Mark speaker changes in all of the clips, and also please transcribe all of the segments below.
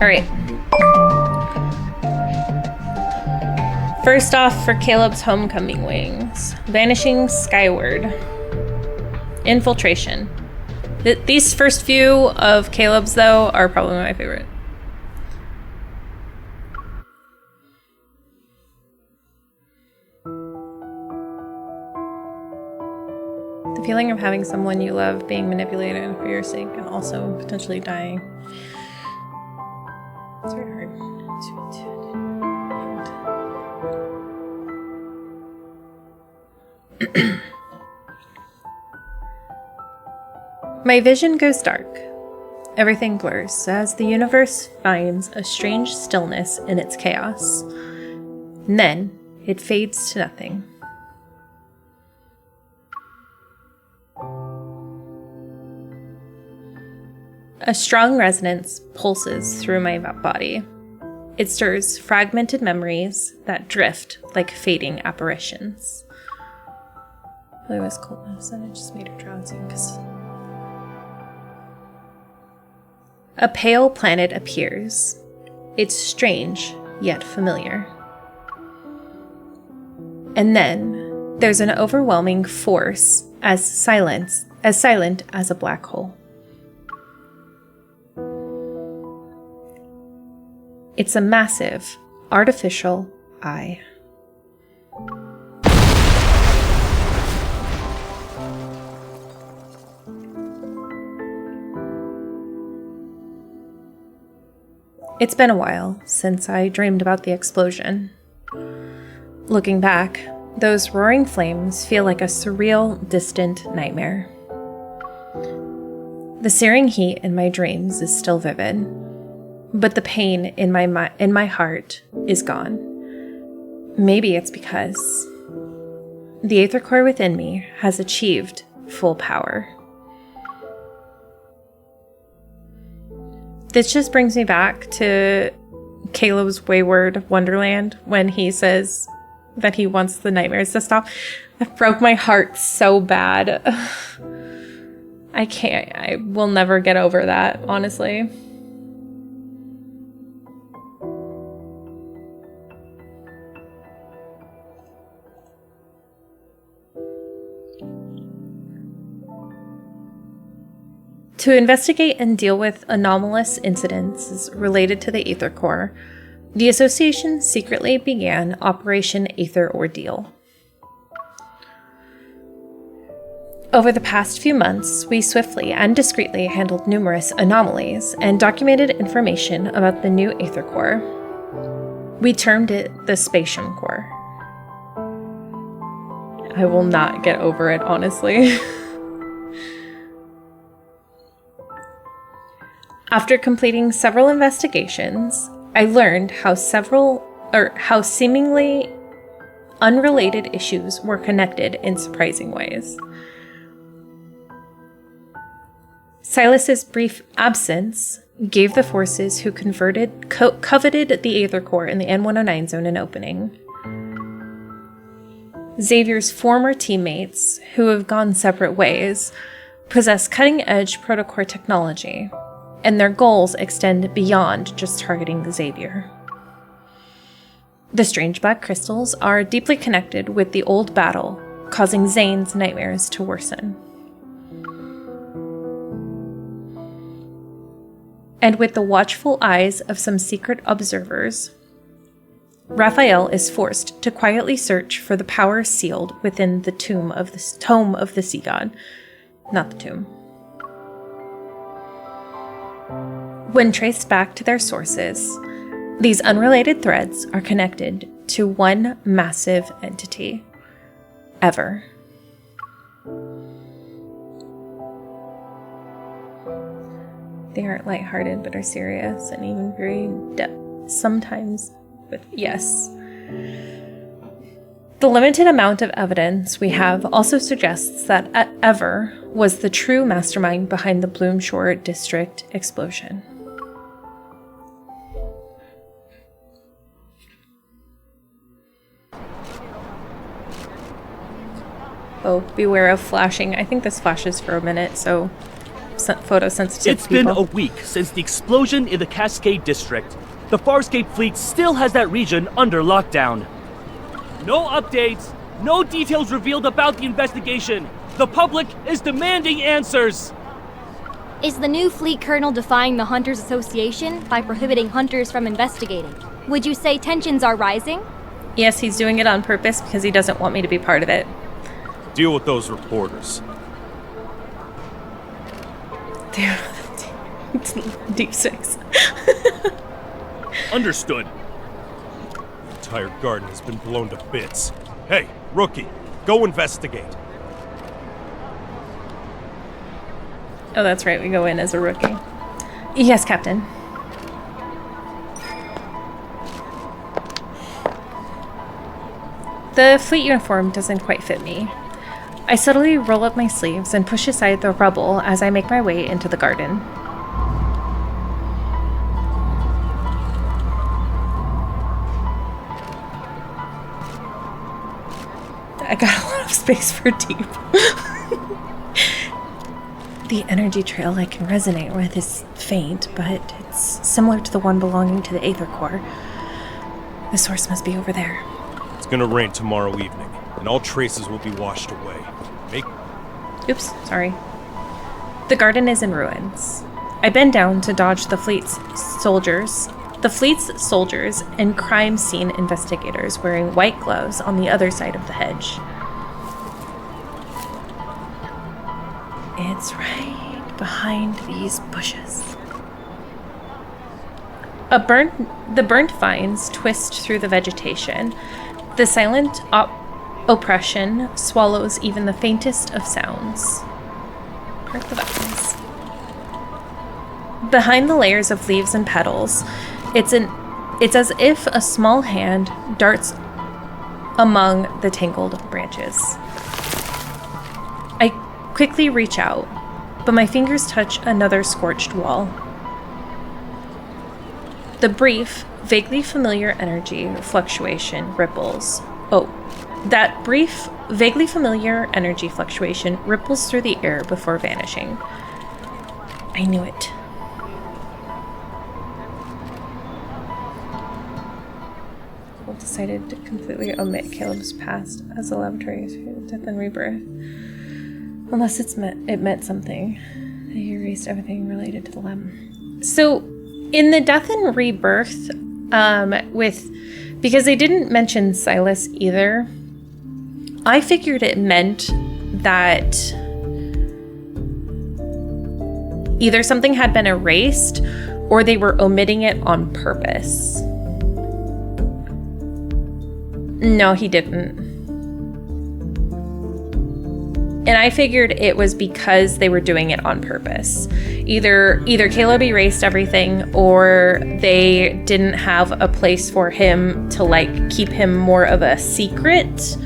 Speaker 1: Alright. First off, for Caleb's homecoming wings, Vanishing Skyward. Infiltration. These first few of Caleb's, though, are probably my favorite. The feeling of having someone you love being manipulated for your sake and also potentially dying. It's very hard. My vision goes dark. Everything blurs as the universe finds a strange stillness in its chaos. And then it fades to nothing. A strong resonance pulses through my body. It stirs fragmented memories that drift like fading apparitions. It was coldness and it just made her drowsy because... A pale planet appears. It's strange, yet familiar. And then there's an overwhelming force as silent as a black hole. It's a massive, artificial eye. It's been a while since I dreamed about the explosion. Looking back, those roaring flames feel like a surreal, distant nightmare. The searing heat in my dreams is still vivid, but the pain in my heart is gone. Maybe it's because the Aether Core within me has achieved full power. This just brings me back to Caleb's Wayward Wonderland when he says that he wants the nightmares to stop. That broke my heart so bad. I will never get over that, honestly. To investigate and deal with anomalous incidents related to the Aether Core, the Association secretly began Operation Aether Ordeal. Over the past few months, we swiftly and discreetly handled numerous anomalies and documented information about the new Aether Core. We termed it the Spatium Core. I will not get over it, honestly. After completing several investigations, I learned how seemingly unrelated issues were connected in surprising ways. Silas's brief absence gave the forces who coveted the Aether Core in the N109 zone an opening. Xavier's former teammates, who have gone separate ways, possess cutting-edge protocore technology, and their goals extend beyond just targeting Xavier. The strange black crystals are deeply connected with the old battle, causing Zane's nightmares to worsen. And with the watchful eyes of some secret observers, Raphael is forced to quietly search for the power sealed within the tome of the sea god, not the tomb. When traced back to their sources, these unrelated threads are connected to one massive entity, Ever. They aren't lighthearted, but are serious and even very sometimes with yes. The limited amount of evidence we have also suggests that Ever was the true mastermind behind the Bloomshore District explosion. Oh, beware of flashing. I think this flashes for a minute, so photosensitive
Speaker 2: It's been a week since the explosion in the Cascade District. The Farscape fleet still has that region under lockdown. No updates, no details revealed about the investigation. The public is demanding answers.
Speaker 3: Is the new fleet colonel defying the Hunters Association by prohibiting hunters from investigating? Would you say tensions are rising?
Speaker 1: Yes, he's doing it on purpose because he doesn't want me to be part of it.
Speaker 4: Deal with those reporters.
Speaker 1: Deepspace.
Speaker 4: Understood. The entire garden has been blown to bits. Hey, rookie, go investigate.
Speaker 1: Oh, that's right. We go in as a rookie. Yes, Captain. The fleet uniform doesn't quite fit me. I subtly roll up my sleeves and push aside the rubble as I make my way into the garden. I got a lot of space for deep. The energy trail I can resonate with is faint, but it's similar to the one belonging to the Aether Core. The source must be over there.
Speaker 4: It's gonna rain tomorrow evening, and all traces will be washed away.
Speaker 1: Oops, sorry. The garden is in ruins. I bend down to dodge the fleet's soldiers and crime scene investigators wearing white gloves on the other side of the hedge. It's right behind these bushes. The burnt vines twist through the vegetation. The silent oppression swallows even the faintest of sounds. Park the vines. Behind the layers of leaves and petals, it's as if a small hand darts among the tangled branches. I quickly reach out, but my fingers touch another scorched wall. The brief, vaguely familiar energy fluctuation ripples. That brief, vaguely familiar energy fluctuation ripples through the air before vanishing. I knew it. I decided to completely omit Caleb's past as a laboratory death and rebirth. Unless it meant something. He erased everything related to the lab. So, in the death and rebirth, because they didn't mention Silas either, I figured it meant that either something had been erased or they were omitting it on purpose. No, he didn't. And I figured it was because they were doing it on purpose. Either Caleb erased everything, or they didn't have a place for him to keep him more of a secret,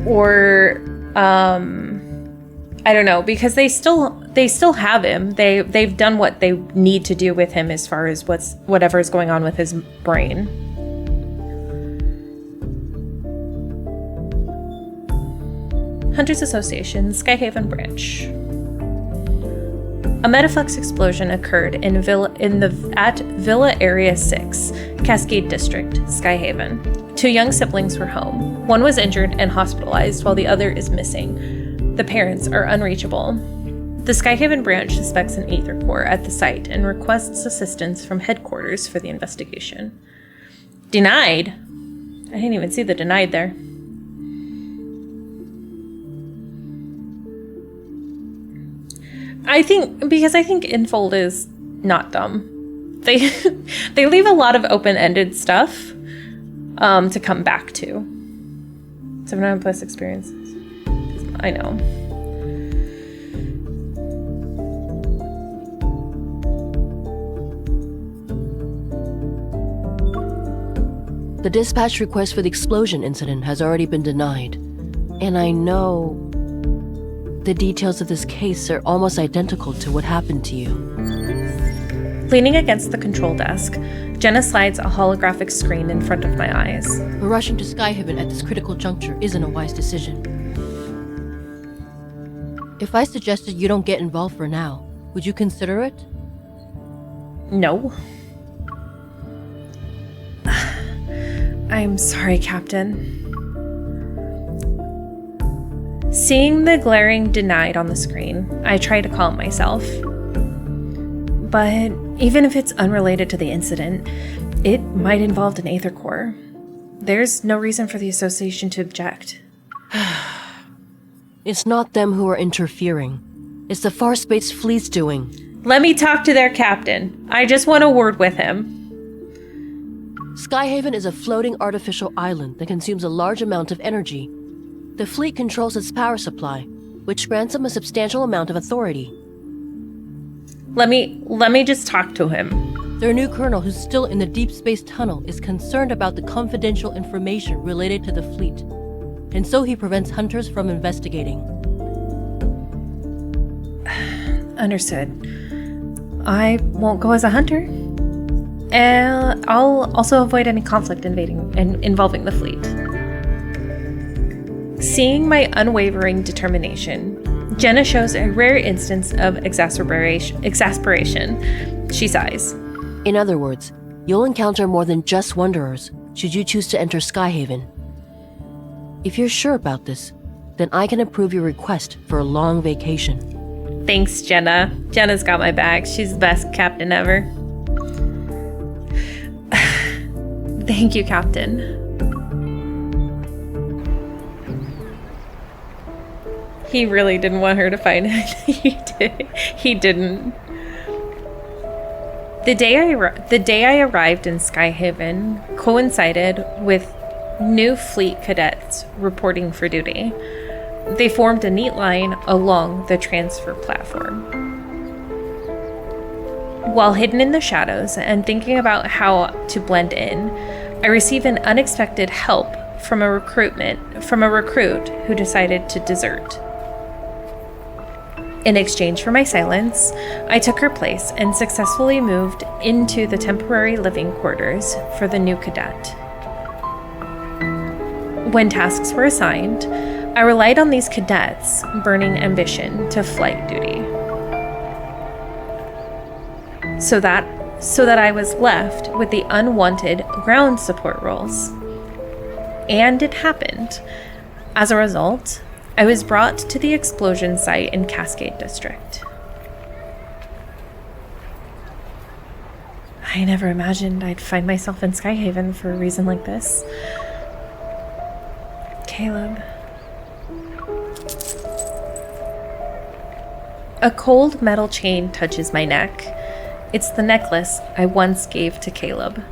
Speaker 1: or I don't know, because they still have him. They've done what they need to do with him as far as whatever's going on with his brain. Hunters Association, Skyhaven branch. A Metaflux explosion occurred at Villa Area 6, Cascade District, Skyhaven. 2 young siblings were home. One was injured and hospitalized while the other is missing. The parents are unreachable. The Skyhaven branch suspects an Aether Core at the site and requests assistance from headquarters for the investigation. Denied? I didn't even see the denied there. I think Infold is not dumb. They leave a lot of open-ended stuff to come back to. 7+ experiences. I know.
Speaker 5: The dispatch request for the explosion incident has already been denied. And I know the details of this case are almost identical to what happened to you.
Speaker 1: Leaning against the control desk, Jenna slides a holographic screen in front of my eyes.
Speaker 5: Rushing to Skyhaven at this critical juncture isn't a wise decision. If I suggested you don't get involved for now, would you consider it?
Speaker 1: No. I'm sorry, Captain. Seeing the glaring denied on the screen, I try to calm myself. But even if it's unrelated to the incident, it might involve an Aether Core. There's no reason for the association to object.
Speaker 5: It's not them who are interfering. It's the Far Space Fleet's doing.
Speaker 1: Let me talk to their captain. I just want a word with him.
Speaker 5: Skyhaven is a floating artificial island that consumes a large amount of energy. The fleet controls its power supply, which grants them a substantial amount of authority.
Speaker 1: Let me just talk to him.
Speaker 5: Their new colonel, who's still in the deep space tunnel, is concerned about the confidential information related to the fleet, and so he prevents hunters from investigating.
Speaker 1: Understood. I won't go as a hunter. And I'll also avoid any conflict involving the fleet. Seeing my unwavering determination, Jenna shows a rare instance of exasperation. She sighs.
Speaker 5: In other words, you'll encounter more than just Wanderers should you choose to enter Skyhaven. If you're sure about this, then I can approve your request for a long vacation.
Speaker 1: Thanks, Jenna. Jenna's got my back. She's the best captain ever. Thank you, Captain. He really didn't want her to find it. He didn't. The day I arrived in Skyhaven coincided with new fleet cadets reporting for duty. They formed a neat line along the transfer platform. While hidden in the shadows and thinking about how to blend in, I received an unexpected help from a recruit who decided to desert. In exchange for my silence, I took her place and successfully moved into the temporary living quarters for the new cadet. When tasks were assigned, I relied on these cadets' burning ambition to flight duty. So that I was left with the unwanted ground support roles. And it happened. As a result, I was brought to the explosion site in Cascade District. I never imagined I'd find myself in Skyhaven for a reason like this. Caleb. A cold metal chain touches my neck. It's the necklace I once gave to Caleb.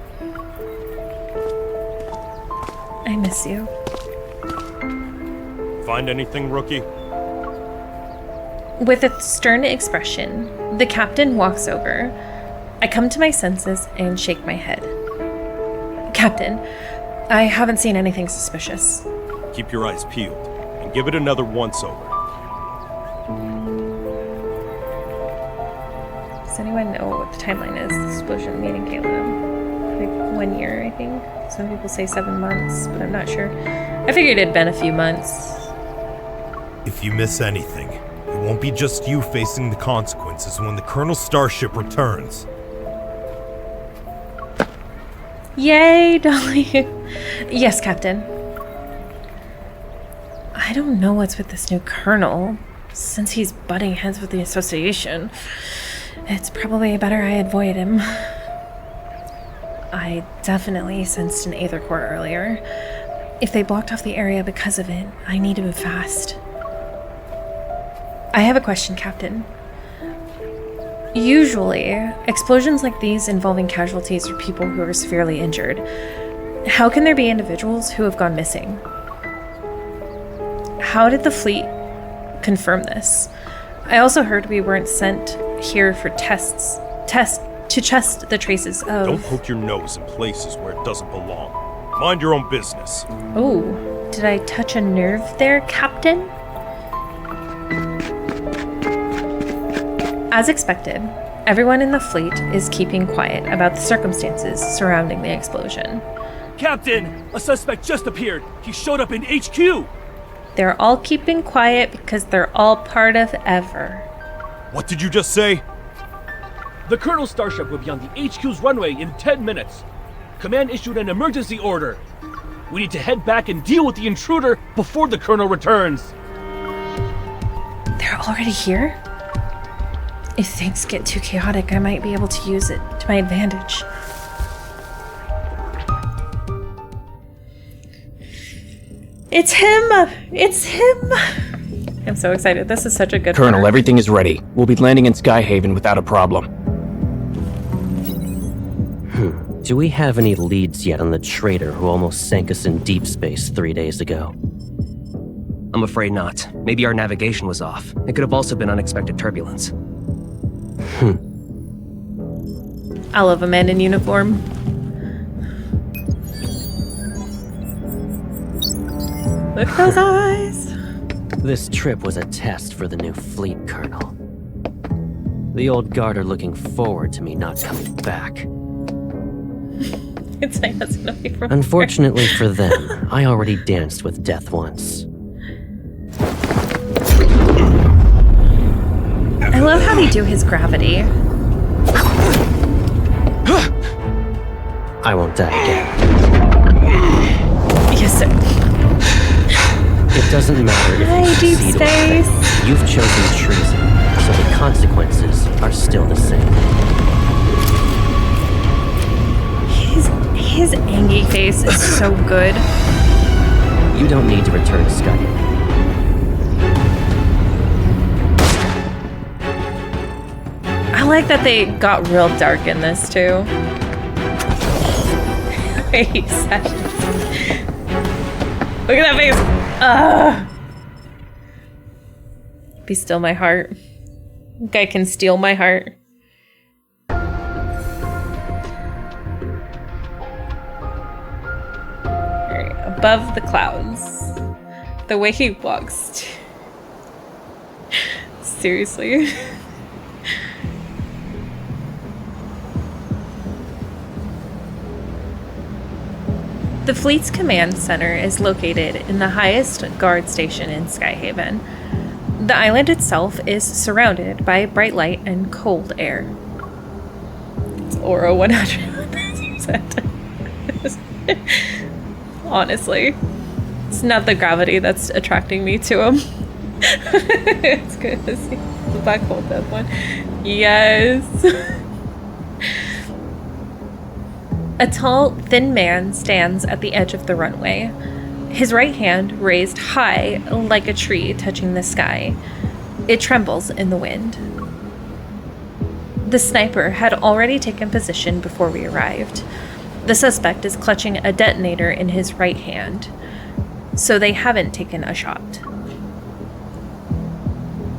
Speaker 1: I miss you.
Speaker 4: Find anything, rookie?
Speaker 1: With a stern expression, the captain walks over. I come to my senses and shake my head. Captain, I haven't seen anything suspicious.
Speaker 4: Keep your eyes peeled, and give it another once-over.
Speaker 1: Does anyone know what the timeline is? The explosion meeting Caleb. Like 1 year, I think. Some people say 7 months, but I'm not sure. I figured it'd been a few months.
Speaker 6: If you miss anything, it won't be just you facing the consequences when the Colonel's starship returns.
Speaker 1: Yay, Dolly. Yes, Captain. I don't know what's with this new Colonel. Since he's butting heads with the Association, it's probably better I avoid him. I definitely sensed an Aether Core earlier. If they blocked off the area because of it, I need to move fast. I have a question, Captain. Usually, explosions like these involving casualties or people who are severely injured. How can there be individuals who have gone missing? How did the fleet confirm this? I also heard we weren't sent here for tests to test the traces of...
Speaker 4: Don't poke your nose in places where it doesn't belong. Mind your own business.
Speaker 1: Oh, did I touch a nerve there, Captain? As expected, everyone in the fleet is keeping quiet about the circumstances surrounding the explosion.
Speaker 2: Captain, a suspect just appeared. He showed up in HQ.
Speaker 1: They're all keeping quiet because they're all part of Ever.
Speaker 4: What did you just say?
Speaker 2: The Colonel's starship will be on the HQ's runway in 10 minutes. Command issued an emergency order. We need to head back and deal with the intruder before the Colonel returns.
Speaker 1: They're already here? If things get too chaotic, I might be able to use it to my advantage. It's him! It's him! I'm so excited. This is such a good
Speaker 7: Colonel,
Speaker 1: part.
Speaker 7: everything is ready. We'll be landing in Skyhaven without a problem.
Speaker 8: Do we have any leads yet on the traitor who almost sank us in deep space 3 days ago?
Speaker 9: I'm afraid not. Maybe our navigation was off. It could have also been unexpected turbulence.
Speaker 1: I love a man in uniform. Look at those eyes.
Speaker 8: This trip was a test for the new fleet, Colonel. The old guard are looking forward to me not coming back.
Speaker 1: It's like that's gonna be from
Speaker 8: Unfortunately for them, I already danced with death once.
Speaker 1: I love how they do his gravity.
Speaker 8: I won't die again.
Speaker 1: Yes, sir.
Speaker 8: It doesn't matter if
Speaker 1: Hi,
Speaker 8: you succeed or
Speaker 1: Deepspace.
Speaker 8: fail. You've chosen treason, so the consequences are still the same.
Speaker 1: His angry face is so good.
Speaker 8: You don't need to return to Skyhaven.
Speaker 1: I like that they got real dark in this too. He said, look at that face. Be still my heart. Guy can steal my heart. Alright, above the clouds. The way he walks. Seriously. The fleet's command center is located in the highest guard station in Skyhaven. The island itself is surrounded by bright light and cold air. It's Aura 100%. Honestly. It's not the gravity that's attracting me to him. It's good to see the black hole death one. Yes. A tall, thin man stands at the edge of the runway, his right hand raised high like a tree touching the sky. It trembles in the wind. The sniper had already taken position before we arrived. The suspect is clutching a detonator in his right hand, so they haven't taken a shot.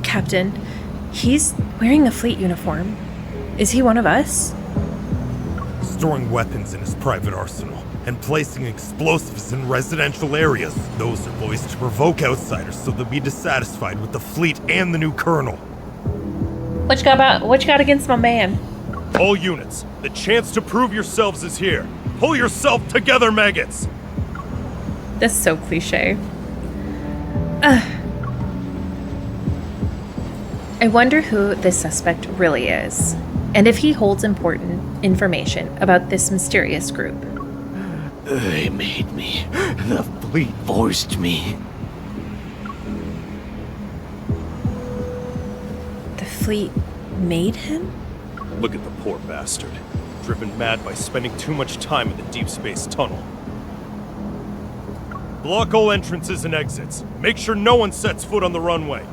Speaker 1: Captain, he's wearing a fleet uniform. Is he one of us?
Speaker 6: Storing weapons in his private arsenal and placing explosives in residential areas. Those are boys to provoke outsiders so they'll be dissatisfied with the fleet and the new colonel.
Speaker 1: What you got against my man?
Speaker 4: All units, the chance to prove yourselves is here. Pull yourself together, maggots!
Speaker 1: This is so cliche. I wonder who this suspect really is, and if he holds important information about this mysterious group.
Speaker 7: They made me. The fleet forced me.
Speaker 1: The fleet made him?
Speaker 4: Look at the poor bastard. Driven mad by spending too much time in the deep space tunnel. Block all entrances and exits. Make sure no one sets foot on the runway.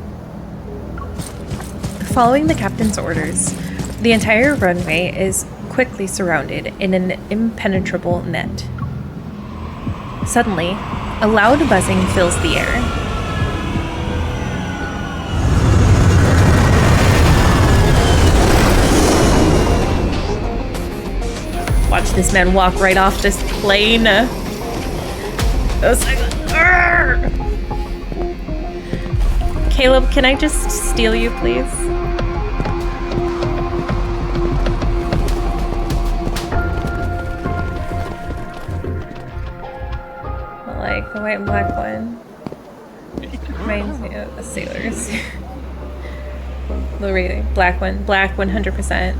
Speaker 1: Following the captain's orders, the entire runway is quickly surrounded in an impenetrable net. Suddenly, a loud buzzing fills the air. Watch this man walk right off this plane. Caleb, can I just steal you, please? I like the white and black one. Reminds me of the sailors. Low rating. Black one. Black 100%.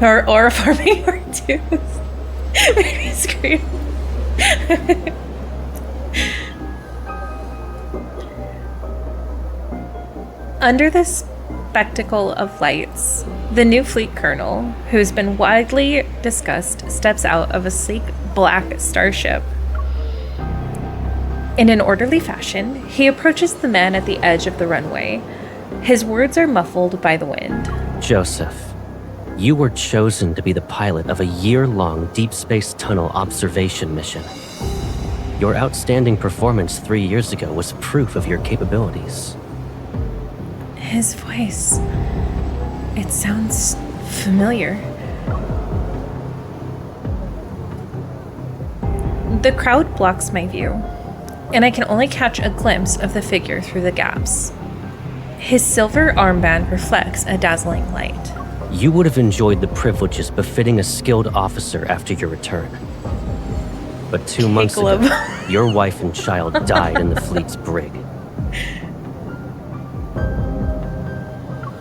Speaker 1: Or farming or two. Made me scream. Under the spectacle of lights, the new fleet colonel, who's been widely discussed, steps out of a sleek black starship. In an orderly fashion, he approaches the man at the edge of the runway. His words are muffled by the wind.
Speaker 8: Joseph, you were chosen to be the pilot of a year-long deep space tunnel observation mission. Your outstanding performance 3 years ago was proof of your capabilities.
Speaker 1: His voice. It sounds familiar. The crowd blocks my view, and I can only catch a glimpse of the figure through the gaps. His silver armband reflects a dazzling light.
Speaker 8: You would have enjoyed the privileges befitting a skilled officer after your return. But 2 months ago, your wife and child died in the fleet's brig.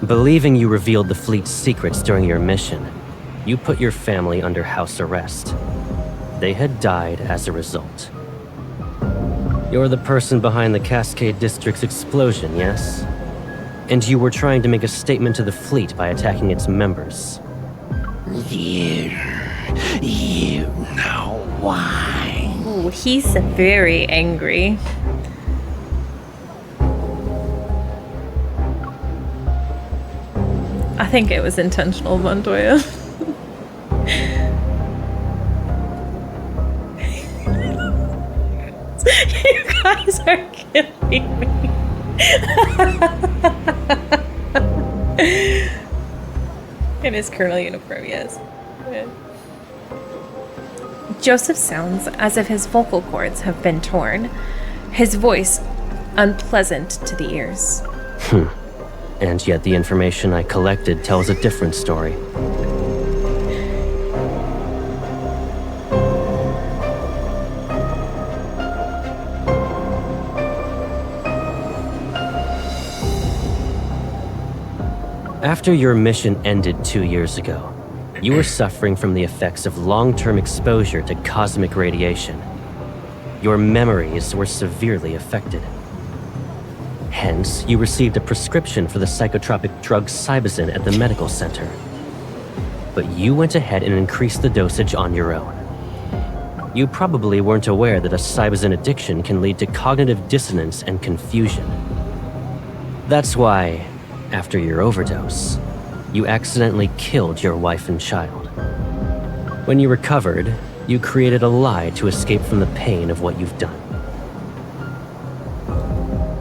Speaker 8: Believing you revealed the fleet's secrets during your mission, you put your family under house arrest. They had died as a result. You're the person behind the Cascade District's explosion, yes? And you were trying to make a statement to the fleet by attacking its members.
Speaker 7: You know why?
Speaker 1: Ooh, he's very angry. I think it was intentional, Montoya. You guys are killing me. In his colonel uniform, yes. Yeah. Joseph sounds as if his vocal cords have been torn, his voice unpleasant to the ears.
Speaker 8: And yet the information I collected tells a different story. After your mission ended 2 years ago, you were suffering from the effects of long-term exposure to cosmic radiation. Your memories were severely affected. Hence, you received a prescription for the psychotropic drug Cybazin at the medical center. But you went ahead and increased the dosage on your own. You probably weren't aware that a Cybazin addiction can lead to cognitive dissonance and confusion. That's why, after your overdose, you accidentally killed your wife and child. When you recovered, you created a lie to escape from the pain of what you've done.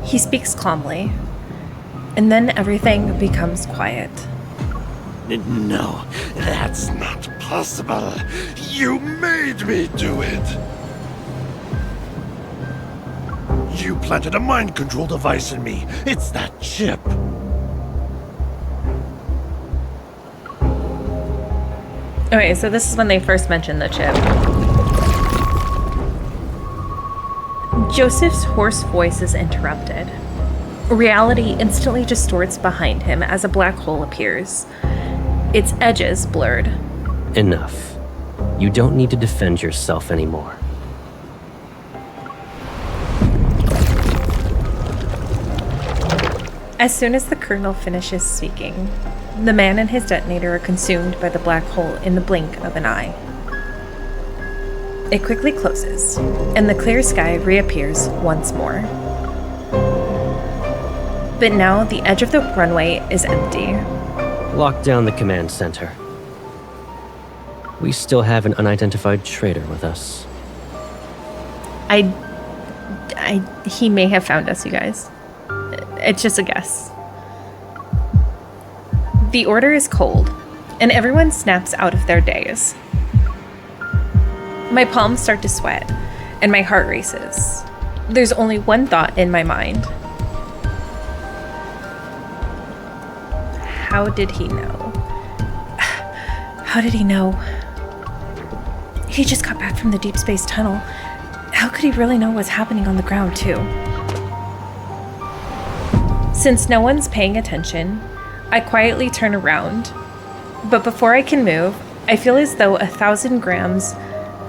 Speaker 1: He speaks calmly, and then everything becomes quiet.
Speaker 7: No, that's not possible. You made me do it. You planted a mind control device in me. It's that chip.
Speaker 1: Okay, so this is when they first mentioned the chip. Joseph's hoarse voice is interrupted. Reality instantly distorts behind him as a black hole appears, its edges blurred.
Speaker 8: Enough. You don't need to defend yourself anymore.
Speaker 1: As soon as the colonel finishes speaking, the man and his detonator are consumed by the black hole in the blink of an eye. It quickly closes, and the clear sky reappears once more. But now the edge of the runway is empty.
Speaker 8: Lock down the command center. We still have an unidentified traitor with us.
Speaker 1: He may have found us, you guys. It's just a guess. The order is cold, and everyone snaps out of their daze. My palms start to sweat, and my heart races. There's only one thought in my mind. How did he know? How did he know? He just got back from the deep space tunnel. How could he really know what's happening on the ground, too? Since no one's paying attention, I quietly turn around. But before I can move, I feel as though 1,000 grams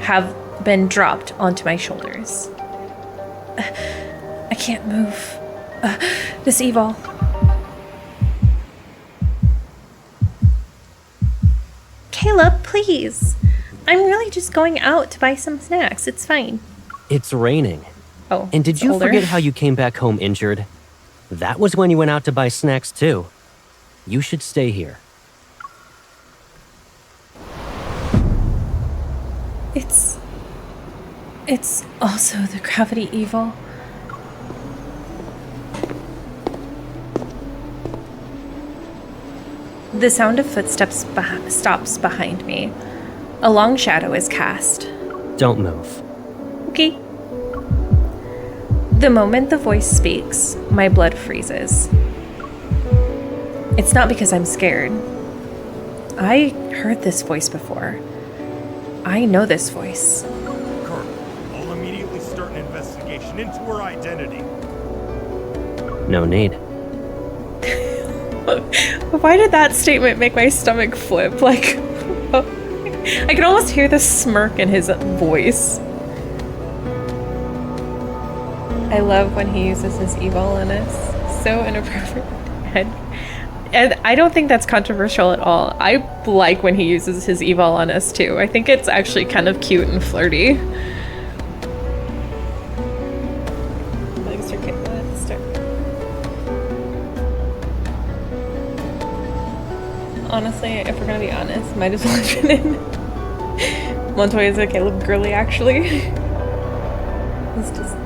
Speaker 1: have been dropped onto my shoulders. I can't move. This evil. Caleb, please. I'm really just going out to buy some snacks. It's fine.
Speaker 8: It's raining.
Speaker 1: Oh,
Speaker 8: And did
Speaker 1: it's
Speaker 8: you
Speaker 1: older.
Speaker 8: forget how you came back home injured? That was when you went out to buy snacks too. You should stay here.
Speaker 1: It's also the gravity evil. The sound of footsteps stops behind me. A long shadow is cast.
Speaker 8: Don't move.
Speaker 1: Okay. The moment the voice speaks, my blood freezes. It's not because I'm scared. I heard this voice before. I know this voice.
Speaker 6: Colonel, I'll immediately start an investigation into her identity.
Speaker 8: No need.
Speaker 1: Why did that statement make my stomach flip? Like, I can almost hear the smirk in his voice. I love when he uses his evilness. So inappropriate. And I don't think that's controversial at all. I like when he uses his evil on us too. I think it's actually kind of cute and flirty. Honestly, if we're gonna be honest, might as well have been in Montoya's a Caleb girly, actually. It's just...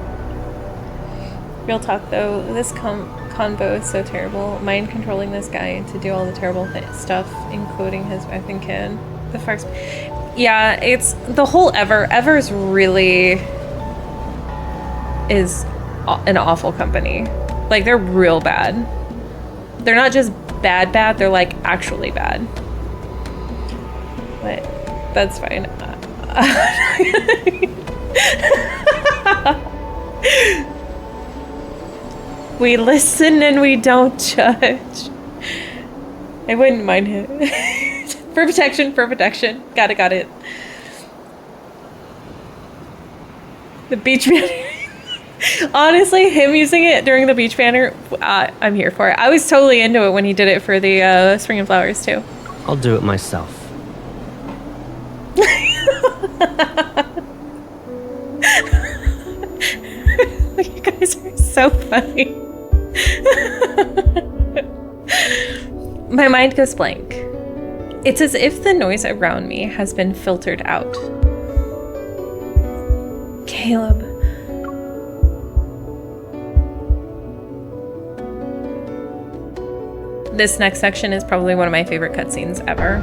Speaker 1: Real talk though, this convo is so terrible. Mind controlling this guy to do all the terrible stuff, including his wife and kid. The farce. Yeah, it's the whole Ever's really is an awful company. Like, they're real bad. They're not just bad, they're like actually bad. But that's fine. We listen and we don't judge. I wouldn't mind it. For protection. Got it. The beach banner. Honestly, him using it during the beach banner, I'm here for it. I was totally into it when he did it for the Spring and Flowers too.
Speaker 8: I'll do it myself.
Speaker 1: You guys are so funny. My mind goes blank. It's as if the noise around me has been filtered out. Caleb. This next section is probably one of my favorite cutscenes ever.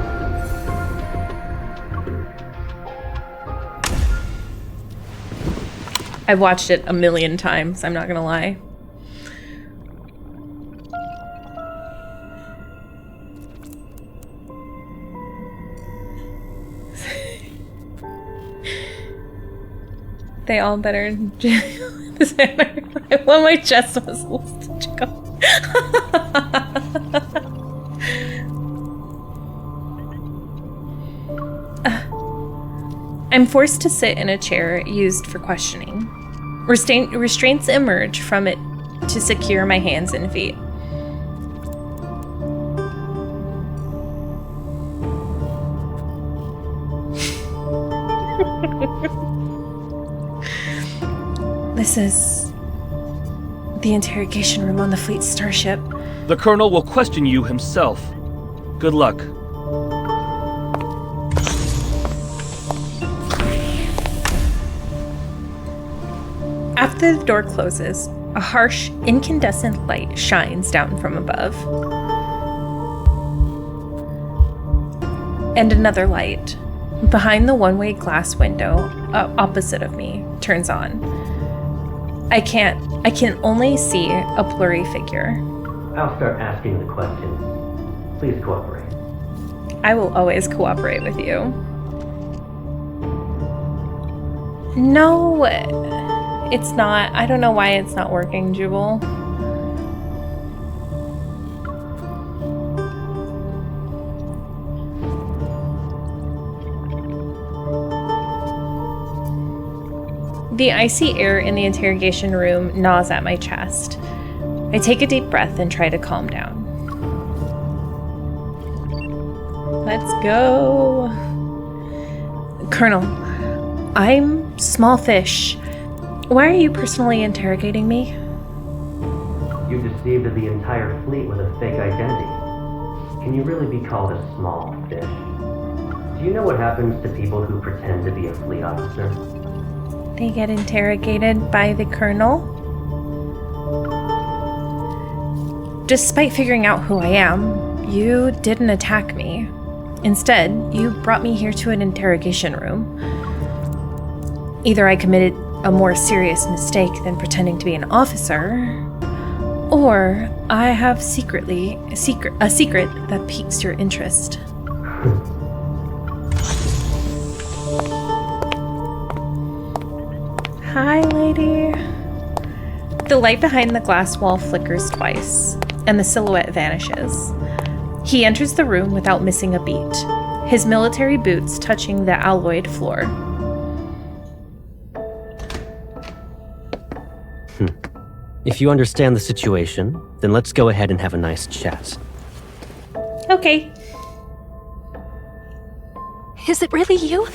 Speaker 1: I've watched it a million times, I'm not gonna lie. They all better. I want my chest muscles to jiggle. I'm forced to sit in a chair used for questioning. Restraints emerge from it to secure my hands and feet. This is the interrogation room on the fleet starship.
Speaker 2: The Colonel will question you himself. Good luck.
Speaker 1: After the door closes, a harsh, incandescent light shines down from above. And another light, behind the one-way glass window opposite of me, turns on. I can only see a blurry figure.
Speaker 8: I'll start asking the questions. Please cooperate.
Speaker 1: I will always cooperate with you. No, it's not. I don't know why it's not working, Jubal. The icy air in the interrogation room gnaws at my chest. I take a deep breath and try to calm down. Let's go. Colonel, I'm small fish. Why are you personally interrogating me?
Speaker 8: You deceived the entire fleet with a fake identity. Can you really be called a small fish? Do you know what happens to people who pretend to be a fleet officer?
Speaker 1: They get interrogated by the Colonel? Despite figuring out who I am, you didn't attack me. Instead, you brought me here to an interrogation room. Either I committed a more serious mistake than pretending to be an officer, or I have a secret that piques your interest. Hi, lady. The light behind the glass wall flickers twice, and the silhouette vanishes. He enters the room without missing a beat, his military boots touching the alloyed floor.
Speaker 8: If you understand the situation, then let's go ahead and have a nice chat.
Speaker 1: Okay.
Speaker 5: Is it really you?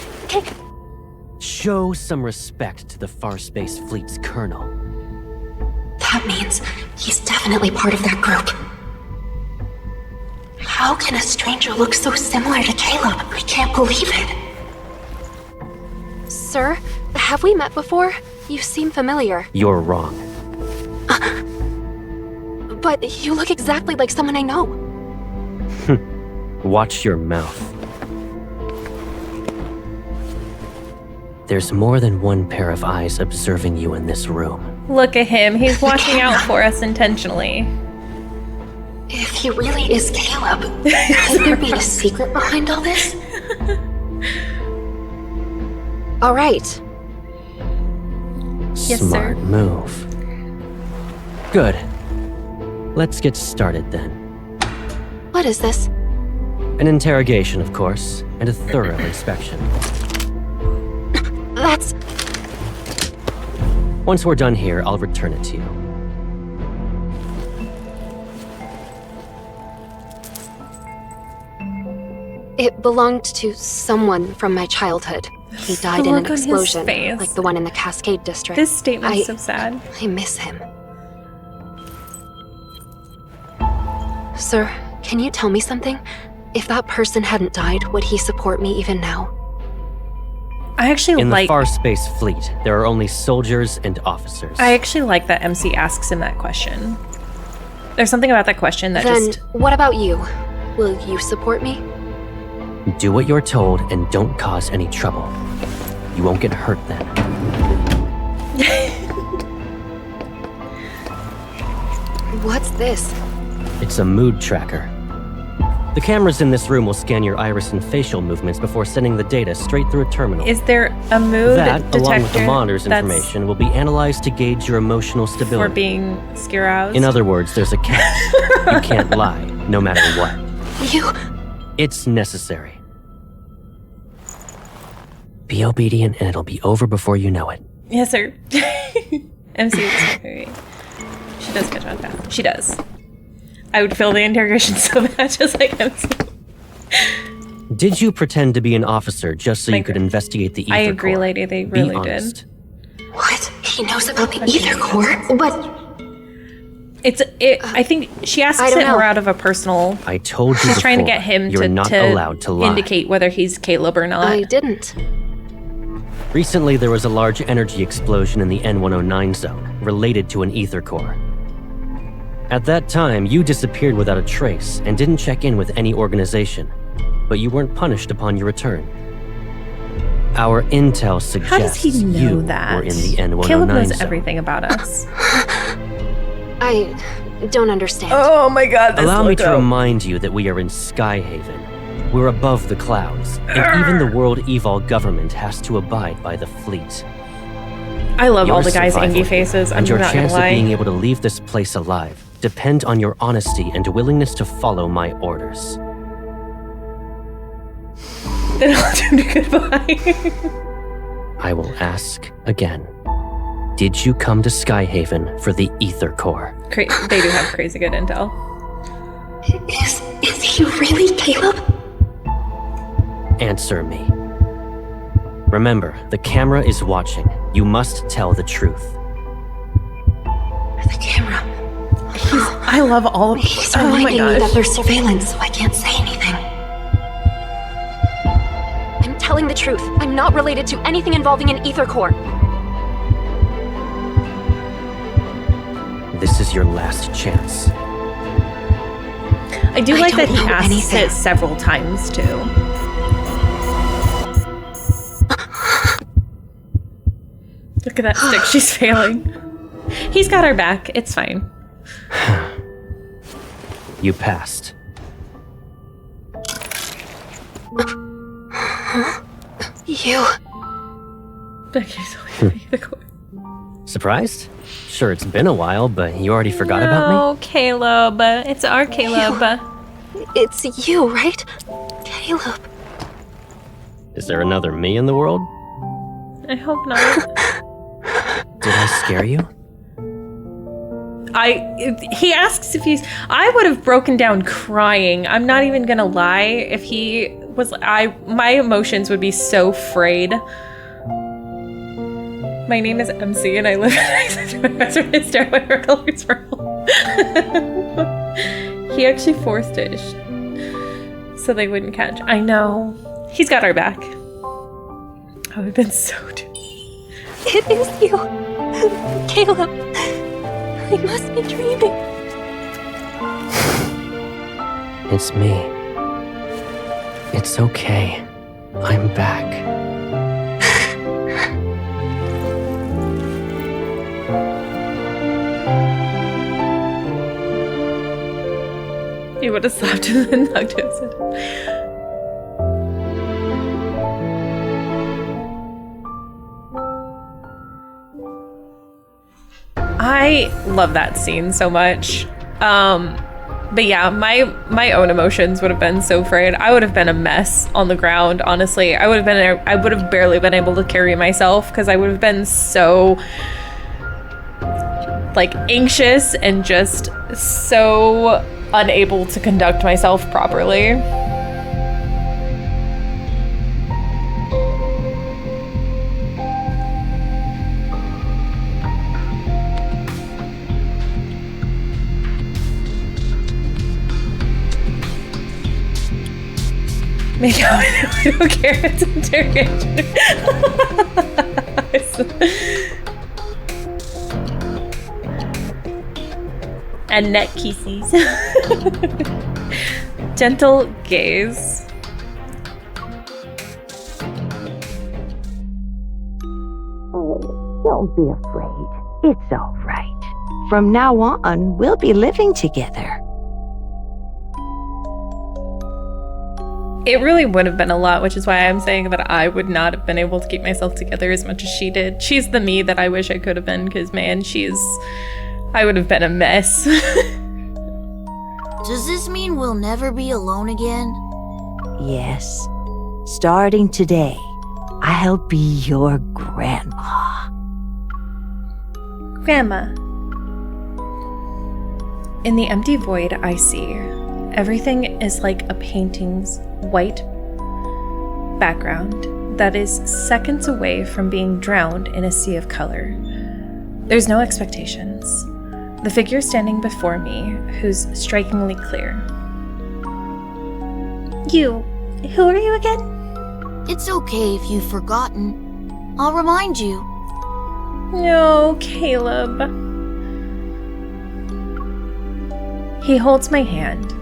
Speaker 8: Show some respect to the Farspace Fleet's colonel.
Speaker 10: That means he's definitely part of that group. How can a stranger look so similar to Caleb? I can't believe it.
Speaker 11: Sir, have we met before? You seem familiar.
Speaker 8: You're wrong.
Speaker 11: But you look exactly like someone I know.
Speaker 8: Watch your mouth. There's more than one pair of eyes observing you in this room.
Speaker 1: Look at him. He's watching out for us intentionally.
Speaker 10: If he really is Caleb, could there be a secret behind all this?
Speaker 11: All right.
Speaker 1: Yes,
Speaker 8: Smart
Speaker 1: sir.
Speaker 8: move. Good. Let's get started then.
Speaker 11: What is this?
Speaker 8: An interrogation, of course, and a thorough inspection.
Speaker 11: That's...
Speaker 8: Once we're done here, I'll return it to you.
Speaker 11: It belonged to someone from my childhood. He died in an
Speaker 1: Look on his
Speaker 11: explosion,
Speaker 1: face.
Speaker 11: like the one in the Cascade District.
Speaker 1: This statement's so sad.
Speaker 11: I miss him. Sir, can you tell me something? If that person hadn't died, would he support me even now?
Speaker 1: I actually
Speaker 8: In
Speaker 1: like...
Speaker 8: the Farspace Fleet, there are only soldiers and officers.
Speaker 1: I actually like that MC asks him that question. There's something about that question that
Speaker 11: Then,
Speaker 1: just...
Speaker 11: what about you? Will you support me?
Speaker 8: Do what you're told and don't cause any trouble. You won't get hurt then.
Speaker 11: What's this?
Speaker 8: It's a mood tracker. The cameras in this room will scan your iris and facial movements before sending the data straight through a terminal.
Speaker 1: Is there a mood
Speaker 8: That,
Speaker 1: detector
Speaker 8: along with the monitor's
Speaker 1: that's
Speaker 8: information, will be analyzed to gauge your emotional
Speaker 1: for
Speaker 8: stability.
Speaker 1: being scaroused?
Speaker 8: In other words, there's a catch. You can't lie, no matter what.
Speaker 11: You...
Speaker 8: It's necessary. Be obedient and it'll be over before you know it.
Speaker 1: Yes, sir. MC is okay. She does catch on fast. She does. I would fail the interrogation so bad, just like MC.
Speaker 8: Did you pretend to be an officer just so you could investigate the ether
Speaker 1: I agree,
Speaker 8: core?
Speaker 1: lady. They really
Speaker 8: Be honest.
Speaker 1: did.
Speaker 10: What? He knows about the ether core? But
Speaker 1: I think she asks
Speaker 11: I don't
Speaker 1: it more
Speaker 11: know.
Speaker 1: out of a personal...
Speaker 8: I told you
Speaker 1: She's trying to
Speaker 8: before,
Speaker 1: get him
Speaker 8: you're not
Speaker 1: to
Speaker 8: allowed to lie.
Speaker 1: indicate whether he's Caleb or not.
Speaker 11: I didn't.
Speaker 8: Recently, there was a large energy explosion in the N109 zone, related to an ether core. At that time, you disappeared without a trace and didn't check in with any organization, but you weren't punished upon your return. Our intel suggests
Speaker 1: How does he know
Speaker 8: you
Speaker 1: that?
Speaker 8: were in the N109
Speaker 1: Caleb knows
Speaker 8: zone.
Speaker 1: everything about us.
Speaker 11: I don't understand.
Speaker 1: Oh my god, this
Speaker 8: Allow me to
Speaker 1: logo.
Speaker 8: remind you that we are in Skyhaven. We're above the clouds, and even the world evil government has to abide by the fleet.
Speaker 1: I love all
Speaker 8: Your
Speaker 1: the guys'
Speaker 8: survival
Speaker 1: Engie faces. I'm
Speaker 8: and your
Speaker 1: not gonna
Speaker 8: chance of
Speaker 1: lie.
Speaker 8: being able to leave this place alive depend on your honesty and willingness to follow my orders.
Speaker 1: Then I'll do goodbye.
Speaker 8: I will ask again. Did you come to Skyhaven for the Ether Core?
Speaker 1: They do have crazy good intel.
Speaker 10: Is he really Caleb?
Speaker 8: Answer me. Remember, the camera is watching. You must tell the truth.
Speaker 10: The camera.
Speaker 1: I love all of
Speaker 10: He's
Speaker 1: oh my
Speaker 10: reminding me that
Speaker 1: gosh.
Speaker 10: there's surveillance, so I can't say anything.
Speaker 11: I'm telling the truth. I'm not related to anything involving an ether core.
Speaker 8: This is your last chance.
Speaker 1: I do like that he
Speaker 10: don't know
Speaker 1: asks
Speaker 10: anything.
Speaker 1: it several times too. Look at that stick, she's failing. He's got her back, it's fine.
Speaker 8: You passed.
Speaker 11: You.
Speaker 1: Becky's only the core.
Speaker 8: Surprised? Sure, it's been a while, but you already forgot about me?
Speaker 1: No, Caleb. It's our Caleb.
Speaker 11: It's you, right? Caleb.
Speaker 8: Is there another me in the world?
Speaker 1: I hope not.
Speaker 8: Did I scare you?
Speaker 1: He asks if he's... I would have broken down crying. I'm not even gonna lie. If he was... my emotions would be so frayed. My name is MC and I live in my stairway where colors purple. He actually forced it so they wouldn't catch. I know. He's got our back. I would have been so...
Speaker 11: It is you. Caleb. I must be dreaming.
Speaker 8: It's me. It's okay. I'm back.
Speaker 1: He would have slapped him and hugged him. I love that scene so much. But yeah, my own emotions would have been so frayed. I would have been a mess on the ground, honestly. I would have barely been able to carry myself because I would have been so like anxious and just so unable to conduct myself properly. Maybe I don't care. It's interrogation. And neck kisses. Gentle gaze.
Speaker 12: Don't be afraid. It's all right. From now on, we'll be living together.
Speaker 1: It really would have been a lot, which is why I'm saying that I would not have been able to keep myself together as much as she did. She's the me that I wish I could have been, because man, I would have been a mess.
Speaker 13: Does this mean we'll never be alone again?
Speaker 12: Yes. Starting today, I'll be your grandma.
Speaker 1: Grandma. In the empty void I see, everything is like a painting's white background that is seconds away from being drowned in a sea of color. There's no expectations. The figure standing before me, who's strikingly clear.
Speaker 13: Who are you again? It's okay if you've forgotten. I'll remind you.
Speaker 1: No, Caleb. He holds my hand.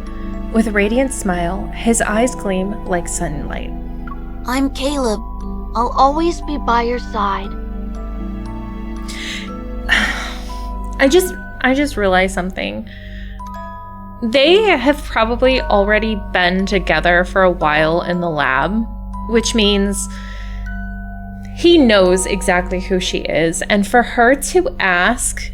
Speaker 1: With a radiant smile, his eyes gleam like sunlight.
Speaker 13: I'm Caleb. I'll always be by your side.
Speaker 1: I just realized something. They have probably already been together for a while in the lab, which means he knows exactly who she is. And for her to ask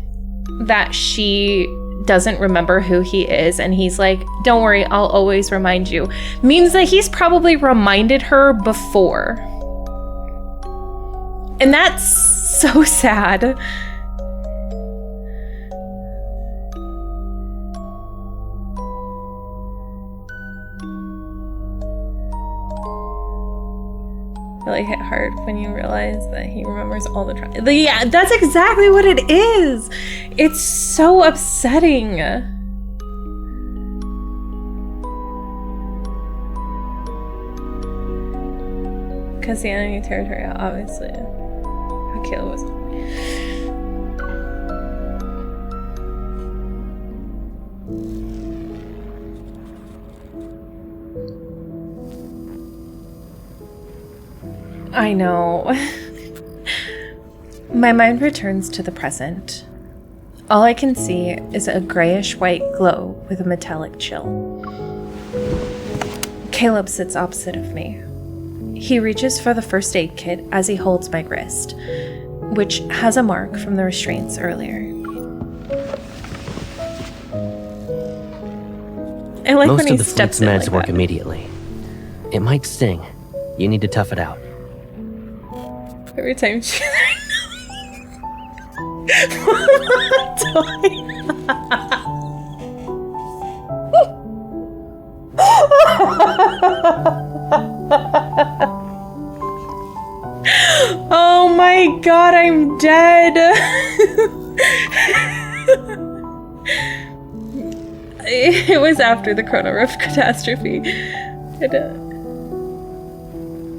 Speaker 1: that she doesn't remember who he is, and he's like, don't worry, I'll always remind you, means that he's probably reminded her before. And that's so sad. Really hit hard when you realize that he remembers all the trauma. Yeah, that's exactly what it is. It's so upsetting. Because the enemy territory, obviously. How Caleb was. I know. My mind returns to the present. All I can see is a grayish-white glow with a metallic chill. Caleb sits opposite of me. He reaches for the first aid kit as he holds my wrist, which has a mark from the restraints earlier. I like
Speaker 8: Most
Speaker 1: when he
Speaker 8: of the
Speaker 1: steps
Speaker 8: fleet's
Speaker 1: in
Speaker 8: meds
Speaker 1: like
Speaker 8: work
Speaker 1: that.
Speaker 8: immediately. It might sting. You need to tough it out.
Speaker 1: Every time she... Oh my god, I'm dead. It was after the Chrono Rift catastrophe.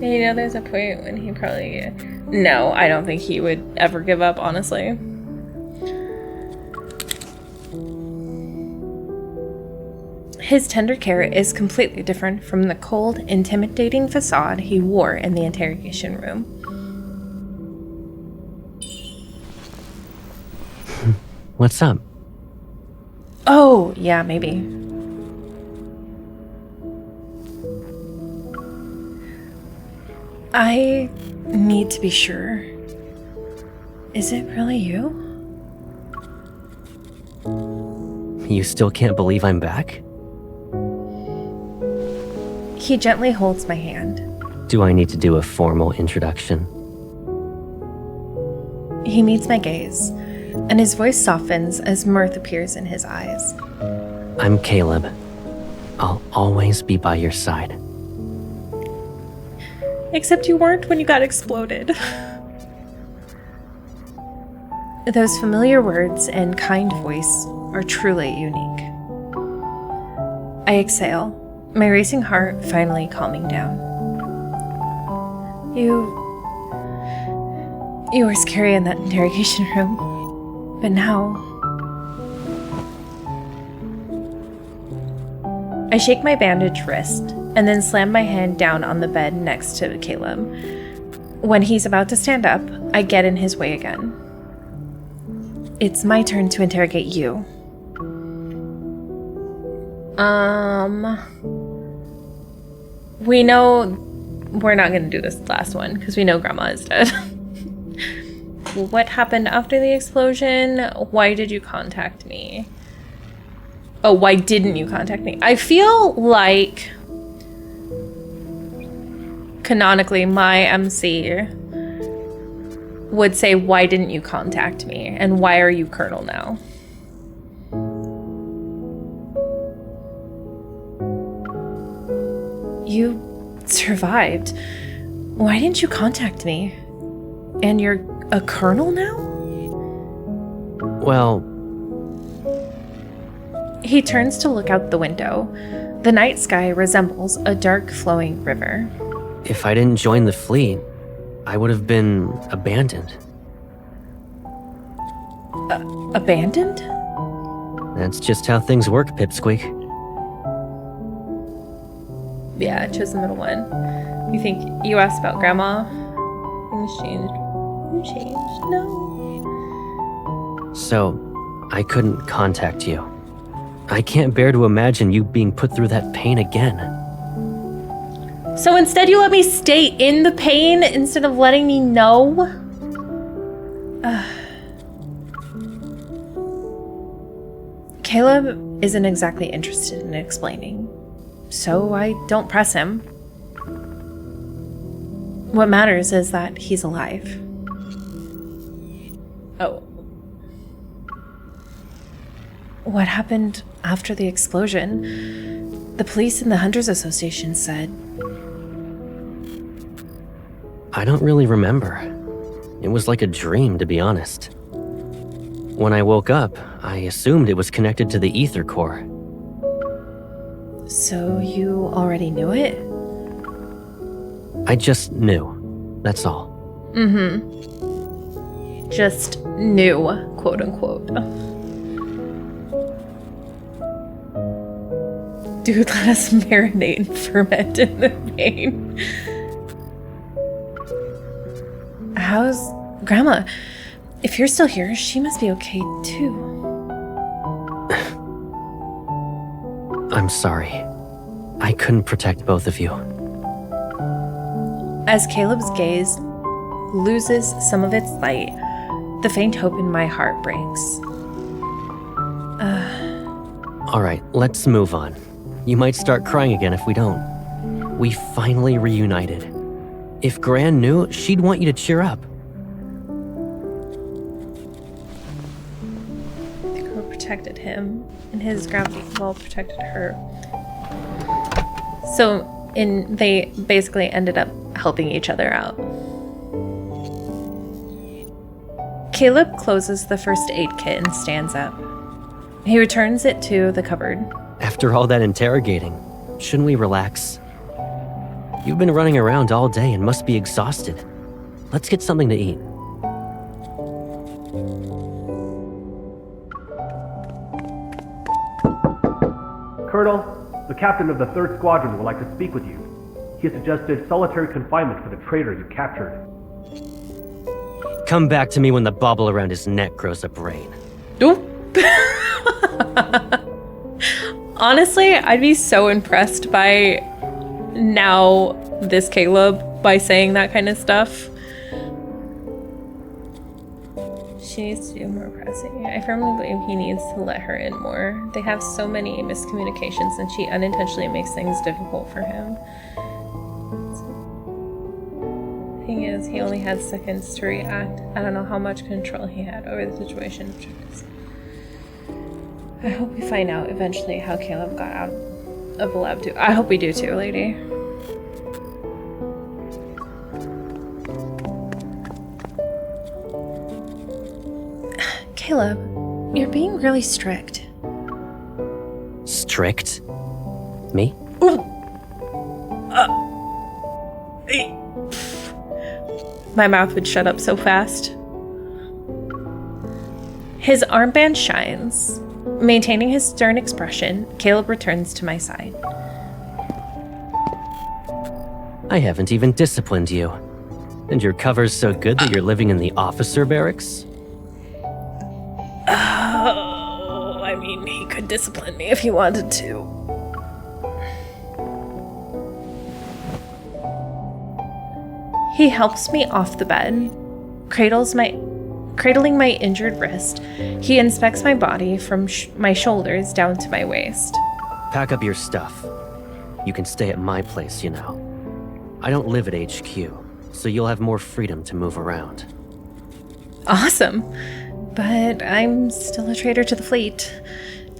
Speaker 1: You know, there's a point when he probably... No, I don't think he would ever give up, honestly. His tender care is completely different from the cold, intimidating facade he wore in the interrogation room.
Speaker 8: What's up?
Speaker 1: Oh, yeah, maybe. I need to be sure. Is it really you?
Speaker 8: You still can't believe I'm back?
Speaker 1: He gently holds my hand.
Speaker 8: Do I need to do a formal introduction?
Speaker 1: He meets my gaze, and his voice softens as mirth appears in his eyes.
Speaker 8: I'm Caleb. I'll always be by your side.
Speaker 1: Except you weren't when you got exploded. Those familiar words and kind voice are truly unique. I exhale, my racing heart finally calming down. You were scary in that interrogation room, but now... I shake my bandaged wrist and then slam my hand down on the bed next to Caleb. When he's about to stand up, I get in his way again. It's my turn to interrogate you. We know we're not going to do this last one because we know Grandma is dead. What happened after the explosion? Why did you contact me? Oh, why didn't you contact me? I feel like canonically my MC would say, why didn't you contact me? And why are you Colonel now? You survived. Why didn't you contact me? And you're a Colonel now?
Speaker 8: Well...
Speaker 1: He turns to look out the window. The night sky resembles a dark flowing river.
Speaker 8: If I didn't join the fleet, I would have been abandoned.
Speaker 1: Abandoned?
Speaker 8: That's just how things work, Pipsqueak.
Speaker 1: Yeah, I chose the middle one. You think you asked about Grandma? Things changed. Things changed? No.
Speaker 8: So, I couldn't contact you. I can't bear to imagine you being put through that pain again.
Speaker 1: So instead you let me stay in the pain instead of letting me know? Caleb isn't exactly interested in explaining, so I don't press him. What matters is that he's alive. Oh. What happened after the explosion? The police and the Hunters Association said...
Speaker 8: I don't really remember. It was like a dream, to be honest. When I woke up, I assumed it was connected to the ether core.
Speaker 1: So you already knew it?
Speaker 8: I just knew. That's all.
Speaker 1: Mm-hmm. Just knew, quote unquote. Dude, let us marinate and ferment in the vein. How's Grandma? If you're still here, she must be okay too.
Speaker 8: I'm sorry. I couldn't protect both of you.
Speaker 1: As Caleb's gaze loses some of its light, the faint hope in my heart breaks.
Speaker 8: Alright, let's move on. You might start crying again if we don't. We finally reunited. If Gran knew, she'd want you to cheer up.
Speaker 1: The girl protected him, and his gravity well protected her. So, they basically ended up helping each other out. Caleb closes the first aid kit and stands up. He returns it to the cupboard.
Speaker 8: After all that interrogating, shouldn't we relax? You've been running around all day and must be exhausted. Let's get something to eat.
Speaker 2: Colonel, the captain of the 3rd Squadron would like to speak with you. He suggested solitary confinement for the traitor you captured.
Speaker 8: Come back to me when the bauble around his neck grows a brain.
Speaker 1: Oop. Honestly, I'd be so impressed by now this Caleb by saying that kind of stuff. She needs to do more pressing. I firmly believe he needs to let her in more. They have so many miscommunications and she unintentionally makes things difficult for him. Thing is, he only had seconds to react. I don't know how much control he had over the situation. I hope we find out eventually how Caleb got out of the lab too. I hope we do too, lady. Caleb, you're being really strict.
Speaker 8: Strict? Me?
Speaker 1: My mouth would shut up so fast. His armband shines. Maintaining his stern expression, Caleb returns to my side.
Speaker 8: I haven't even disciplined you. And your cover's so good that you're living in the officer barracks?
Speaker 1: Oh, I mean, he could discipline me if he wanted to. He helps me off the bed, cradling my injured wrist. He inspects my body from my shoulders down to my waist.
Speaker 8: Pack up your stuff. You can stay at my place, you know. I don't live at HQ, so you'll have more freedom to move around.
Speaker 1: Awesome. But I'm still a traitor to the fleet.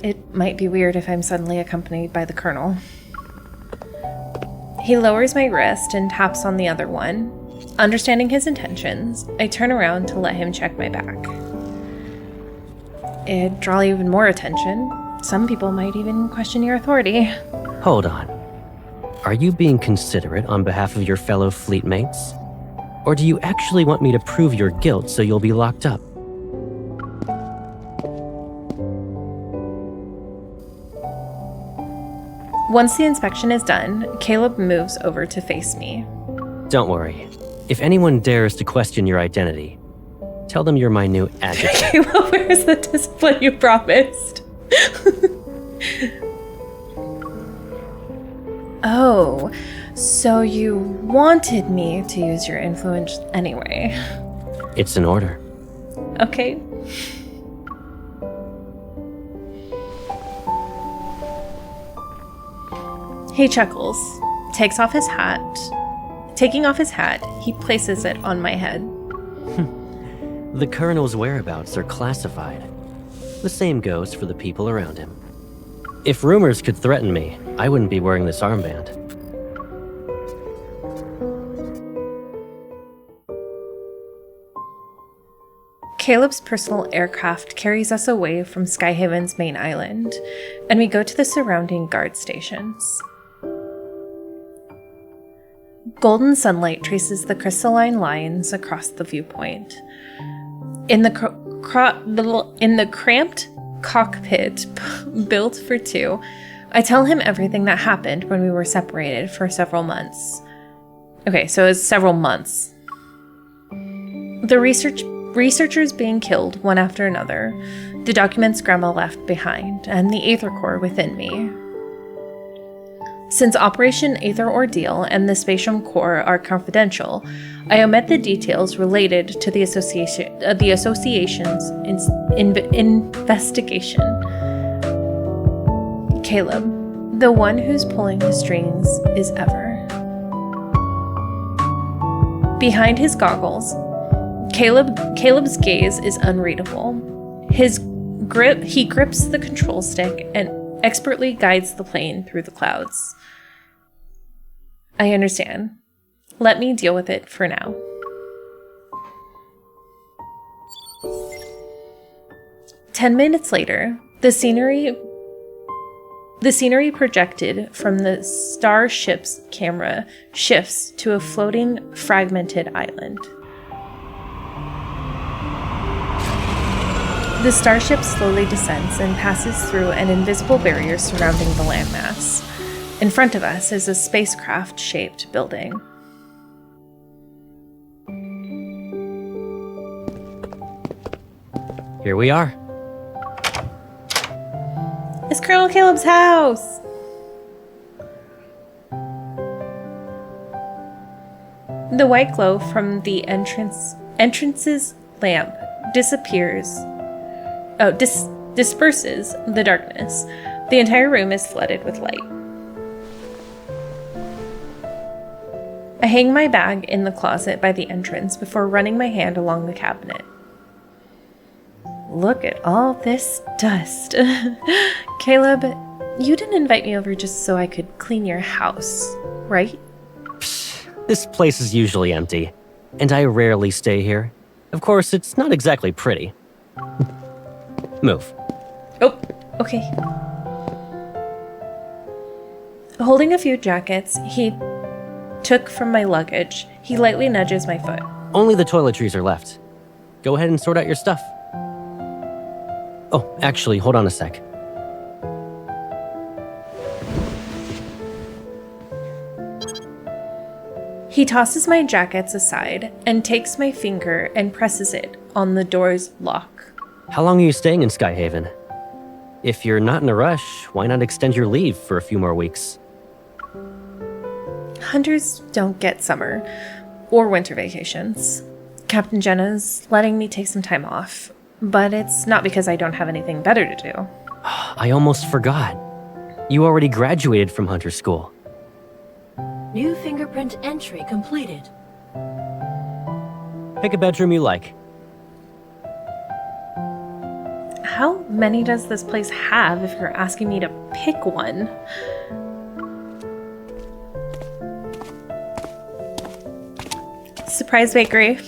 Speaker 1: It might be weird if I'm suddenly accompanied by the colonel. He lowers my wrist and taps on the other one. Understanding his intentions, I turn around to let him check my back. It'd draw even more attention. Some people might even question your authority.
Speaker 8: Hold on. Are you being considerate on behalf of your fellow fleet mates? Or do you actually want me to prove your guilt so you'll be locked up?
Speaker 1: Once the inspection is done, Caleb moves over to face me.
Speaker 8: Don't worry. If anyone dares to question your identity, tell them you're my new adjutant.
Speaker 1: Caleb, where's the discipline you promised? Oh, so you wanted me to use your influence anyway.
Speaker 8: It's an order.
Speaker 1: Okay. He chuckles, takes off his hat. Taking off his hat, he places it on my head.
Speaker 8: The Colonel's whereabouts are classified. The same goes for the people around him. If rumors could threaten me, I wouldn't be wearing this armband.
Speaker 1: Caleb's personal aircraft carries us away from Skyhaven's main island, and we go to the surrounding guard stations. Golden sunlight traces the crystalline lines across the viewpoint. In the cramped cockpit built for two, I tell him everything that happened when we were separated for several months. Okay, so it's several months. The researchers being killed one after another, the documents Grandma left behind, and the Aether Core within me. Since Operation Aether Ordeal and the Spatium Core are confidential, I omit the details related to the association's investigation. Caleb, the one who's pulling the strings, is Ever. Behind his goggles, Caleb's gaze is unreadable. He grips the control stick and expertly guides the plane through the clouds. I understand. Let me deal with it for now. "10 minutes later, the scenery projected from the starship's camera shifts to a floating, fragmented island. The starship slowly descends and passes through an invisible barrier surrounding the landmass. In front of us is a spacecraft-shaped building.
Speaker 8: Here we are.
Speaker 1: It's Colonel Caleb's house! The white glow from the entrance's lamp disperses the darkness. The entire room is flooded with light. I hang my bag in the closet by the entrance before running my hand along the cabinet. Look at all this dust. Caleb, you didn't invite me over just so I could clean your house, right?
Speaker 8: This place is usually empty, and I rarely stay here. Of course, it's not exactly pretty. Move.
Speaker 1: Oh, okay. Holding a few jackets he took from my luggage, he lightly nudges my foot.
Speaker 8: Only the toiletries are left. Go ahead and sort out your stuff. Oh, actually, hold on a sec.
Speaker 1: He tosses my jackets aside and takes my finger and presses it on the door's lock.
Speaker 8: How long are you staying in Skyhaven? If you're not in a rush, why not extend your leave for a few more weeks?
Speaker 1: Hunters don't get summer or winter vacations. Captain Jenna's letting me take some time off, but it's not because I don't have anything better to do.
Speaker 8: I almost forgot. You already graduated from Hunter School.
Speaker 5: New fingerprint entry completed.
Speaker 8: Pick a bedroom you like.
Speaker 1: How many does this place have if you're asking me to pick one? Surprise bakery.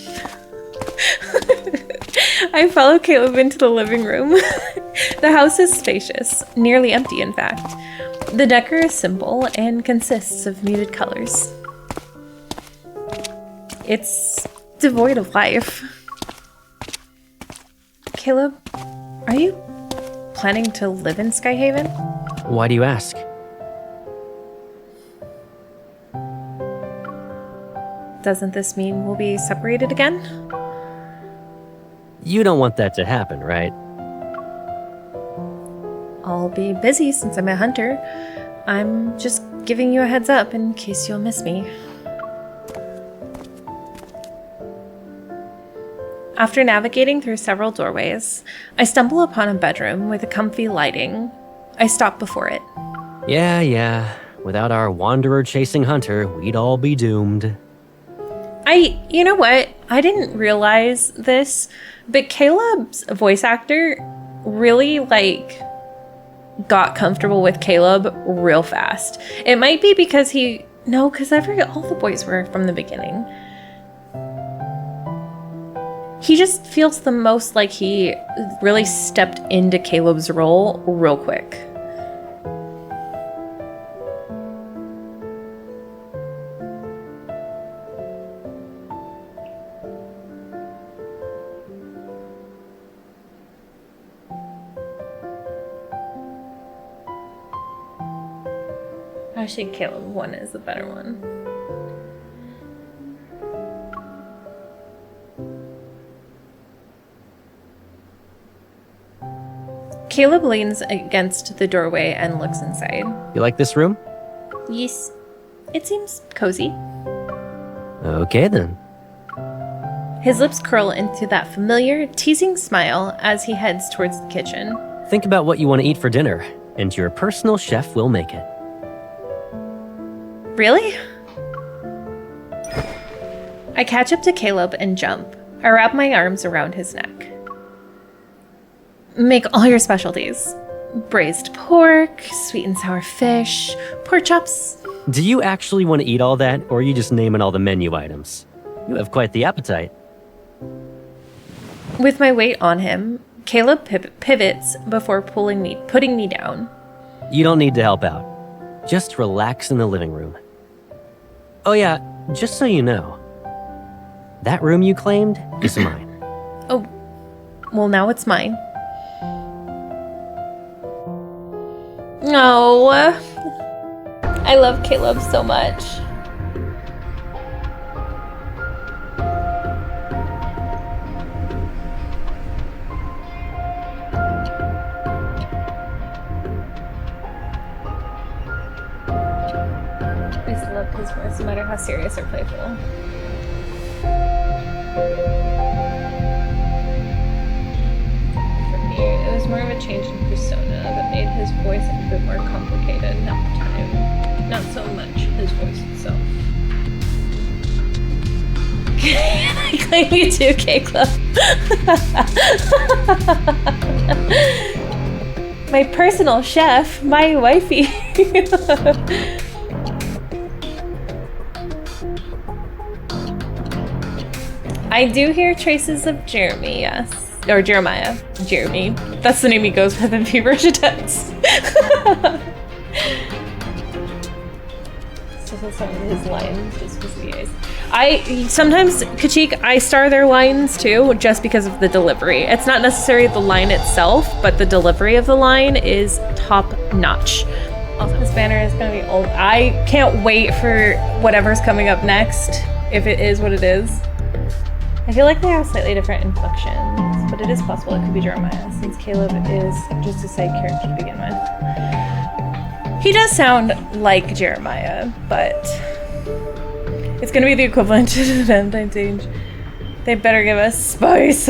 Speaker 1: I follow Caleb into the living room. The house is spacious, nearly empty in fact. The decor is simple and consists of muted colors. It's devoid of life. Caleb, are you planning to live in Skyhaven?
Speaker 8: Why do you ask?
Speaker 1: Doesn't this mean we'll be separated again?
Speaker 8: You don't want that to happen, right?
Speaker 1: I'll be busy since I'm a hunter. I'm just giving you a heads up in case you'll miss me. After navigating through several doorways, I stumble upon a bedroom with a comfy lighting. I stop before it.
Speaker 8: Yeah. Without our wanderer chasing hunter, we'd all be doomed.
Speaker 1: You know what? I didn't realize this, but Caleb's voice actor really, like, got comfortable with Caleb real fast. It might be because because all the boys were from the beginning. He just feels the most like he really stepped into Caleb's role real quick. Actually, Caleb 1 is the better one. Caleb leans against the doorway and looks inside.
Speaker 8: You like this room?
Speaker 1: Yes. It seems cozy.
Speaker 8: Okay then.
Speaker 1: His lips curl into that familiar, teasing smile as he heads towards the kitchen.
Speaker 8: Think about what you want to eat for dinner, and your personal chef will make it.
Speaker 1: Really? I catch up to Caleb and jump. I wrap my arms around his neck. Make all your specialties. Braised pork, sweet and sour fish, pork chops.
Speaker 8: Do you actually want to eat all that, or are you just naming all the menu items? You have quite the appetite.
Speaker 1: With my weight on him, Caleb pivots before putting me down.
Speaker 8: You don't need to help out. Just relax in the living room. Oh yeah, just so you know, that room you claimed is mine.
Speaker 1: Oh, well now it's mine. Oh, I love Caleb so much. I just love his voice, no matter how serious or playful. It was more of a change in persona that made his voice a bit more complicated at the time. Not so much his voice itself. I claim you too, K-Club. My personal chef, my wifey. I do hear traces of Jeremy, yes. Or Jeremiah. Jeremy. That's the name he goes with in Fever Jets. So some of his lines just was sometimes, Kachik, I star their lines too, just because of the delivery. It's not necessarily the line itself, but the delivery of the line is top notch. Also, this banner is gonna be old. I can't wait for whatever's coming up next, if it is what it is. I feel like they have slightly different inflections, but it is possible it could be Jeremiah, since Caleb is just a side character to begin with. He does sound like Jeremiah, but it's gonna be the equivalent to the Valentine's Age. They better give us spice.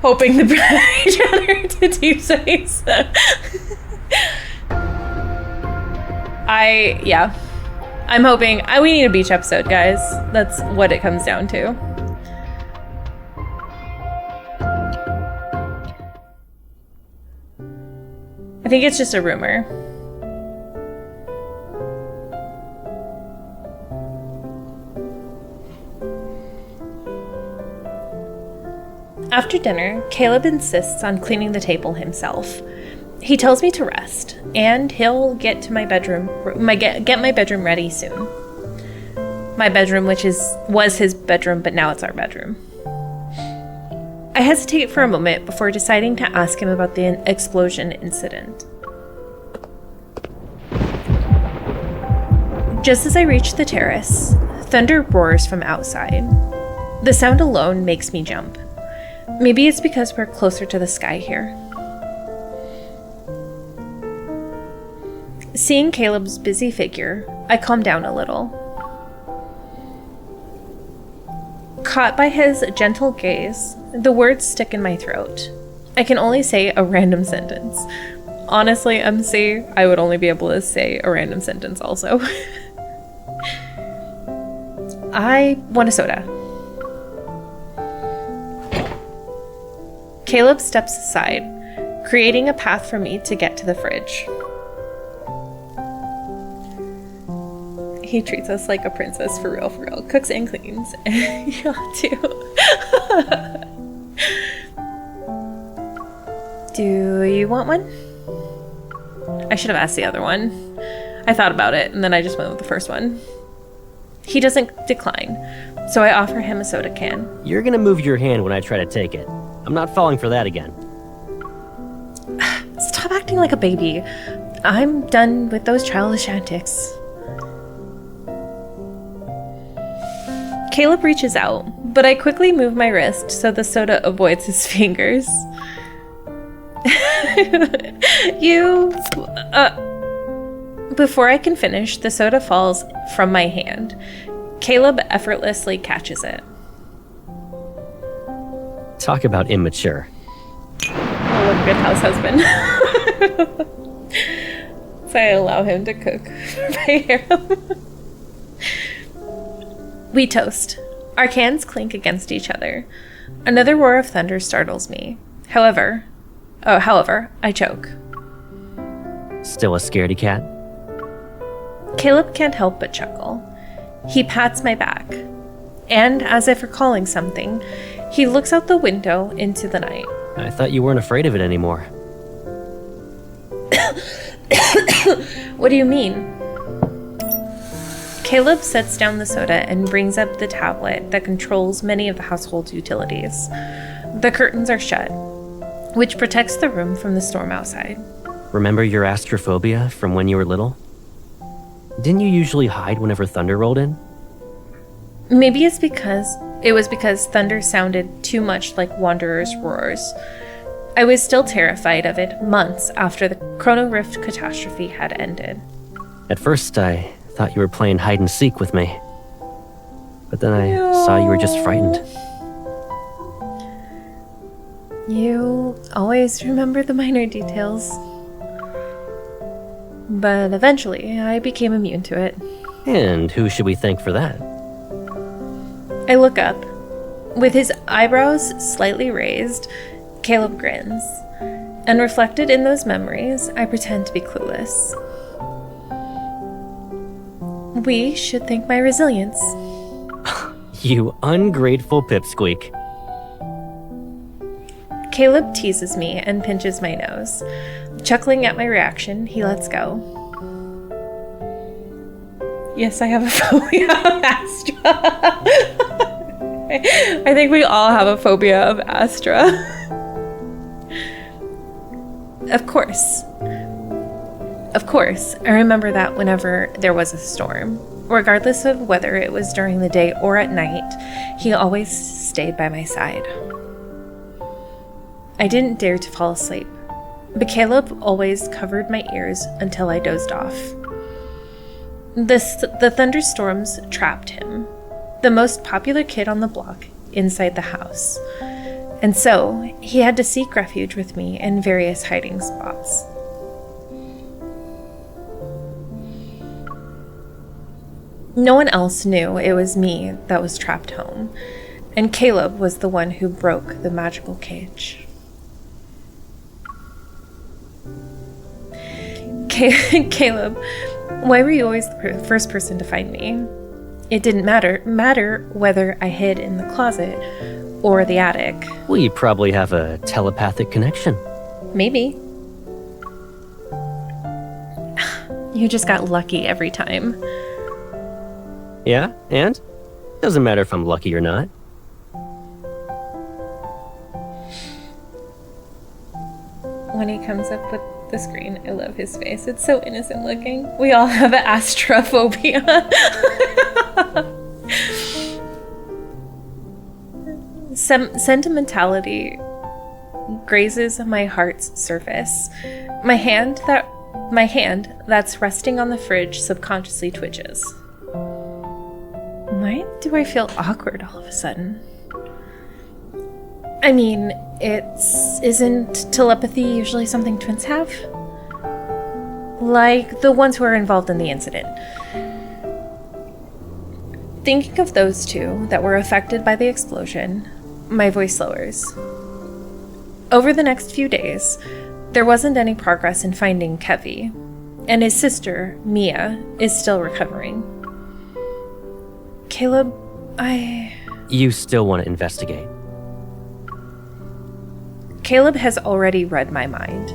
Speaker 1: Hoping the bride to Deepspace. I'm hoping. We need a beach episode, guys. That's what it comes down to. I think it's just a rumor. After dinner, Caleb insists on cleaning the table himself. He tells me to rest, and he'll get to my bedroom, get my bedroom ready soon. My bedroom, which was his bedroom, but now it's our bedroom. I hesitate for a moment before deciding to ask him about the explosion incident. Just as I reach the terrace, thunder roars from outside. The sound alone makes me jump. Maybe it's because we're closer to the sky here. Seeing Caleb's busy figure, I calm down a little. Caught by his gentle gaze, the words stick in my throat. I can only say a random sentence. Honestly, MC, I would only be able to say a random sentence also. I want a soda. Caleb steps aside, creating a path for me to get to the fridge. He treats us like a princess, for real, for real. Cooks and cleans. You too. Do you want one? I should have asked the other one. I thought about it, and then I just went with the first one. He doesn't decline, so I offer him a soda can.
Speaker 8: You're gonna move your hand when I try to take it. I'm not falling for that again.
Speaker 1: Stop acting like a baby. I'm done with those childish antics. Caleb reaches out, but I quickly move my wrist so the soda avoids his fingers. Before I can finish, the soda falls from my hand. Caleb effortlessly catches it.
Speaker 8: Talk about immature.
Speaker 1: Oh, what a good house husband. So I allow him to cook my harem. We toast. Our cans clink against each other. Another roar of thunder startles me. However, I choke.
Speaker 8: Still a scaredy cat?
Speaker 1: Caleb can't help but chuckle. He pats my back, and as if recalling something, he looks out the window into the night.
Speaker 8: I thought you weren't afraid of it anymore.
Speaker 1: What do you mean? Caleb sets down the soda and brings up the tablet that controls many of the household's utilities. The curtains are shut, which protects the room from the storm outside.
Speaker 8: Remember your astrophobia from when you were little? Didn't you usually hide whenever thunder rolled in?
Speaker 1: Maybe it was because thunder sounded too much like wanderers' roars. I was still terrified of it months after the Chrono Rift catastrophe had ended.
Speaker 8: At first, I thought you were playing hide and seek with me. But then I saw you were just frightened.
Speaker 1: You always remember the minor details. But eventually, I became immune to it.
Speaker 8: And who should we thank for that?
Speaker 1: I look up. With his eyebrows slightly raised, Caleb grins. And reflected in those memories, I pretend to be clueless. We should thank my resilience.
Speaker 8: You ungrateful pipsqueak.
Speaker 1: Caleb teases me and pinches my nose. Chuckling at my reaction, he lets go. Yes, I have a phobia of Astra. I think we all have a phobia of Astra. Of course, I remember that whenever there was a storm, regardless of whether it was during the day or at night, he always stayed by my side. I didn't dare to fall asleep, but Caleb always covered my ears until I dozed off. The thunderstorms trapped him, the most popular kid on the block, inside the house. And so, he had to seek refuge with me in various hiding spots. No one else knew it was me that was trapped home, and Caleb was the one who broke the magical cage. Caleb, why were you always the first person to find me? It didn't matter whether I hid in the closet or the attic.
Speaker 8: We probably have a telepathic connection.
Speaker 1: Maybe. You just got lucky every time.
Speaker 8: Yeah, and? Doesn't matter if I'm lucky or not.
Speaker 1: When he comes up with the screen, I love his face. It's so innocent looking. We all have an astrophobia. Sentimentality grazes my heart's surface. My hand that's resting on the fridge subconsciously twitches. Why do I feel awkward all of a sudden? I mean, isn't telepathy usually something twins have? Like the ones who are involved in the incident. Thinking of those two that were affected by the explosion, my voice lowers. Over the next few days, there wasn't any progress in finding Kevy, and his sister, Mia, is still recovering. Caleb,
Speaker 8: You still want to investigate?
Speaker 1: Caleb has already read my mind.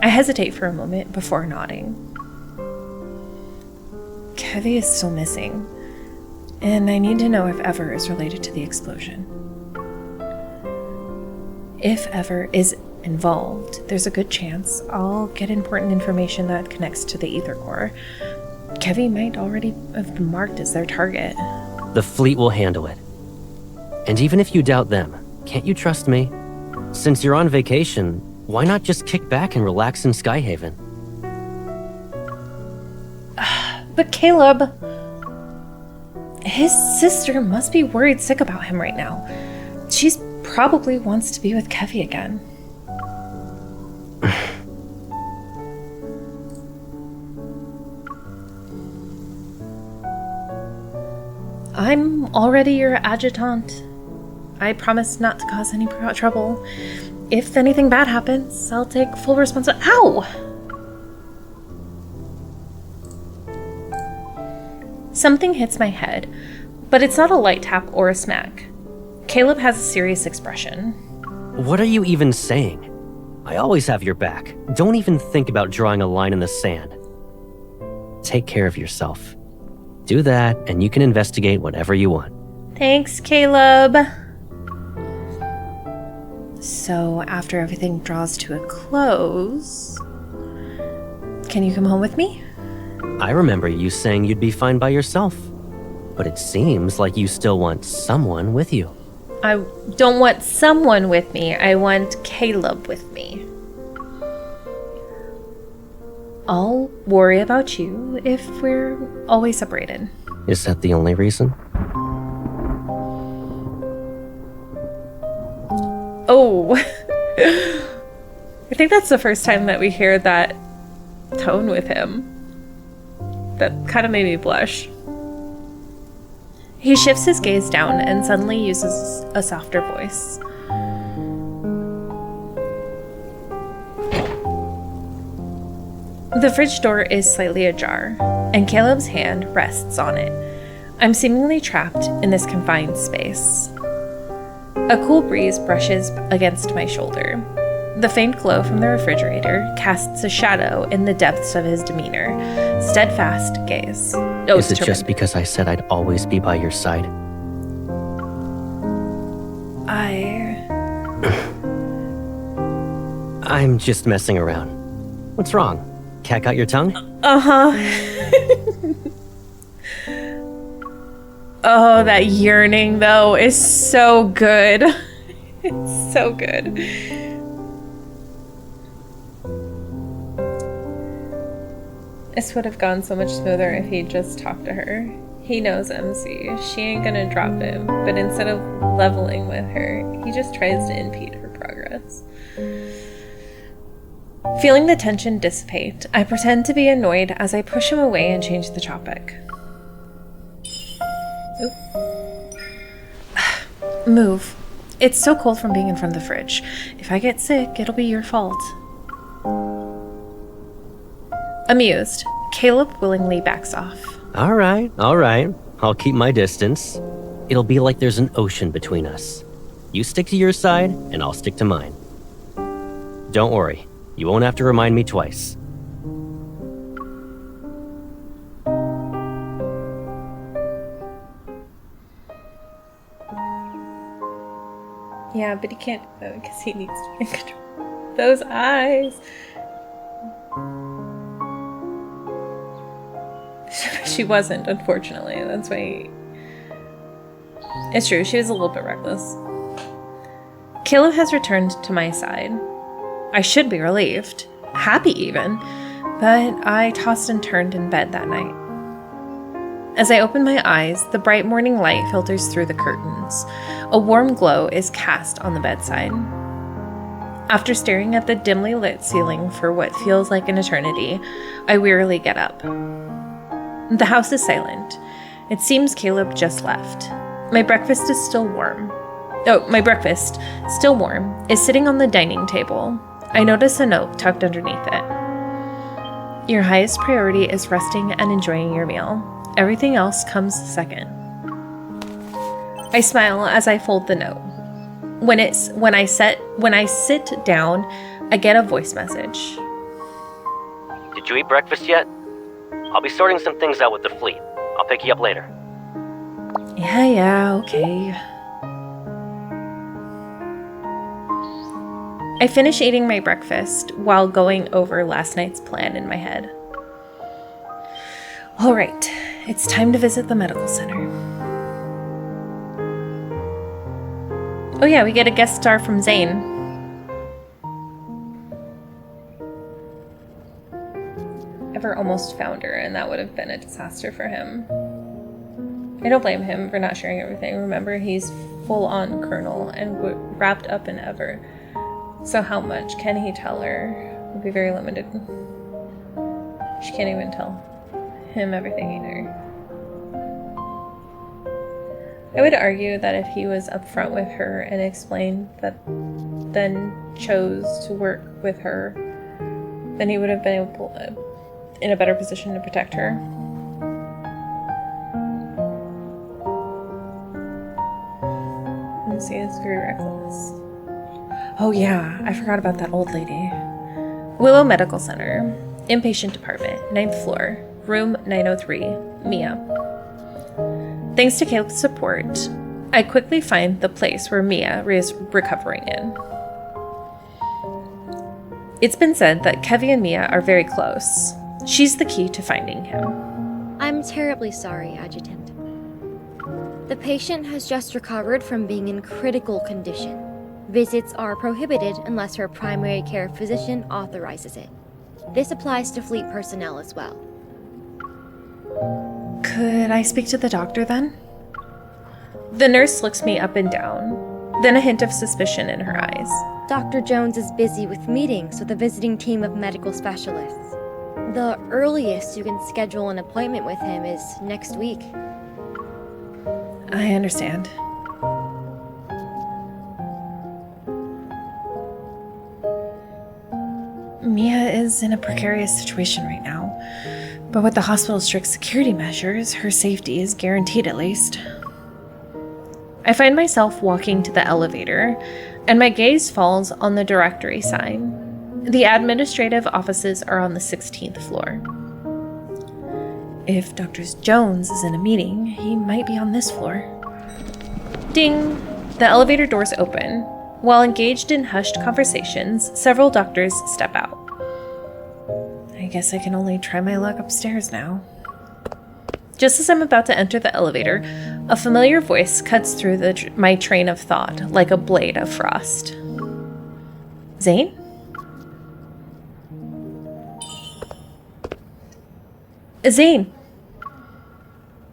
Speaker 1: I hesitate for a moment before nodding. Kevy is still missing, and I need to know if Ever is related to the explosion. If Ever is involved, there's a good chance I'll get important information that connects to the Ether Core. Kevy might already have been marked as their target.
Speaker 8: The fleet will handle it. And even if you doubt them, can't you trust me? Since you're on vacation, why not just kick back and relax in Skyhaven?
Speaker 1: But Caleb, his sister must be worried sick about him right now. She's probably wants to be with Kevy again. I'm already your adjutant. I promise not to cause any trouble. If anything bad happens, I'll take full responsibility. Ow! Something hits my head, but it's not a light tap or a smack. Caleb has a serious expression.
Speaker 8: What are you even saying? I always have your back. Don't even think about drawing a line in the sand. Take care of yourself. Do that, and you can investigate whatever you want.
Speaker 1: Thanks, Caleb. So, after everything draws to a close, can you come home with me?
Speaker 8: I remember you saying you'd be fine by yourself, but it seems like you still want someone with you.
Speaker 1: I don't want someone with me. I want Caleb with me. I'll worry about you if we're always separated.
Speaker 8: Is that the only reason?
Speaker 1: Oh. I think that's the first time that we hear that tone with him. That kind of made me blush. He shifts his gaze down and suddenly uses a softer voice. The fridge door is slightly ajar, and Caleb's hand rests on it. I'm seemingly trapped in this confined space. A cool breeze brushes against my shoulder. The faint glow from the refrigerator casts a shadow in the depths of his demeanor. Steadfast gaze. Oh,
Speaker 8: is it just because I said I'd always be by your side? I'm just messing around. What's wrong? Cat got your tongue?
Speaker 1: Uh-huh. Oh, that yearning, though, is so good. It's so good. This would have gone so much smoother if he'd just talked to her. He knows MC. She ain't gonna drop him, but instead of leveling with her, he just tries to impede her progress. Feeling the tension dissipate, I pretend to be annoyed as I push him away and change the topic. Move. It's so cold from being in front of the fridge. If I get sick, it'll be your fault. Amused, Caleb willingly backs off.
Speaker 8: All right. I'll keep my distance. It'll be like there's an ocean between us. You stick to your side, and I'll stick to mine. Don't worry. You won't have to remind me twice.
Speaker 1: Yeah, but he can't do that because he needs to be in control. Those eyes. She wasn't, unfortunately. That's why. It's true, she was a little bit reckless. Caleb has returned to my side. I should be relieved, happy even, but I tossed and turned in bed that night. As I open my eyes, the bright morning light filters through the curtains. A warm glow is cast on the bedside. After staring at the dimly lit ceiling for what feels like an eternity, I wearily get up. The house is silent, It seems Caleb just left. My breakfast, still warm, is sitting on the dining table. I notice a note tucked underneath it. Your highest priority is resting and enjoying your meal. Everything else comes second. I smile as I fold the note. When I sit down, I get a voice message.
Speaker 8: Did you eat breakfast yet? I'll be sorting some things out with the fleet. I'll pick you up later.
Speaker 1: Yeah, okay. I finish eating my breakfast while going over last night's plan in my head. All right, it's time to visit the medical center. Oh yeah, we get a guest star from Zane. Ever almost found her, and that would have been a disaster for him. I don't blame him for not sharing everything. Remember, he's full-on Colonel and wrapped up in Ever. So how much can he tell her? Would be very limited. She can't even tell him everything either. I would argue that if he was upfront with her and explained that, then chose to work with her, then he would have been in a better position to protect her. Let's see, it's very reckless. Oh yeah, I forgot about that old lady. Willow Medical Center, inpatient department, 9th floor, room 903, Mia. Thanks to Caleb's support, I quickly find the place where Mia is recovering in. It's been said that Kevy and Mia are very close. She's the key to finding him.
Speaker 3: I'm terribly sorry, Adjutant. The patient has just recovered from being in critical condition. Visits are prohibited unless her primary care physician authorizes it. This applies to fleet personnel as well.
Speaker 1: Could I speak to the doctor then? The nurse looks me up and down, then a hint of suspicion in her eyes.
Speaker 3: Dr. Jones is busy with meetings with a visiting team of medical specialists. The earliest you can schedule an appointment with him is next week.
Speaker 1: I understand. Mia is in a precarious situation right now, but with the hospital's strict security measures, her safety is guaranteed at least. I find myself walking to the elevator, and my gaze falls on the directory sign. The administrative offices are on the 16th floor. If Dr. Jones is in a meeting, he might be on this floor. Ding! The elevator doors open. While engaged in hushed conversations, several doctors step out. I guess I can only try my luck upstairs now. Just as I'm about to enter the elevator, a familiar voice cuts through my train of thought like a blade of frost. Zane? Zane!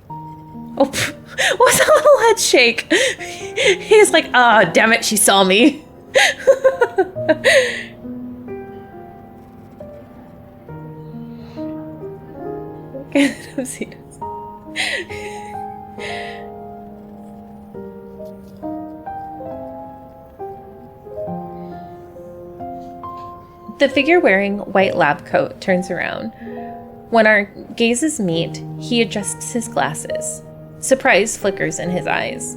Speaker 1: Oh, what's that little head shake? He's like, ah, oh, damn it, she saw me. The figure wearing white lab coat turns around. When our gazes meet, he adjusts his glasses. Surprise flickers in his eyes.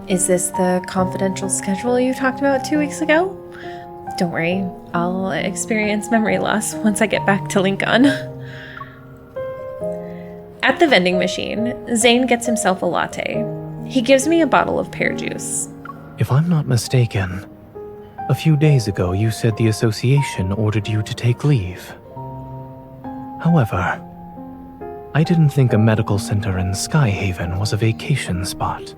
Speaker 1: Is this the confidential schedule you talked about 2 weeks ago? Don't worry, I'll experience memory loss once I get back to Lincoln. At the vending machine, Zane gets himself a latte. He gives me a bottle of pear juice.
Speaker 14: If I'm not mistaken, a few days ago you said the association ordered you to take leave. However, I didn't think a medical center in Skyhaven was a vacation spot.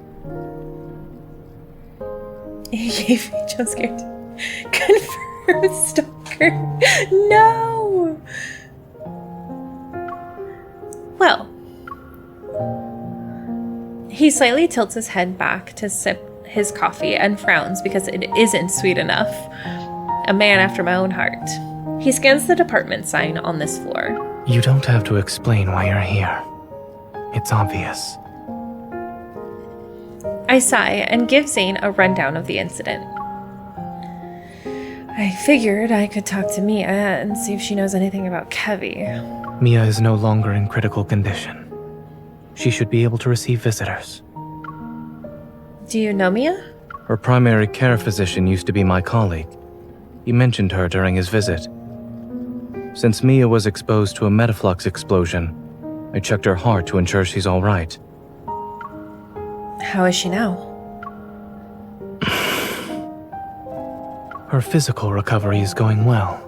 Speaker 1: He gave me jump scared. Confirmed stalker. No! Well. He slightly tilts his head back to sip his coffee and frowns because it isn't sweet enough. A man after my own heart. He scans the department sign on this floor.
Speaker 14: You don't have to explain why you're here. It's obvious.
Speaker 1: I sigh and give Zane a rundown of the incident. I figured I could talk to Mia and see if she knows anything about Kevy.
Speaker 14: Mia is no longer in critical condition. She should be able to receive visitors.
Speaker 1: Do you know Mia?
Speaker 14: Her primary care physician used to be my colleague. He mentioned her during his visit. Since Mia was exposed to a metaflux explosion, I checked her heart to ensure she's all right.
Speaker 1: How is she now?
Speaker 14: Her physical recovery is going well,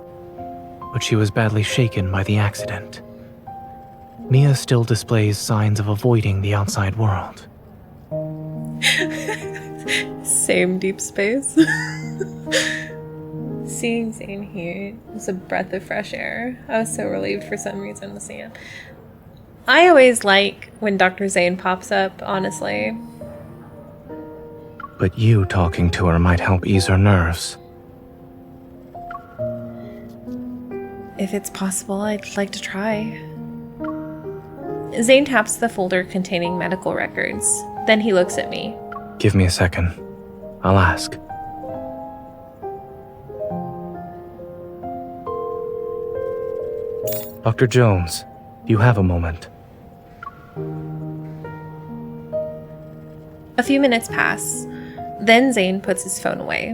Speaker 14: but she was badly shaken by the accident. Mia still displays signs of avoiding the outside world.
Speaker 1: Same deep space. Seeing Zane here was a breath of fresh air. I was so relieved for some reason to see him. I always like when Dr. Zane pops up, honestly.
Speaker 14: But you talking to her might help ease her nerves.
Speaker 1: If it's possible, I'd like to try. Zane taps the folder containing medical records. Then he looks at me.
Speaker 14: Give me a second. I'll ask. Dr. Jones, do you have a moment?
Speaker 1: A few minutes pass. Then Zane puts his phone away.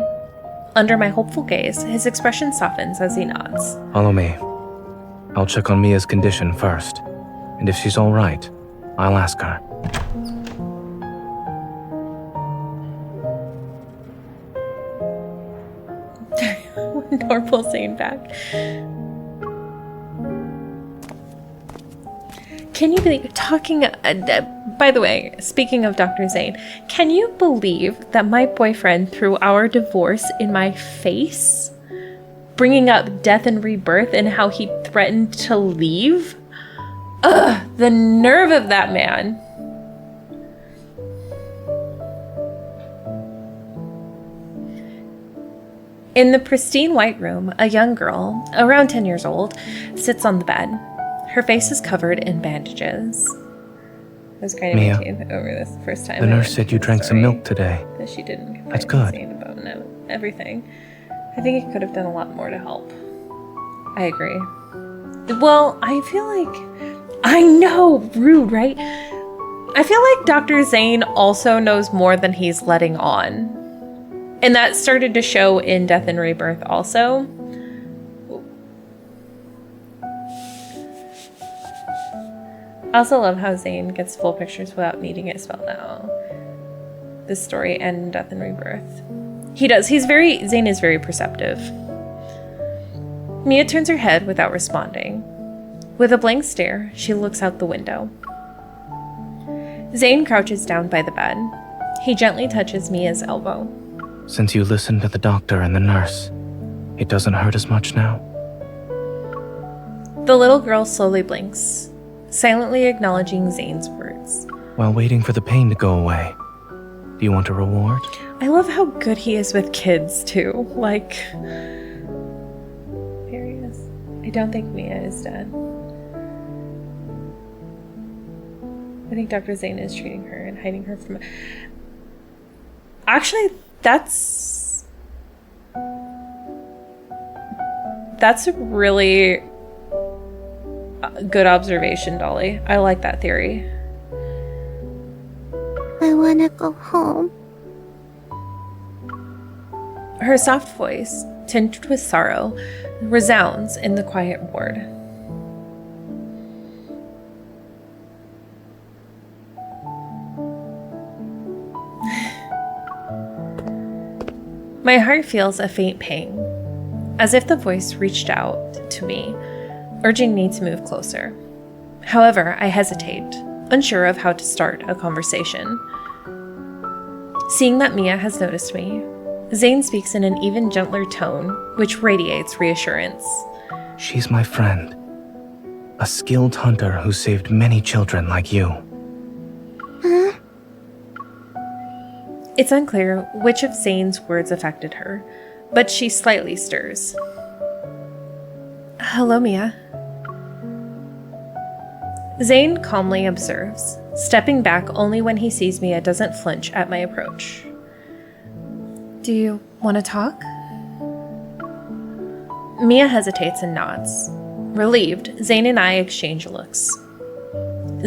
Speaker 1: Under my hopeful gaze, his expression softens as he nods.
Speaker 14: Follow me. I'll check on Mia's condition first. And if she's all right, I'll ask her.
Speaker 1: Normal Zane back. Can you believe talking? By the way, speaking of Dr. Zane, can you believe that my boyfriend threw our divorce in my face? Bringing up death and rebirth and how he threatened to leave? Ugh, the nerve of that man. In the pristine white room, a young girl, around 10 years old, sits on the bed. Her face is covered in bandages. I was grinding my teeth over this the first time.
Speaker 14: The nurse said you drank some milk today.
Speaker 1: That she didn't.
Speaker 14: That's good.
Speaker 1: About everything. I think it could have done a lot more to help. I agree. Well, I feel like... I know! Rude, right? I feel like Dr. Zane also knows more than he's letting on. And that started to show in Death and Rebirth also. I also love how Zane gets full pictures without needing it spelled out. This story and Death and Rebirth. He does. Zane is very perceptive. Mia turns her head without responding. With a blank stare, she looks out the window. Zane crouches down by the bed. He gently touches Mia's elbow.
Speaker 14: Since you listened to the doctor and the nurse, it doesn't hurt as much now?
Speaker 1: The little girl slowly blinks, silently acknowledging Zane's words.
Speaker 14: While waiting for the pain to go away, do you want a reward?
Speaker 1: I love how good he is with kids, too. Like... Here he is. I don't think Mia is dead. I think Dr. Zane is treating her and hiding her from... Actually, that's a really good observation, Dolly. I like that theory.
Speaker 13: I wanna go home.
Speaker 1: Her soft voice, tinged with sorrow, resounds in the quiet ward. My heart feels a faint pang, as if the voice reached out to me, urging me to move closer. However, I hesitate, unsure of how to start a conversation. Seeing that Mia has noticed me, Zane speaks in an even gentler tone, which radiates reassurance.
Speaker 14: She's my friend. A skilled hunter who saved many children like you.
Speaker 13: Huh?
Speaker 1: It's unclear which of Zane's words affected her, but she slightly stirs. Hello, Mia. Zane calmly observes, stepping back only when he sees Mia doesn't flinch at my approach. Do you want to talk? Mia hesitates and nods. Relieved, Zane and I exchange looks.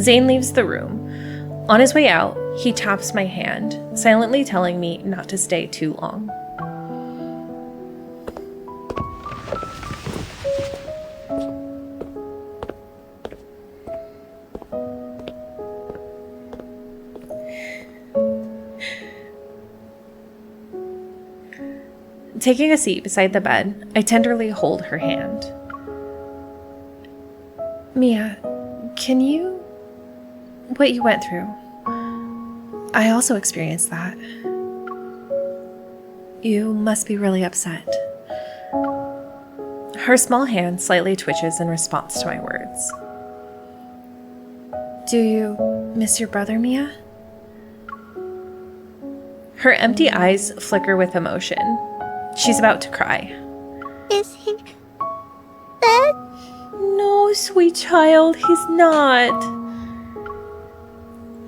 Speaker 1: Zane leaves the room. On his way out, he taps my hand, silently telling me not to stay too long. Taking a seat beside the bed, I tenderly hold her hand. Mia, can you... what you went through? I also experienced that. You must be really upset. Her small hand slightly twitches in response to my words. Do you miss your brother, Mia? Her empty eyes flicker with emotion. She's about to cry.
Speaker 13: Is he dead?
Speaker 1: No, sweet child, he's not.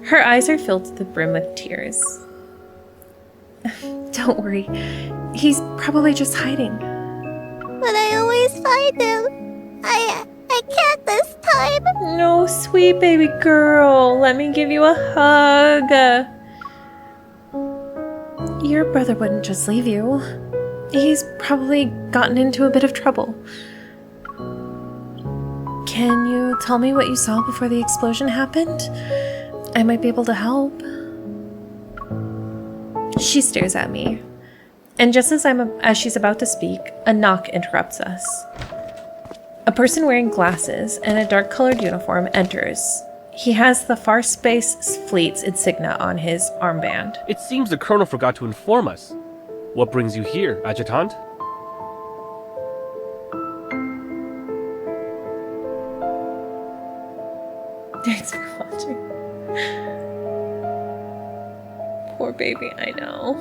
Speaker 1: Her eyes are filled to the brim with tears. Don't worry, he's probably just hiding.
Speaker 13: But I always find him. I can't this time.
Speaker 1: No, sweet baby girl, let me give you a hug. Your brother wouldn't just leave you. He's probably gotten into a bit of trouble. Can you tell me what you saw before the explosion happened? I might be able to help. She stares at me, and just as she's about to speak, a knock interrupts us. A person wearing glasses and a dark-colored uniform enters. He has the Farspace Fleet's insignia on his armband.
Speaker 2: It seems the Colonel forgot to inform us. What brings you here, Adjutant?
Speaker 1: Thanks for watching. Poor baby, I know.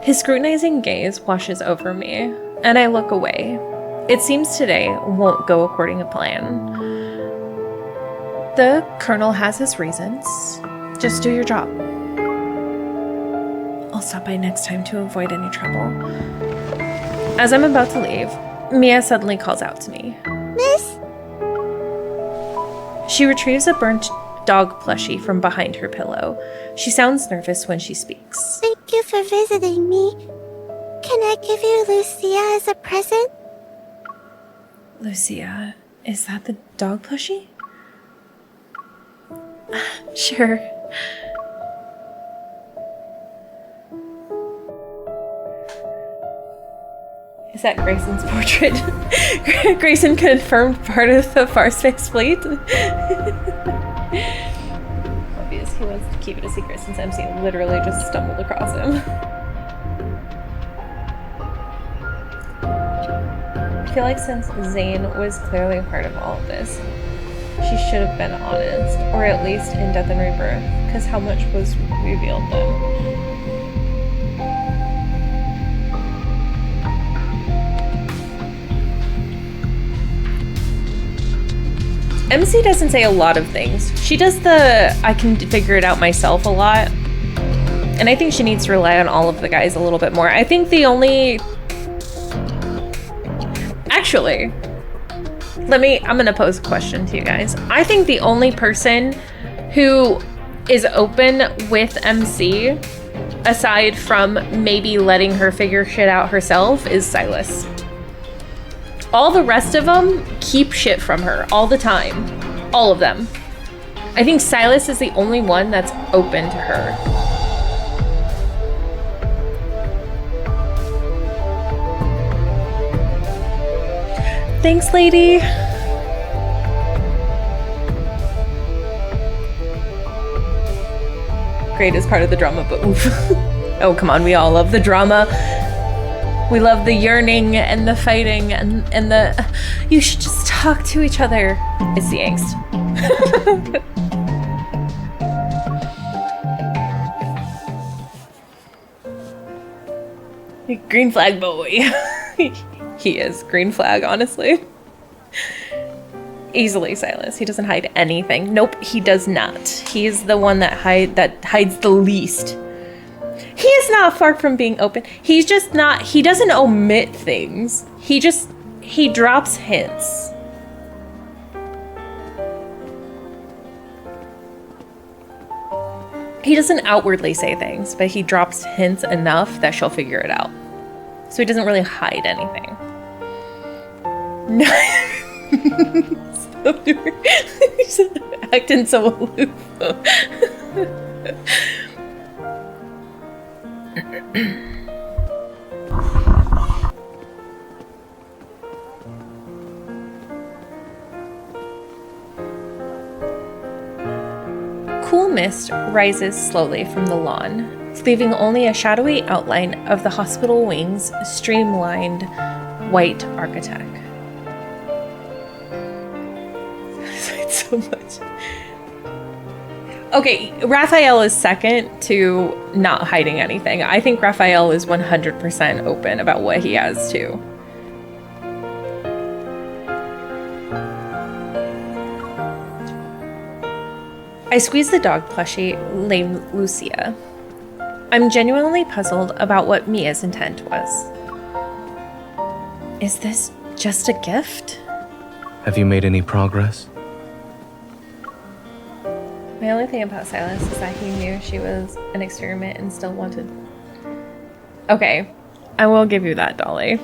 Speaker 1: His scrutinizing gaze washes over me, and I look away. It seems today won't go according to plan. The Colonel has his reasons. Just do your job. I'll stop by next time to avoid any trouble. As I'm about to leave, Mia suddenly calls out to me.
Speaker 13: Miss?
Speaker 1: She retrieves a burnt dog plushie from behind her pillow. She sounds nervous when she speaks.
Speaker 13: Thank you for visiting me. Can I give you Lucia as a present?
Speaker 1: Lucia, is that the dog plushie? Sure. Is that Grayson's portrait? Grayson confirmed part of the Farspace fleet? Obvious, he wants to keep it a secret since MC literally just stumbled across him. I feel like since Zane was clearly a part of all of this, she should have been honest, or at least in Death and Rebirth, because how much was revealed then? MC doesn't say a lot of things. She does the I can figure it out myself a lot. And I think she needs to rely on all of the guys a little bit more. I think the only... Actually, I'm gonna pose a question to you guys. I think the only person who is open with MC, aside from maybe letting her figure shit out herself, is Silas. All the rest of them keep shit from her all the time. All of them. I think Silas is the only one that's open to her. Thanks, lady. Great is part of the drama, but oof. Oh, come on, we all love the drama. We love the yearning and the fighting and the you should just talk to each other. It's the angst. Green flag boy. He is. Green flag, honestly. Easily Silas. He doesn't hide anything. Nope, he does not. He's the one that hides the least. He is not far from being open. He's just not, he doesn't omit things. He drops hints. He doesn't outwardly say things, but he drops hints enough that she'll figure it out. So he doesn't really hide anything. He's acting so aloof. Cool mist rises slowly from the lawn, leaving only a shadowy outline of the hospital wing's streamlined white architect. It's so much. Okay, Raphael is second to not hiding anything. I think Raphael is 100% open about what he has too. I squeeze the dog plushie named Lucia. I'm genuinely puzzled about what Mia's intent was. Is this just a gift?
Speaker 14: Have you made any progress?
Speaker 1: My only thing about Silas is that he knew she was an experiment and still wanted... Okay, I will give you that, Dolly.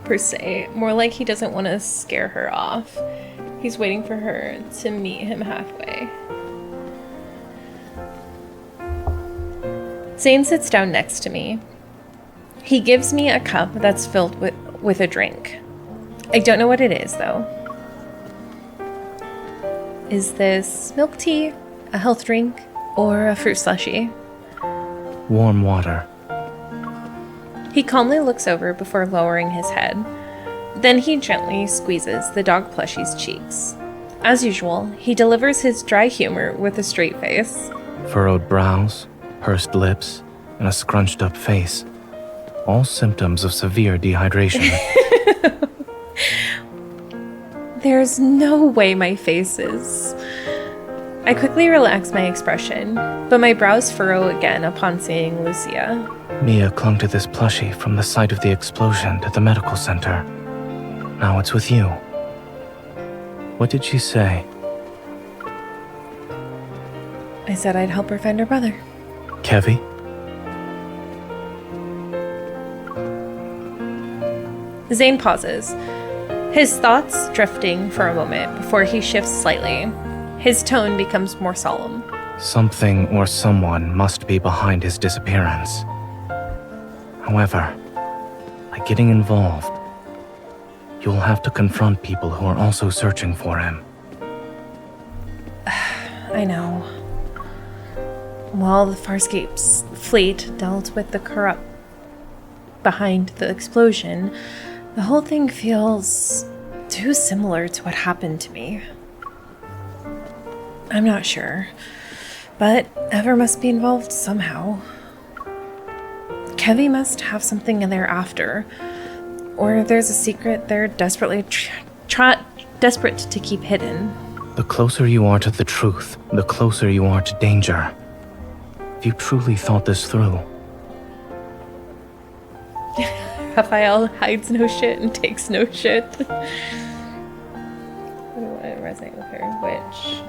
Speaker 1: Per se, more like he doesn't want to scare her off. He's waiting for her to meet him halfway. Zane sits down next to me. He gives me a cup that's filled with a drink. I don't know what it is, though. Is this milk tea, a health drink, or a fruit slushie?
Speaker 14: Warm water.
Speaker 1: He calmly looks over before lowering his head. Then he gently squeezes the dog plushie's cheeks. As usual, he delivers his dry humor with a straight face.
Speaker 14: Furrowed brows, pursed lips, and a scrunched up face. All symptoms of severe dehydration.
Speaker 1: There's no way my face is... I quickly relax my expression, but my brows furrow again upon seeing Lucia.
Speaker 14: Mia clung to this plushie from the site of the explosion at the medical center. Now it's with you. What did she say?
Speaker 1: I said I'd help her find her brother.
Speaker 14: Kevy?
Speaker 1: Zane pauses, his thoughts drifting for a moment before he shifts slightly. His tone becomes more solemn.
Speaker 14: Something or someone must be behind his disappearance. However, by getting involved, you'll have to confront people who are also searching for him.
Speaker 1: I know. While the Farscape's fleet dealt with the corrupt behind the explosion, the whole thing feels too similar to what happened to me. I'm not sure, but Ever must be involved somehow. Kevy must have something in there after, or there's a secret they're desperately desperate to keep hidden.
Speaker 14: The closer you are to the truth, the closer you are to danger. If you truly thought this through.
Speaker 1: Raphael hides no shit and takes no shit. I don't want to resonate with her, which...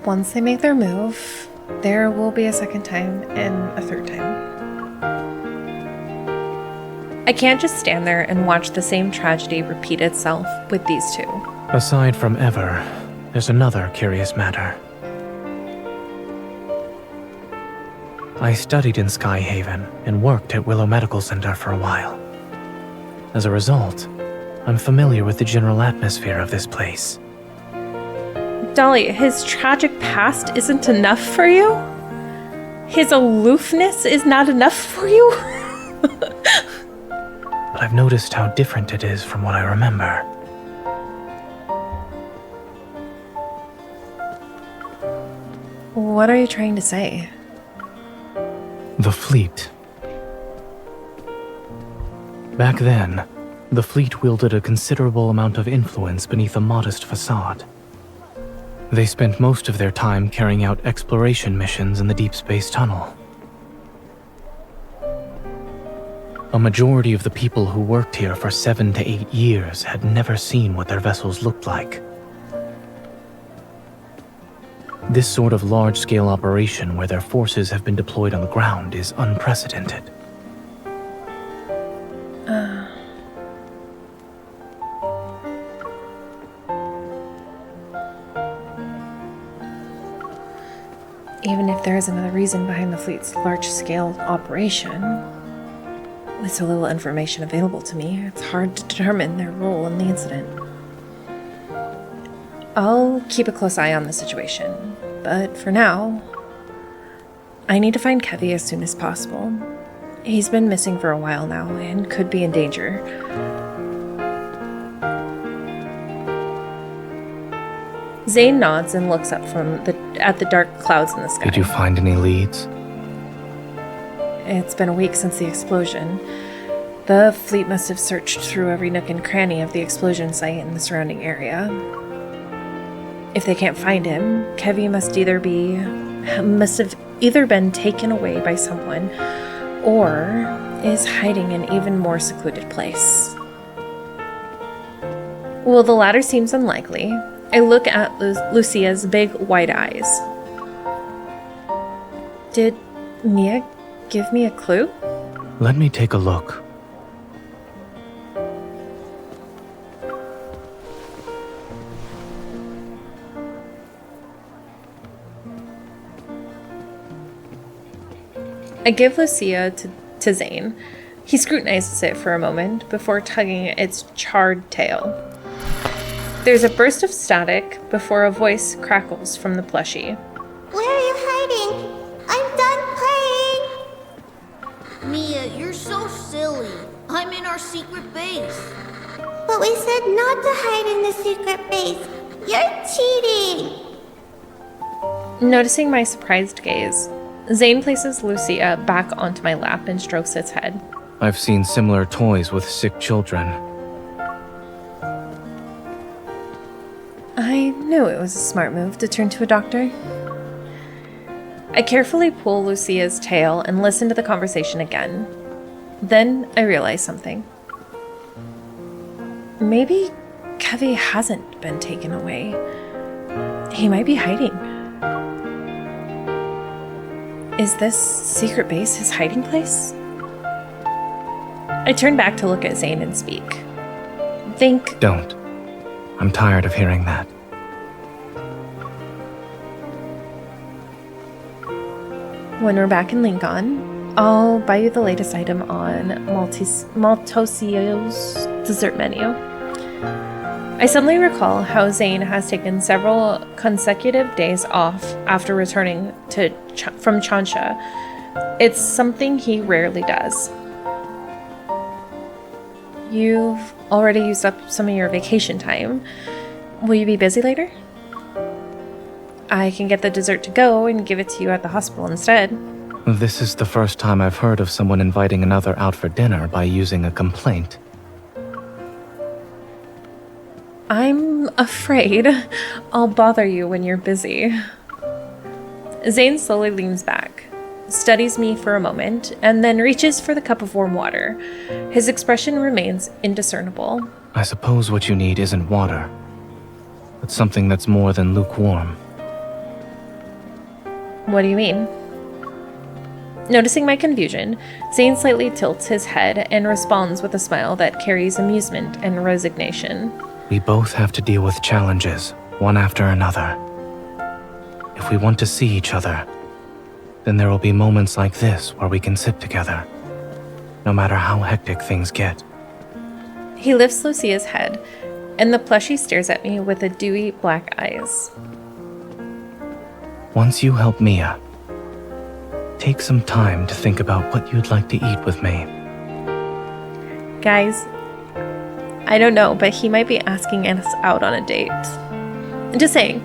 Speaker 1: Once they make their move, there will be a second time and a third time. I can't just stand there and watch the same tragedy repeat itself with these two.
Speaker 14: Aside from Ever, there's another curious matter. I studied in Skyhaven and worked at Willow Medical Center for a while. As a result, I'm familiar with the general atmosphere of this place.
Speaker 1: Dolly, his tragic past isn't enough for you? His aloofness is not enough for you?
Speaker 14: But I've noticed how different it is from what I remember.
Speaker 1: What are you trying to say?
Speaker 14: The fleet. Back then, the fleet wielded a considerable amount of influence beneath a modest facade. They spent most of their time carrying out exploration missions in the deep space tunnel. A majority of the people who worked here for 7 to 8 years had never seen what their vessels looked like. This sort of large-scale operation where their forces have been deployed on the ground is unprecedented.
Speaker 1: Even if there is another reason behind the fleet's large-scale operation, with so little information available to me, it's hard to determine their role in the incident. I'll keep a close eye on the situation, but for now, I need to find Kevy as soon as possible. He's been missing for a while now and could be in danger. Zane nods and looks up at the dark clouds in the sky.
Speaker 14: Did you find any leads?
Speaker 1: It's been a week since the explosion. The fleet must have searched through every nook and cranny of the explosion site in the surrounding area. If they can't find him, Kevy must have either been taken away by someone or is hiding in an even more secluded place. Well, the latter seems unlikely. I look at Lucia's big white eyes. Did Mia give me a clue?
Speaker 14: Let me take a look.
Speaker 1: I give Lucia to Zane. He scrutinizes it for a moment before tugging its charred tail. There's a burst of static before a voice crackles from the plushie.
Speaker 13: Where are you hiding? I'm done playing! Mia, you're so silly. I'm in our secret base. But we said not to hide in the secret base. You're cheating!
Speaker 1: Noticing my surprised gaze, Zane places Lucia back onto my lap and strokes its head.
Speaker 14: I've seen similar toys with sick children.
Speaker 1: I knew it was a smart move to turn to a doctor. I carefully pull Lucia's tail and listen to the conversation again. Then I realize something. Maybe Kevy hasn't been taken away. He might be hiding. Is this secret base his hiding place? I turn back to look at Zane and speak.
Speaker 14: Don't. I'm tired of hearing that.
Speaker 1: When we're back in Lincoln, I'll buy you the latest item on Maltosio's dessert menu. I suddenly recall how Zane has taken several consecutive days off after returning from Chansha. It's something he rarely does. You've already used up some of your vacation time. Will you be busy later? I can get the dessert to go and give it to you at the hospital instead.
Speaker 14: This is the first time I've heard of someone inviting another out for dinner by using a complaint.
Speaker 1: I'm afraid I'll bother you when you're busy. Zane slowly leans back, studies me for a moment, and then reaches for the cup of warm water. His expression remains indiscernible.
Speaker 14: I suppose what you need isn't water, but something that's more than lukewarm.
Speaker 1: What do you mean? Noticing my confusion, Zane slightly tilts his head and responds with a smile that carries amusement and resignation.
Speaker 14: We both have to deal with challenges, one after another. If we want to see each other, then there will be moments like this where we can sit together, no matter how hectic things get.
Speaker 1: He lifts Lucia's head, and the plushie stares at me with the dewy black eyes.
Speaker 14: Once you help Mia, take some time to think about what you'd like to eat with me.
Speaker 1: Guys, I don't know, but he might be asking us out on a date. Just saying.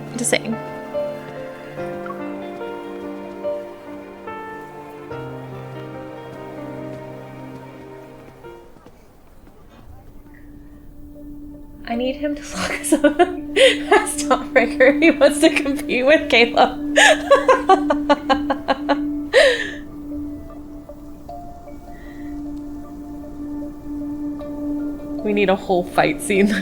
Speaker 1: I need him to look us up as Stormbreaker. He wants to compete with Caleb. We need a whole fight scene. I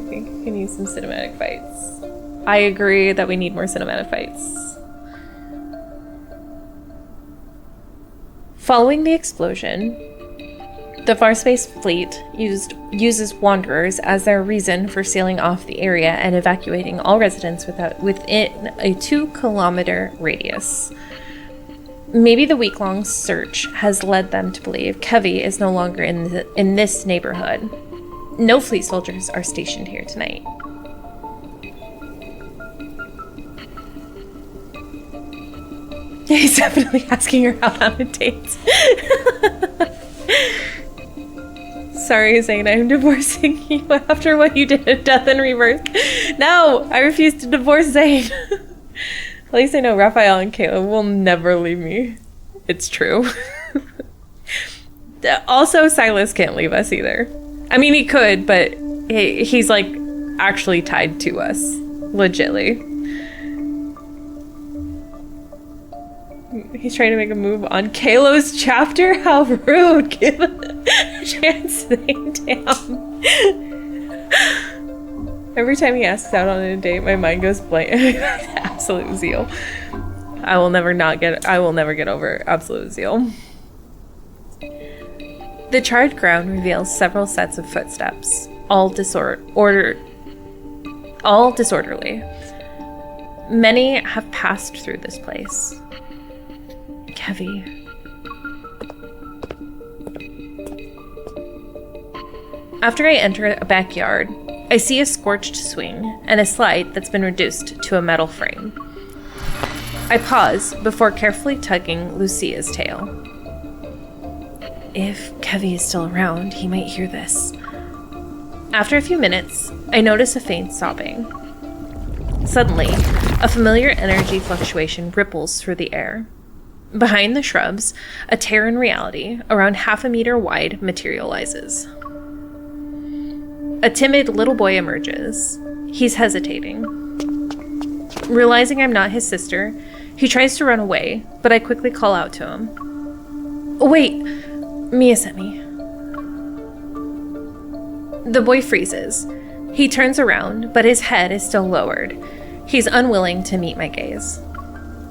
Speaker 1: think we can use some cinematic fights. I agree that we need more cinematic fights. Following the explosion, the Farspace fleet uses wanderers as their reason for sealing off the area and evacuating all residents within a 2-kilometer radius. Maybe the week-long search has led them to believe Kevy is no longer in this neighborhood. No fleet soldiers are stationed here tonight. He's definitely asking her out on a date. Sorry, Zane, I'm divorcing you after what you did at Death in Rebirth. No, I refuse to divorce Zane. At least I know Raphael and Caleb will never leave me. It's true. Also, Silas can't leave us either. I mean, he could, but he's like actually tied to us. Legitly. He's trying to make a move on Kalo's chapter? How rude. Give a chance thing down. Every time he asks out on a date, my mind goes blank. Absolute zeal. I will never get over absolute zeal. The charred ground reveals several sets of footsteps, all disorderly. Many have passed through this place. Kevy. After I enter a backyard, I see a scorched swing and a slide that's been reduced to a metal frame. I pause before carefully tugging Lucia's tail. If Kevy is still around, he might hear this. After a few minutes, I notice a faint sobbing. Suddenly, a familiar energy fluctuation ripples through the air. Behind the shrubs, a tear in reality, around half a meter wide, materializes. A timid little boy emerges. He's hesitating. Realizing I'm not his sister, he tries to run away, but I quickly call out to him. Wait, Mia sent me. The boy freezes. He turns around, but his head is still lowered. He's unwilling to meet my gaze.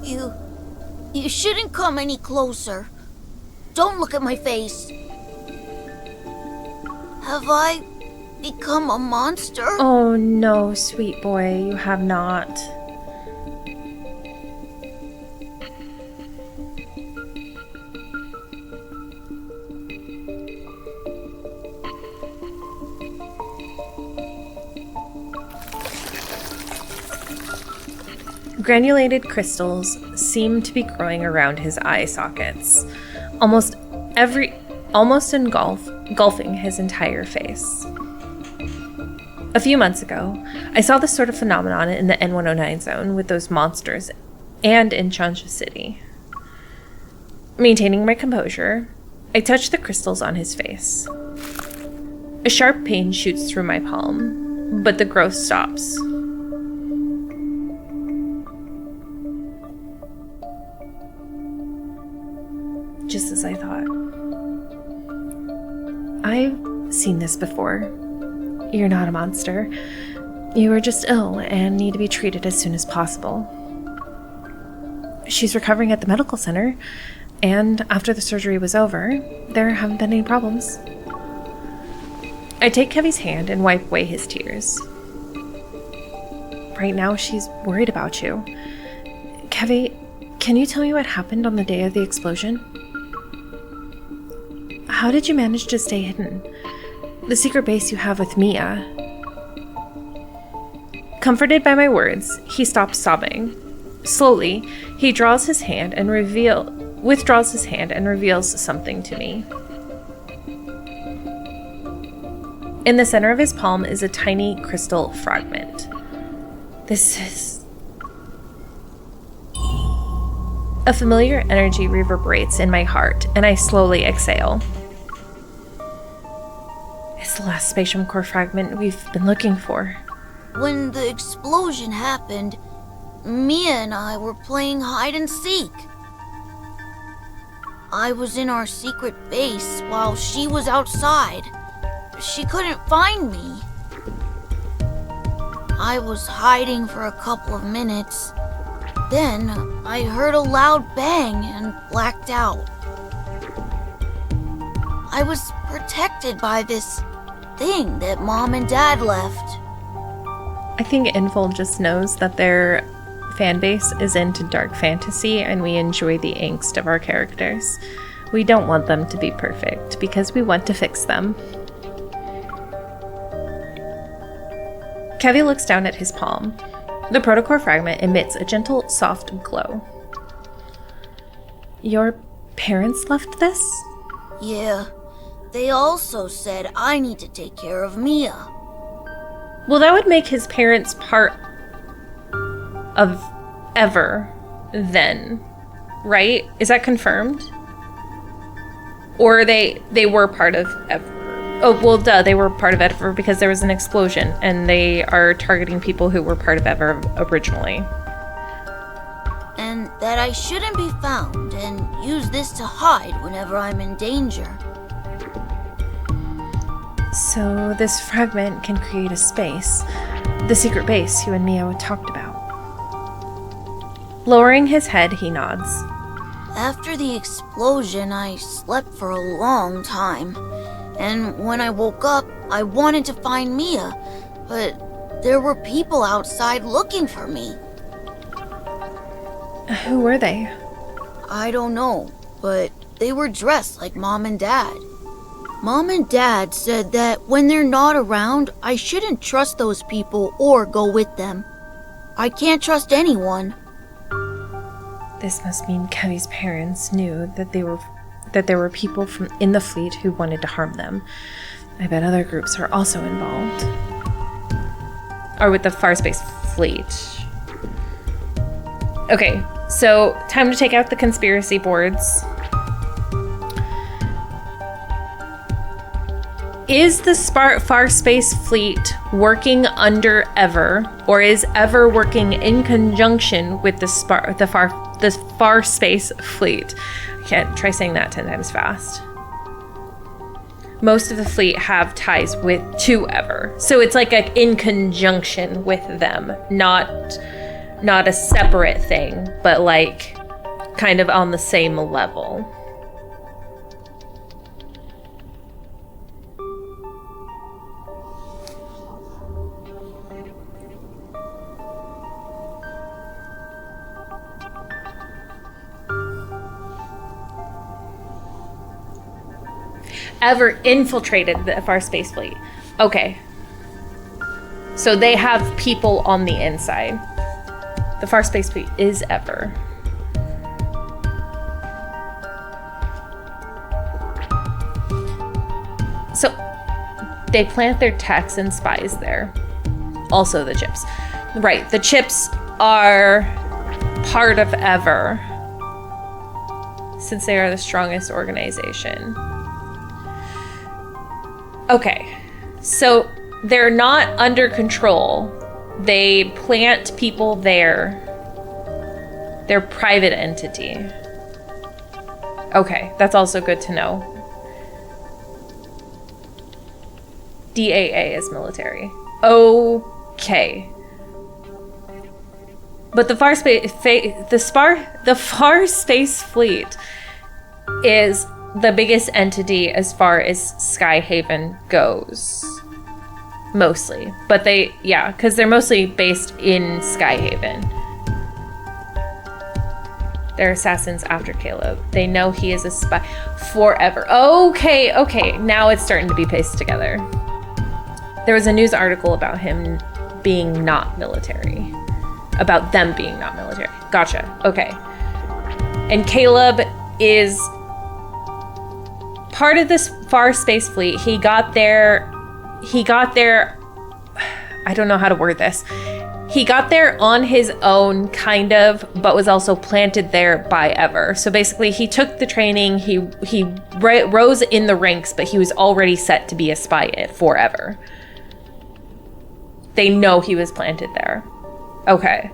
Speaker 13: You shouldn't come any closer. Don't look at my face. Have I become a monster?
Speaker 1: Oh no, sweet boy, you have not. Granulated crystals seem to be growing around his eye sockets, almost engulfing his entire face. A few months ago, I saw this sort of phenomenon in the N109 zone with those monsters and in Chansha City. Maintaining my composure, I touch the crystals on his face. A sharp pain shoots through my palm, but the growth stops. Just as I thought. I've seen this before. You're not a monster. You are just ill and need to be treated as soon as possible. She's recovering at the medical center, and after the surgery was over, there haven't been any problems. I take Kevy's hand and wipe away his tears. Right now, she's worried about you. Kevy, can you tell me what happened on the day of the explosion? How did you manage to stay hidden? The secret base you have with Mia. Comforted by my words, he stops sobbing, Slowly, he withdraws his hand and reveals something to me. In the center of his palm is a tiny crystal fragment. This is... A familiar energy reverberates in my heart, and I slowly exhale. It's the last spatium core fragment we've been looking for.
Speaker 13: When the explosion happened, Mia and I were playing hide and seek. I was in our secret base while she was outside. She couldn't find me. I was hiding for a couple of minutes. Then I heard a loud bang and blacked out. I was protected by this thing that Mom and Dad left.
Speaker 1: I think Infold just knows that their fan base is into dark fantasy and we enjoy the angst of our characters. We don't want them to be perfect because we want to fix them. Kevi looks down at his palm. The protocore fragment emits a gentle, soft glow. Your parents left this?
Speaker 13: Yeah. They also said I need to take care of Mia.
Speaker 1: Well, that would make his parents part of Ever then, right? Is that confirmed? Or they were part of Ever? Oh, well, duh, they were part of Ever because there was an explosion, and they are targeting people who were part of Ever originally.
Speaker 13: And that I shouldn't be found, and use this to hide whenever I'm in danger.
Speaker 1: So this fragment can create a space, the secret base you and Mia talked about. Lowering his head, he nods.
Speaker 13: After the explosion, I slept for a long time. And when I woke up, I wanted to find Mia, but there were people outside looking for me.
Speaker 1: Who were they?
Speaker 13: I don't know, but they were dressed like Mom and Dad. Mom and Dad said that when they're not around, I shouldn't trust those people or go with them. I can't trust anyone.
Speaker 1: This must mean Kevi's parents knew that there were people in the fleet who wanted to harm them. I bet other groups are also involved. Or with the Farspace fleet. Okay, so time to take out the conspiracy boards. Is the Farspace fleet working under Ever, or is Ever working in conjunction with the Farspace fleet? I can't try saying that 10 times fast. Most of the fleet have ties to Ever, so it's like in conjunction with them, not a separate thing, but like kind of on the same level. Ever infiltrated the Farspace fleet. Okay. So they have people on the inside. The Farspace fleet is Ever. So they plant their techs and spies there. Also the chips. Right, the chips are part of Ever, since they are the strongest organization. Okay, so they're not under control. They plant people there. They're private entity. Okay, that's also good to know. DAA is military. Okay. But the Farspace fleet is the biggest entity as far as Skyhaven goes. Mostly. But because they're mostly based in Skyhaven. They're assassins after Caleb. They know he is a spy forever. Okay, now it's starting to be pieced together. There was a news article about him being not military. about them being not military. Gotcha. Okay. And Caleb is part of this far space fleet. He got there, I don't know how to word this. He got there on his own, kind of, but was also planted there by Ever. So basically, he took the training, he rose in the ranks, but he was already set to be a spy for Ever. They know he was planted there. Okay.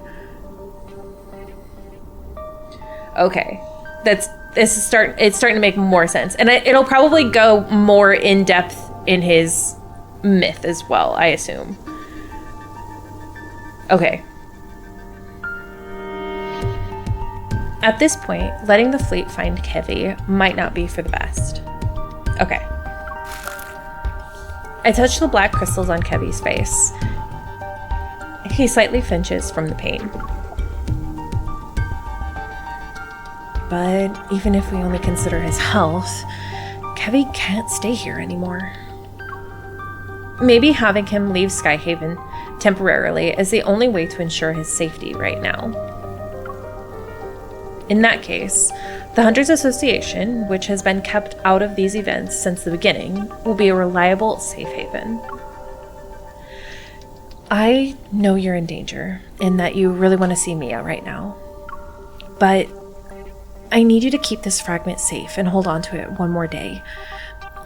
Speaker 1: Okay. It's starting to make more sense. And it'll probably go more in depth in his myth as well, I assume. Okay. At this point, letting the fleet find Kevy might not be for the best. Okay. I touch the black crystals on Kevy's face. He slightly flinches from the pain. But even if we only consider his health, Kevy can't stay here anymore. Maybe having him leave Skyhaven temporarily is the only way to ensure his safety right now. In that case, the Hunters Association, which has been kept out of these events since the beginning, will be a reliable safe haven. I know you're in danger and that you really want to see Mia right now, but I need you to keep this fragment safe and hold on to it one more day.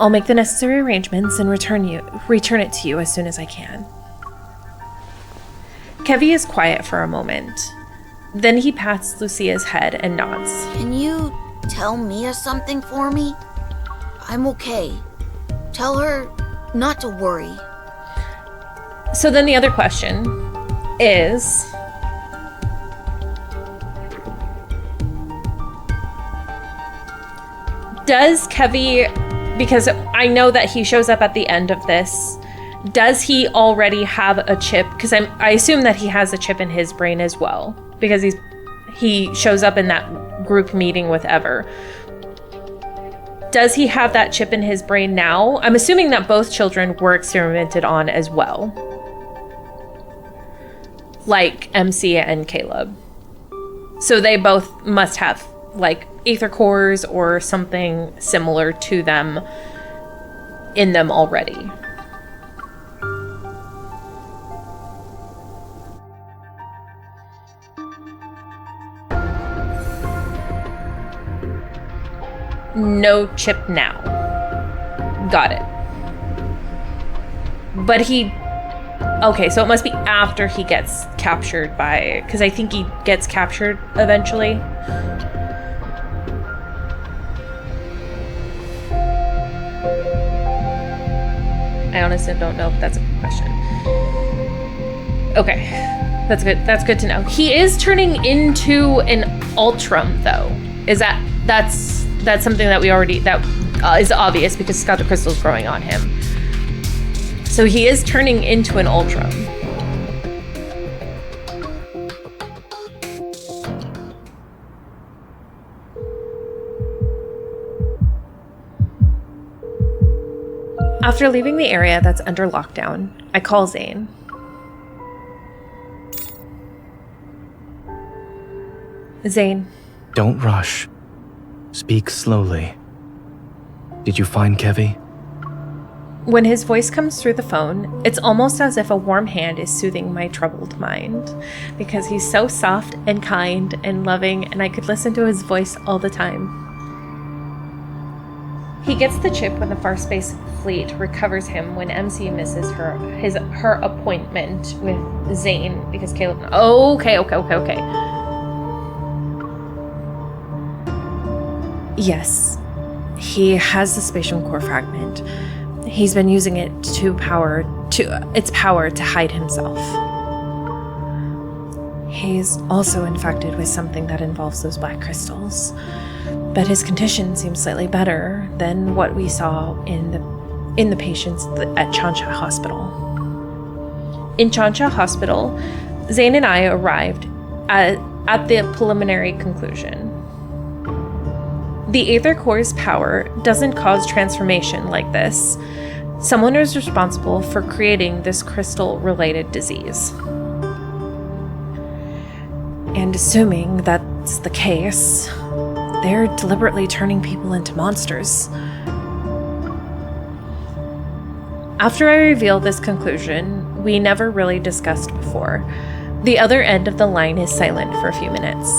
Speaker 1: I'll make the necessary arrangements and return it to you as soon as I can. Kevy is quiet for a moment. Then he pats Lucia's head and nods.
Speaker 13: Can you tell Mia something for me? I'm okay. Tell her not to worry.
Speaker 1: So then the other question is, does Kevy, because I know that he shows up at the end of this, does he already have a chip? Because I assume that he has a chip in his brain as well, because he shows up in that group meeting with Ever. Does he have that chip in his brain now? I'm assuming that both children were experimented on as well, like MC and Caleb. So they both must have like ether cores or something similar to them in them already. No chip now. Got it. But okay, so it must be after he gets captured by, because I think he gets captured eventually. I honestly don't know if that's a question. Okay, that's good. That's good to know. He is turning into an Ultram, though. That's something that is obvious because he's got the crystals growing on him. So he is turning into an Ultram. After leaving the area that's under lockdown, I call Zane. Zane.
Speaker 14: Don't rush. Speak slowly. Did you find Kevy?
Speaker 1: When his voice comes through the phone, it's almost as if a warm hand is soothing my troubled mind, because he's so soft and kind and loving, and I could listen to his voice all the time. He gets the chip when the Far Space Fleet recovers him when MC misses her appointment with Zane because Caleb... Okay. Yes, he has the spatial core fragment. He's been using it its power to hide himself. He's also infected with something that involves those black crystals. But his condition seems slightly better than what we saw in the patients at Chansha Hospital. In Chansha Hospital, Zane and I arrived at the preliminary conclusion. The Aether Core's power doesn't cause transformation like this. Someone is responsible for creating this crystal-related disease. And assuming that's the case, they're deliberately turning people into monsters. After I reveal this conclusion, we never really discussed before. The other end of the line is silent for a few minutes.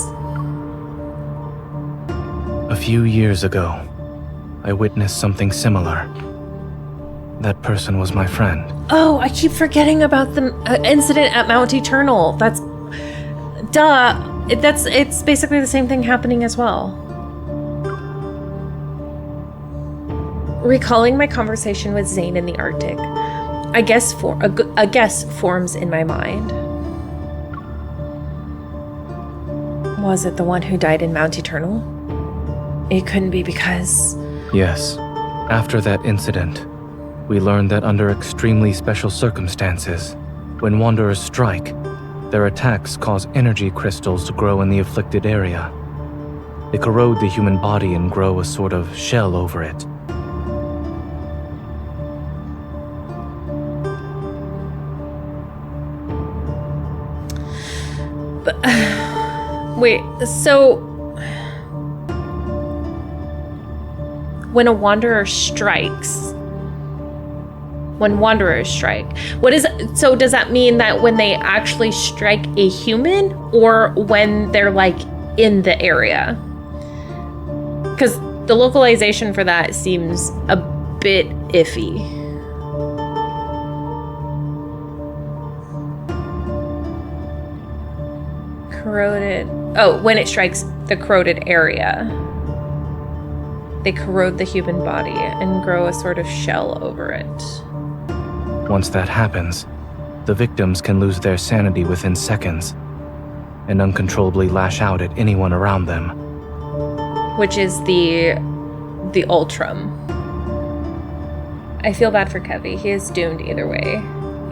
Speaker 14: A few years ago, I witnessed something similar. That person was my friend.
Speaker 1: Oh, I keep forgetting about the incident at Mount Eternal. That's... duh. It's basically the same thing happening as well. Recalling my conversation with Zane in the Arctic, a guess forms in my mind. Was it the one who died in Mount Eternal? It couldn't be because...
Speaker 14: Yes. After that incident, we learned that under extremely special circumstances, when Wanderers strike, their attacks cause energy crystals to grow in the afflicted area. They corrode the human body and grow a sort of shell over it.
Speaker 1: But, wait, so... when a Wanderer strikes... When Wanderers strike, so does that mean that when they actually strike a human, or when they're, like, in the area? Because the localization for that seems a bit iffy. Corroded... Oh, when it strikes the corroded area. They corrode the human body and grow a sort of shell over it.
Speaker 14: Once that happens, the victims can lose their sanity within seconds and uncontrollably lash out at anyone around them.
Speaker 1: Which is the Ultram. I feel bad for Kevy. He is doomed either way.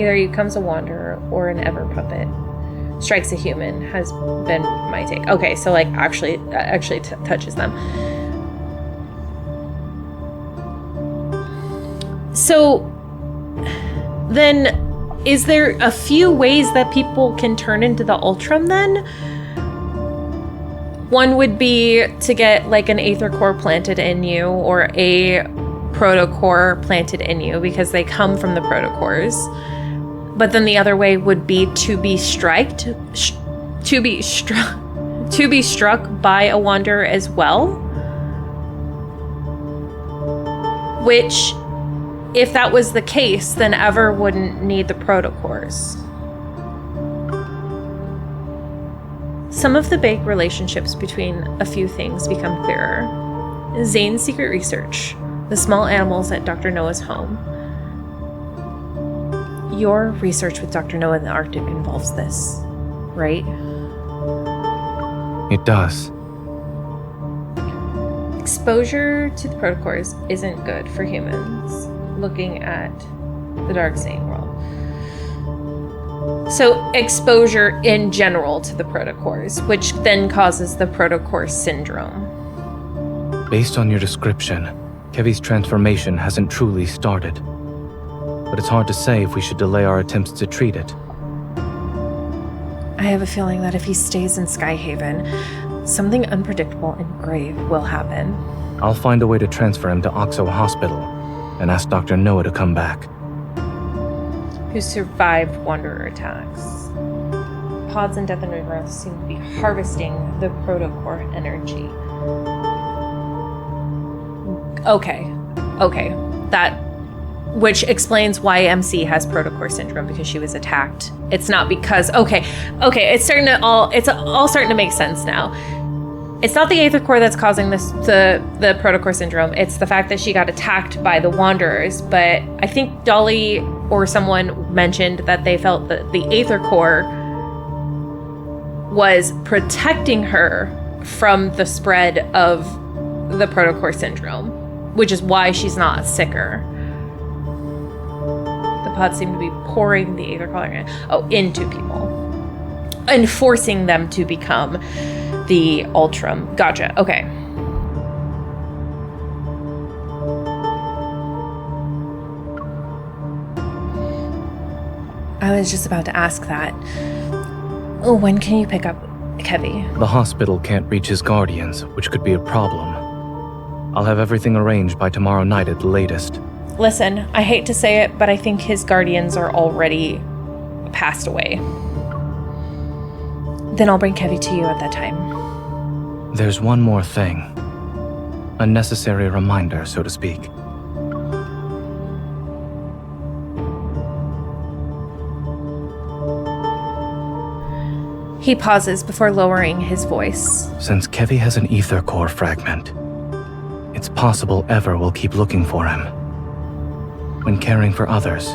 Speaker 1: Either he becomes a Wanderer or an Ever puppet. Strikes a human has been my take. Okay, so like actually touches them. So then, is there a few ways that people can turn into the Ultram then? One would be to get like an Aether Core planted in you or a Protocore planted in you because they come from the Protocores. But then the other way would be to be struck by a Wanderer as well. Which, if that was the case, then Ever wouldn't need the Protocores. Some of the big relationships between a few things become clearer. Zane's secret research, the small animals at Dr. Noah's home. Your research with Dr. Noah in the Arctic involves this, right?
Speaker 14: It does.
Speaker 1: Exposure to the Protocores isn't good for humans. Looking at the Darksane world. So exposure in general to the Protocores, which then causes the Protocore syndrome.
Speaker 14: Based on your description, Kevy's transformation hasn't truly started. But it's hard to say if we should delay our attempts to treat it.
Speaker 1: I have a feeling that if he stays in Skyhaven, something unpredictable and grave will happen.
Speaker 14: I'll find a way to transfer him to Oxo Hospital and ask Dr. Noah to come back.
Speaker 1: Who survived Wanderer attacks. Pods and Death and Rebirth seem to be harvesting the Protocore energy. Okay. That, which explains why MC has Protocore syndrome, because she was attacked. It's not because, okay, it's all starting to make sense now. It's not the Aether Core that's causing this, the Protocore syndrome. It's the fact that she got attacked by the Wanderers. But I think Dolly or someone mentioned that they felt that the Aether Core was protecting her from the spread of the Protocore syndrome, which is why she's not sicker. The pods seem to be pouring the Aether Core into people and forcing them to become the Ultram. Gotcha. Okay. I was just about to ask that. Oh, when can you pick up Kevy.
Speaker 14: The hospital can't reach his guardians, which could be a problem. I'll have everything arranged by tomorrow night at the latest.
Speaker 1: Listen, I hate to say it, but I think his guardians are already passed away. Then I'll bring Kevy to you at that time.
Speaker 14: There's one more thing. A necessary reminder, so to speak.
Speaker 1: He pauses before lowering his voice.
Speaker 14: Since Kevy has an ether core fragment, it's possible Ever will keep looking for him. When caring for others,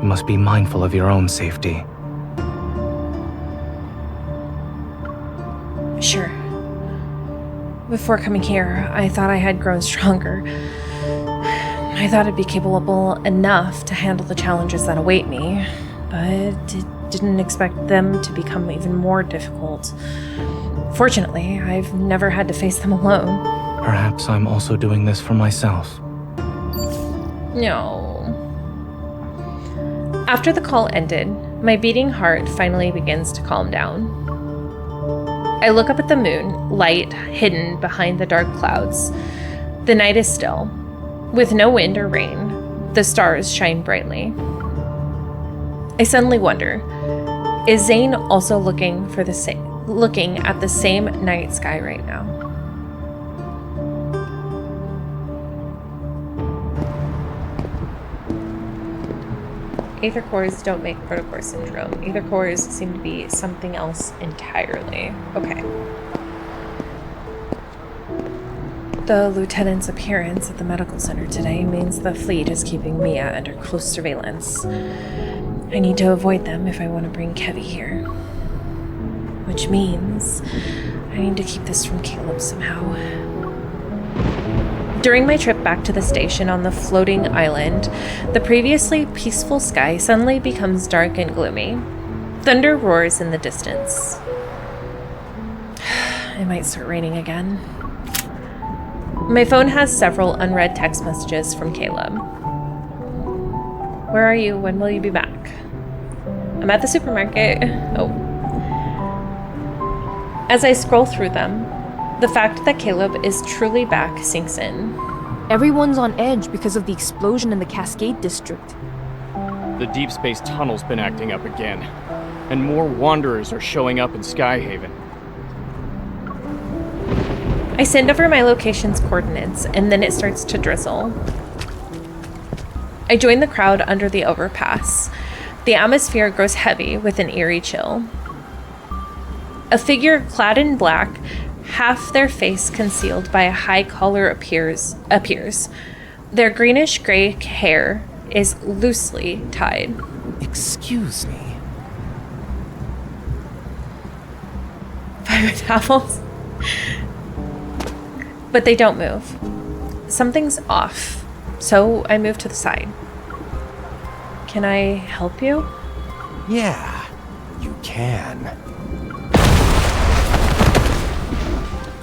Speaker 14: you must be mindful of your own safety.
Speaker 1: Sure. Before coming here, I thought I had grown stronger. I thought I'd be capable enough to handle the challenges that await me, but didn't expect them to become even more difficult. Fortunately, I've never had to face them alone.
Speaker 14: Perhaps I'm also doing this for myself.
Speaker 1: No. After the call ended, my beating heart finally begins to calm down. I look up at the moon, light hidden behind the dark clouds. The night is still. With no wind or rain, the stars shine brightly. I suddenly wonder, is Zane also looking at the same night sky right now? Aether cores don't make protocore syndrome. Aether cores seem to be something else entirely. Okay. The lieutenant's appearance at the medical center today means the fleet is keeping Mia under close surveillance. I need to avoid them if I want to bring Kevy here. Which means I need to keep this from Caleb somehow. During my trip back to the station on the floating island, the previously peaceful sky suddenly becomes dark and gloomy. Thunder roars in the distance. It might start raining again. My phone has several unread text messages from Caleb. Where are you? When will you be back? I'm at the supermarket. Oh. As I scroll through them, the fact that Caleb is truly back sinks in.
Speaker 15: Everyone's on edge because of the explosion in the Cascade District.
Speaker 16: The Deep Space tunnel's been acting up again, and more wanderers are showing up in Skyhaven.
Speaker 1: I send over my location's coordinates, and then it starts to drizzle. I join the crowd under the overpass. The atmosphere grows heavy with an eerie chill. A figure clad in black, half their face concealed by a high collar appears. Their greenish-gray hair is loosely tied.
Speaker 7: Excuse me.
Speaker 1: Pirate apples. But they don't move. Something's off, so I move to the side. Can I help you?
Speaker 7: Yeah, you can.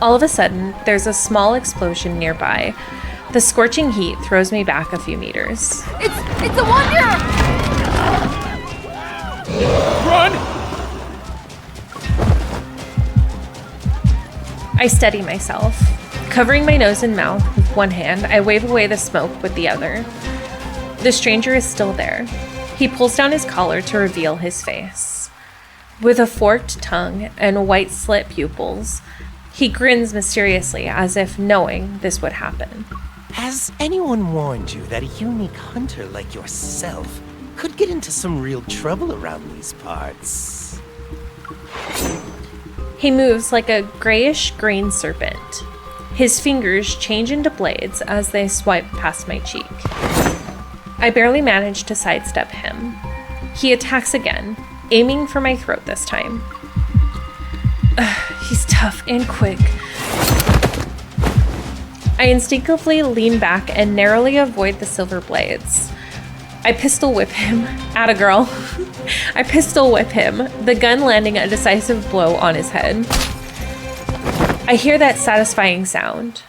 Speaker 1: All of a sudden, there's a small explosion nearby. The scorching heat throws me back a few meters.
Speaker 15: It's a wonder!
Speaker 16: Run!
Speaker 1: I steady myself. Covering my nose and mouth with one hand, I wave away the smoke with the other. The stranger is still there. He pulls down his collar to reveal his face. With a forked tongue and white slit pupils, he grins mysteriously as if knowing this would happen.
Speaker 7: Has anyone warned you that a unique hunter like yourself could get into some real trouble around these parts?
Speaker 1: He moves like a grayish-green serpent. His fingers change into blades as they swipe past my cheek. I barely manage to sidestep him. He attacks again, aiming for my throat this time. He's tough and quick. I instinctively lean back and narrowly avoid the silver blades. I pistol whip him. Atta girl. I pistol whip him, the gun landing a decisive blow on his head. I hear that satisfying sound.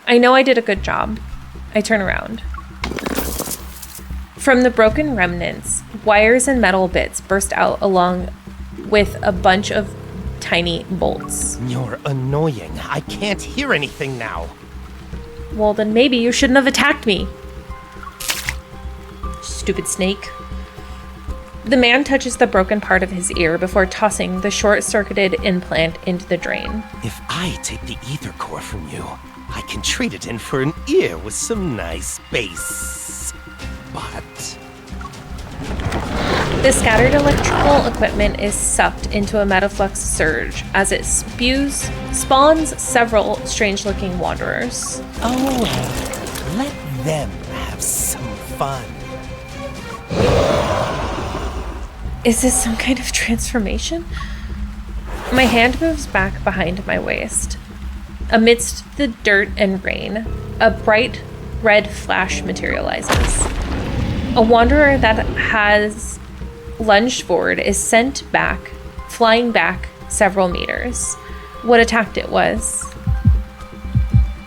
Speaker 1: I know I did a good job. I turn around. From the broken remnants, wires and metal bits burst out along with a bunch of tiny bolts.
Speaker 7: You're annoying. I can't hear anything now.
Speaker 1: Well, then maybe you shouldn't have attacked me. Stupid snake. The man touches the broken part of his ear before tossing the short-circuited implant into the drain.
Speaker 7: If I take the ether core from you, I can trade it in for an ear with some nice bass. But
Speaker 1: the scattered electrical equipment is sucked into a metaflux surge as it spawns several strange-looking wanderers.
Speaker 7: Oh, let them have some fun.
Speaker 1: Is this some kind of transformation? My hand moves back behind my waist. Amidst the dirt and rain, a bright red flash materializes. A wanderer that has lunged forward is sent back, flying back several meters. What attacked it was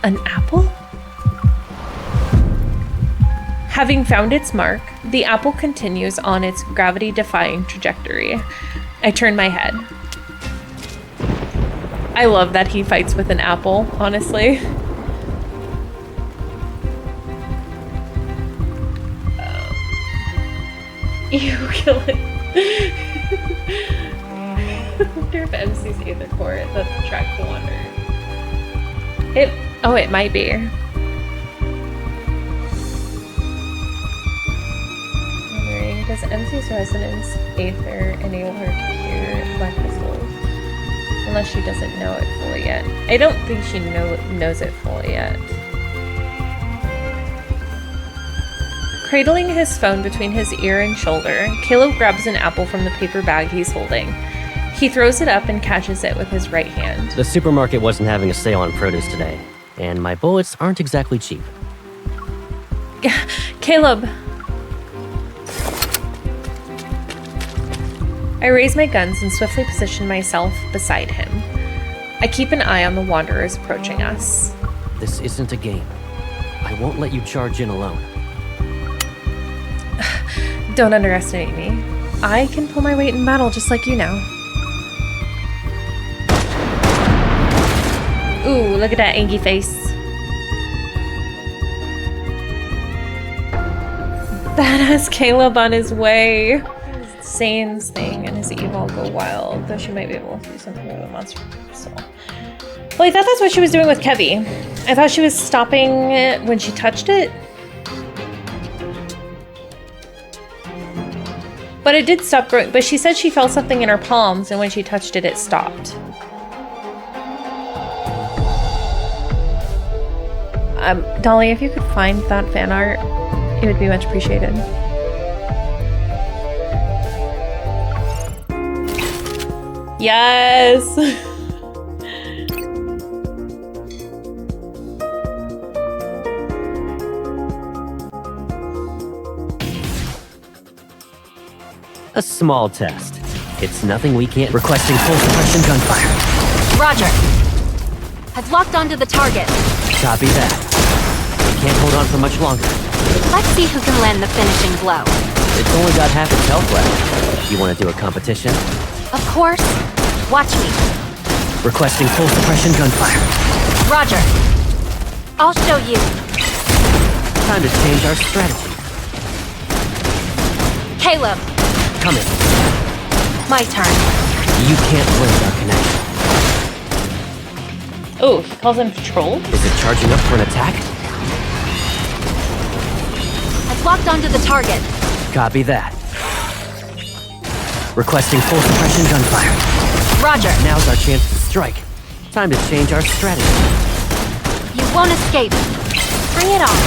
Speaker 1: an apple? Having found its mark, the apple continues on its gravity-defying trajectory. I turn my head. I love that he fights with an apple, honestly. You kill it. I wonder if MC's Aether Core that's track the Wanderer. It might be. Wondering, does MC's resonance Aether enable her to hear black crystals? Unless she doesn't know it fully yet. I don't think she knows it fully yet. Cradling his phone between his ear and shoulder, Caleb grabs an apple from the paper bag he's holding. He throws it up and catches it with his right hand.
Speaker 8: The supermarket wasn't having a sale on produce today, and my bullets aren't exactly cheap.
Speaker 1: Caleb! I raise my guns and swiftly position myself beside him. I keep an eye on the wanderers approaching us.
Speaker 8: This isn't a game. I won't let you charge in alone.
Speaker 1: Don't underestimate me. I can pull my weight in battle just like you now. Ooh, look at that angry face. Badass Caleb on his way. Sane's thing and his evil go wild, though she might be able to do something with a monster soul. Well, I thought that's what she was doing with Kevy. I thought she was stopping it when she touched it. But it did stop growing. But she said she felt something in her palms, and when she touched it, it stopped. Dolly, if you could find that fan art, it would be much appreciated. Yes!
Speaker 8: A small test. It's nothing we can't. Requesting full suppression gunfire.
Speaker 11: Roger. I've locked onto the target.
Speaker 8: Copy that. We can't hold on for much longer.
Speaker 11: Let's see who can land the finishing blow.
Speaker 8: It's only got half its health left. You want to do a competition?
Speaker 11: Of course. Watch me.
Speaker 8: Requesting full suppression gunfire.
Speaker 11: Roger. I'll show you.
Speaker 8: Time to change our strategy.
Speaker 11: Caleb.
Speaker 8: Come in.
Speaker 11: My turn.
Speaker 8: You can't break our connection.
Speaker 1: Oh, he calls him troll?
Speaker 8: Is it charging up for an attack?
Speaker 11: I've locked onto the target.
Speaker 8: Copy that. Requesting full suppression gunfire.
Speaker 11: Roger.
Speaker 8: Now's our chance to strike. Time to change our strategy.
Speaker 11: You won't escape. Bring it on.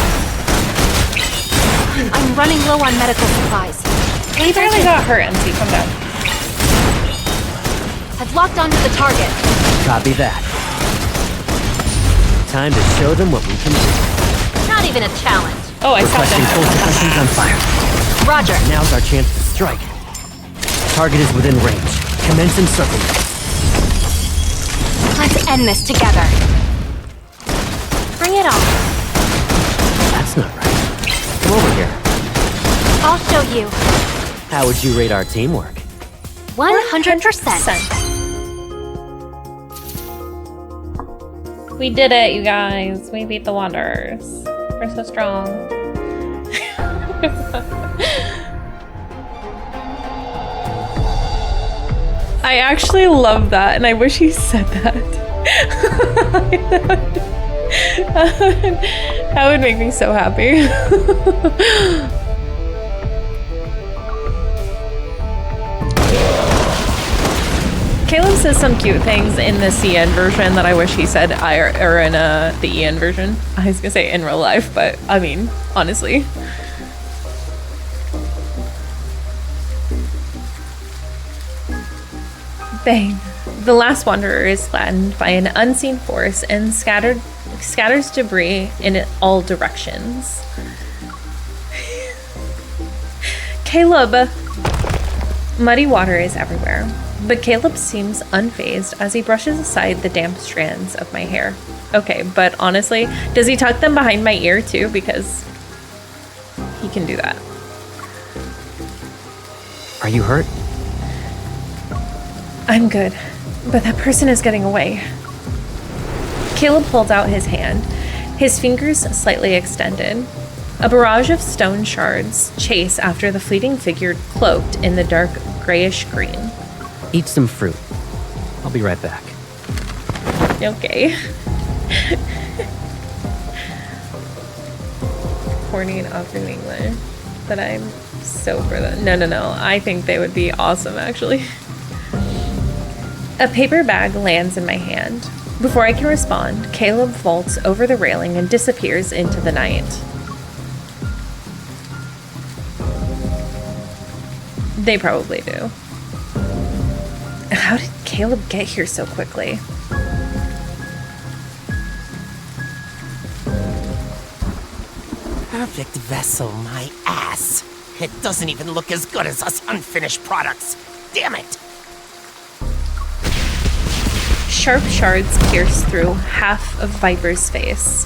Speaker 11: I'm running low on medical supplies.
Speaker 1: He barely got hurt, MC. Calm down.
Speaker 11: I've locked onto the target.
Speaker 8: Copy that. Time to show them what we can do.
Speaker 11: Not even a challenge.
Speaker 1: Oh, I saw
Speaker 8: Requesting full suppression gunfire.
Speaker 11: Roger.
Speaker 8: Now's our chance to strike. Target is within range. Commence encirclement.
Speaker 11: Let's end this together. Bring it on.
Speaker 8: That's not right. Come over here.
Speaker 11: I'll show you.
Speaker 8: How would you rate our teamwork?
Speaker 11: 100%.
Speaker 1: We did it, you guys. We beat the Wanderers. We're so strong. I actually love that, and I wish he said that. That would make me so happy. Caleb says some cute things in the CN version that I wish he said or in the EN version. I was gonna say in real life, but I mean, honestly. Bang. The last wanderer is flattened by an unseen force and scatters debris in all directions. Caleb! Muddy water is everywhere, but Caleb seems unfazed as he brushes aside the damp strands of my hair. Okay, but honestly, does he tuck them behind my ear too? Because he can do that.
Speaker 9: Are you hurt?
Speaker 1: I'm good, but that person is getting away. Caleb holds out his hand, his fingers slightly extended. A barrage of stone shards chase after the fleeting figure cloaked in the dark grayish green.
Speaker 8: Eat some fruit. I'll be right back.
Speaker 1: Okay. Corny and awkward English, but I'm so for that. No. I think they would be awesome, actually. A paper bag lands in my hand. Before I can respond, Caleb vaults over the railing and disappears into the night. They probably do. How did Caleb get here so quickly?
Speaker 7: Perfect vessel, my ass. It doesn't even look as good as us unfinished products. Damn it!
Speaker 1: Sharp shards pierce through half of Viper's face,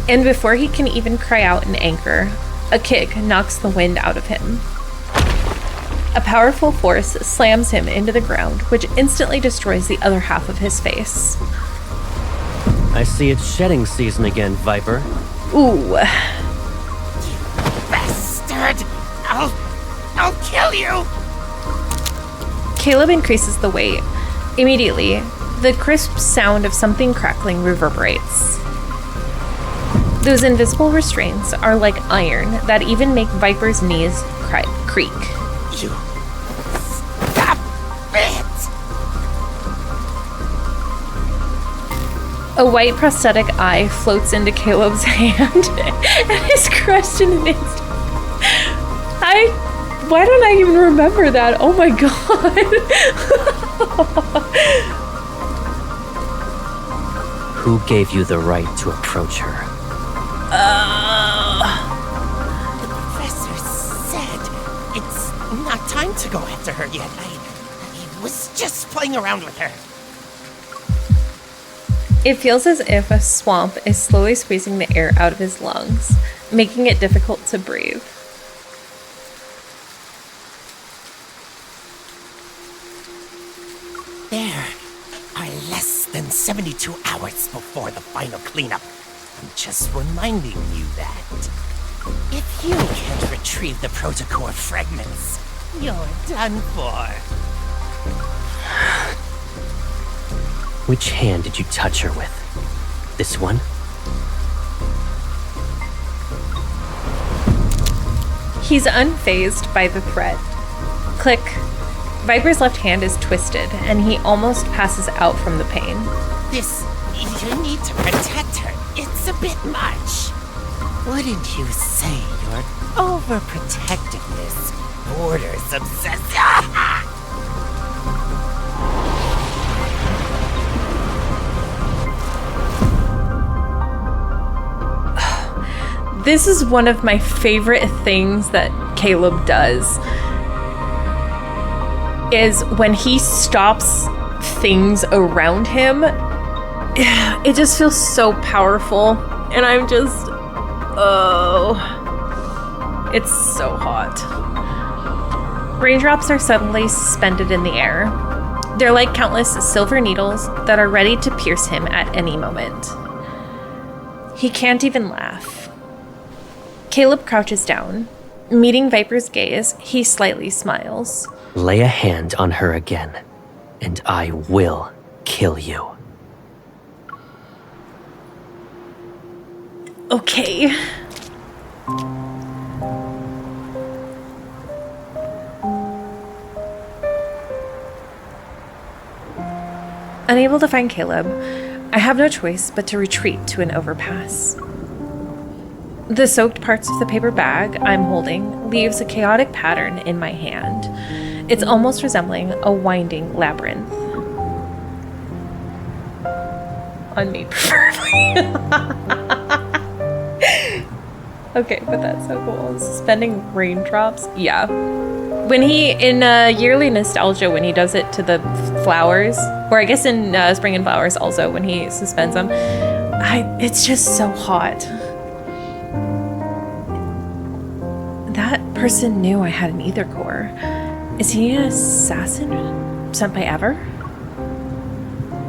Speaker 1: and before he can even cry out in anger, a kick knocks the wind out of him. A powerful force slams him into the ground, which instantly destroys the other half of his face.
Speaker 8: I see it's shedding season again, Viper.
Speaker 1: Ooh.
Speaker 7: Bastard! I'll kill you!
Speaker 1: Caleb increases the weight. Immediately, the crisp sound of something crackling reverberates. Those invisible restraints are like iron that even make Viper's knees creak.
Speaker 7: You... Stop it!
Speaker 1: A white prosthetic eye floats into Caleb's hand and is crushed in an instant. Why don't I even remember that? Oh my god.
Speaker 8: Who gave you the right to approach her?
Speaker 7: The professor said it's not time to go after her yet. I was just playing around with her.
Speaker 1: It feels as if a swamp is slowly squeezing the air out of his lungs, making it difficult to breathe.
Speaker 7: There are less than 72 hours before the final cleanup. I'm just reminding you that. If you can't retrieve the protocore fragments, you're done for.
Speaker 8: Which hand did you touch her with? This one?
Speaker 1: He's unfazed by the threat. Click. Viper's left hand is twisted, and he almost passes out from the pain.
Speaker 7: You need to protect her. It's a bit much. Wouldn't you say your overprotectiveness borders obsession?
Speaker 1: This is one of my favorite things that Caleb does, is when he stops things around him. It just feels so powerful, and I'm just, oh, it's so hot. Raindrops are suddenly suspended in the air. They're like countless silver needles that are ready to pierce him at any moment. He can't even laugh. Caleb crouches down. Meeting Viper's gaze, he slightly smiles.
Speaker 8: Lay a hand on her again, and I will kill you.
Speaker 1: Okay. Unable to find Caleb, I have no choice but to retreat to an overpass. The soaked parts of the paper bag I'm holding leaves a chaotic pattern in my hand. It's almost resembling a winding labyrinth. On me, preferably. Okay, but that's so cool. Suspending raindrops? Yeah. When he, in Yearly Nostalgia, when he does it to the flowers, or I guess in Spring and Flowers also, when he suspends them, it's just so hot. That person knew I had an ether core. Is he an assassin sent by Ever?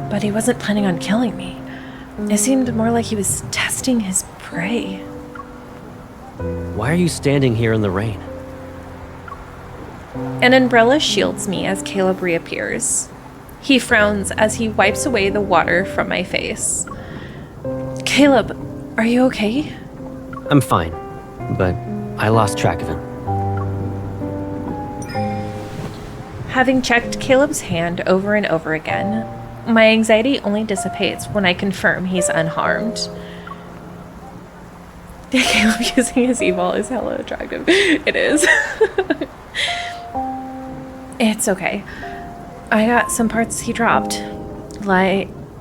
Speaker 1: But he wasn't planning on killing me. It seemed more like he was testing his prey.
Speaker 8: Why are you standing here in the rain?
Speaker 1: An umbrella shields me as Caleb reappears. He frowns as he wipes away the water from my face. Caleb, are you okay?
Speaker 8: I'm fine, but I lost track of him.
Speaker 1: Having checked Caleb's hand over and over again, my anxiety only dissipates when I confirm he's unharmed. Caleb using his e-ball is hella attractive. It is. It's okay. I got some parts he dropped.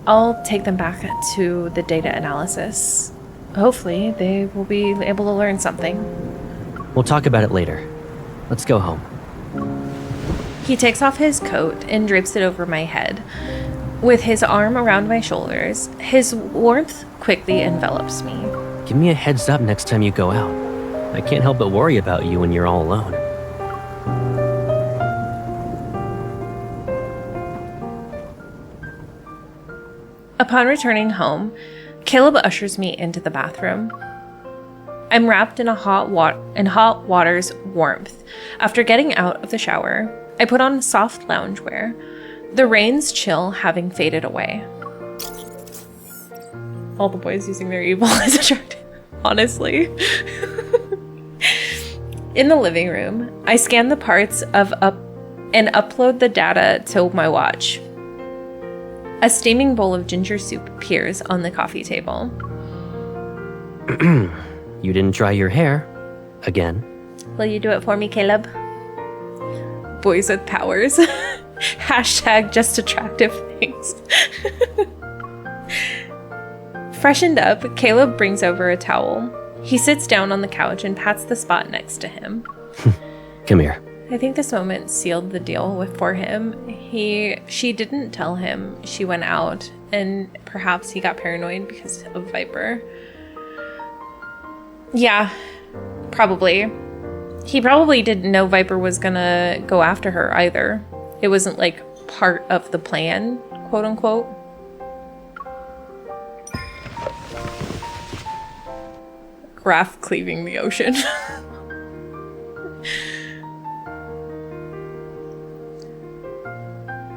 Speaker 1: I'll take them back to the data analysis. Hopefully, they will be able to learn something.
Speaker 8: We'll talk about it later. Let's go home.
Speaker 1: He takes off his coat and drapes it over my head. With his arm around my shoulders, his warmth quickly envelops me.
Speaker 8: Give me a heads up next time you go out. I can't help but worry about you when you're all alone.
Speaker 1: Upon returning home, Caleb ushers me into the bathroom. I'm wrapped in hot water's warmth. After getting out of the shower, I put on soft loungewear, the rain's chill having faded away. All the boys using their e-ball is attractive, honestly. In the living room, I scan the parts and upload the data to my watch. A steaming bowl of ginger soup appears on the coffee table.
Speaker 8: You didn't dry your hair. Again.
Speaker 1: Will you do it for me, Caleb? Boys with powers. Hashtag just attractive things. Freshened up, Caleb brings over a towel. He sits down on the couch and pats the spot next to him.
Speaker 8: Come here.
Speaker 1: I think this moment sealed the deal for him. She didn't tell him she went out, and perhaps he got paranoid because of Viper. Yeah, probably. He probably didn't know Viper was gonna go after her either. It wasn't like part of the plan, quote unquote. Graph cleaving the ocean.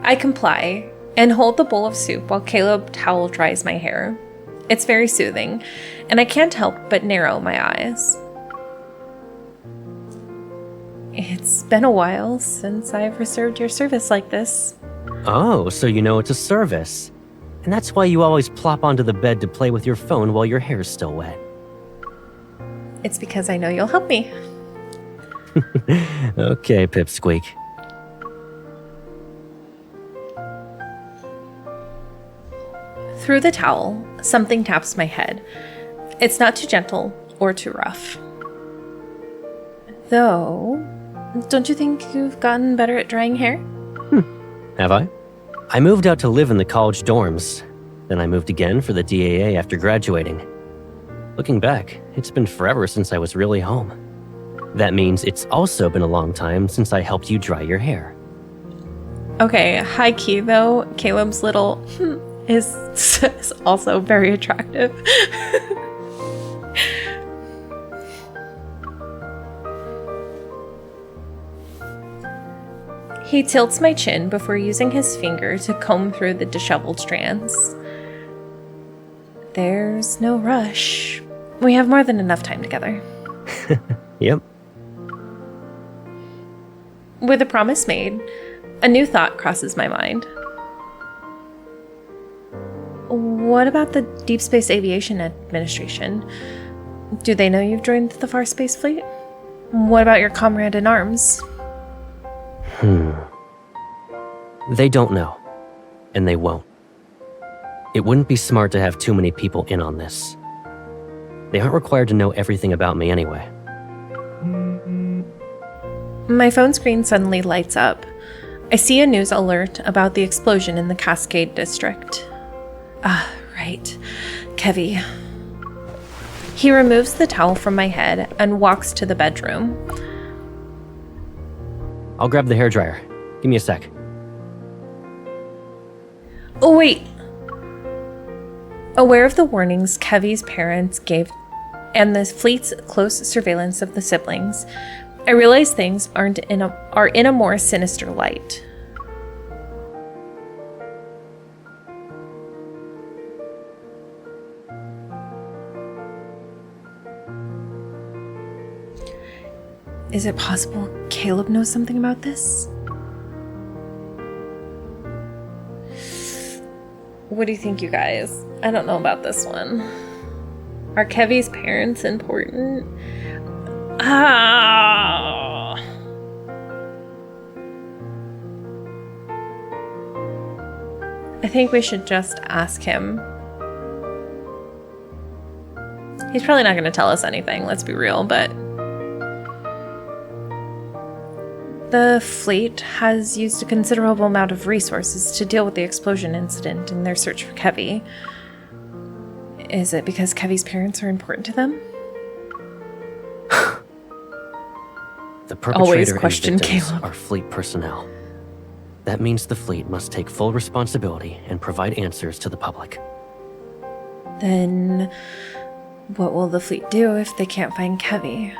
Speaker 1: I comply and hold the bowl of soup while Caleb towel dries my hair. It's very soothing, and I can't help but narrow my eyes. It's been a while since I've reserved your service like this.
Speaker 8: Oh, so you know it's a service. And that's why you always plop onto the bed to play with your phone while your hair's still wet.
Speaker 1: It's because I know you'll help me.
Speaker 8: Okay, Pipsqueak.
Speaker 1: Through the towel, something taps my head. It's not too gentle or too rough. Though, don't you think you've gotten better at drying hair?
Speaker 8: Have I? I moved out to live in the college dorms. Then I moved again for the DAA after graduating. Looking back, it's been forever since I was really home. That means it's also been a long time since I helped you dry your hair.
Speaker 1: Okay, high key though, Caleb's little is also very attractive. He tilts my chin before using his finger to comb through the disheveled strands. There's no rush. We have more than enough time together.
Speaker 8: Yep.
Speaker 1: With a promise made, a new thought crosses my mind. What about the Deep Space Aviation Administration? Do they know you've joined the Far Space Fleet? What about your comrade in arms?
Speaker 8: They don't know. And they won't. It wouldn't be smart to have too many people in on this. They aren't required to know everything about me anyway.
Speaker 1: My phone screen suddenly lights up. I see a news alert about the explosion in the Cascade District. Ah, right. Kevy. He removes the towel from my head and walks to the bedroom.
Speaker 8: I'll grab the hairdryer. Give me a sec.
Speaker 1: Oh, wait. Aware of the warnings Kevy's parents gave and the fleet's close surveillance of the siblings, I realize things are in a more sinister light. Is it possible Caleb knows something about this? What do you think, you guys? I don't know about this one. Are Kevy's parents important? Ah. I think we should just ask him. He's probably not going to tell us anything, let's be real, but the fleet has used a considerable amount of resources to deal with the explosion incident in their search for Kevy. Is it because Kevy's parents are important to them?
Speaker 8: The perpetrator and victims are fleet personnel. That means the fleet must take full responsibility and provide answers to the public.
Speaker 1: Then what will the fleet do if they can't find Kevy?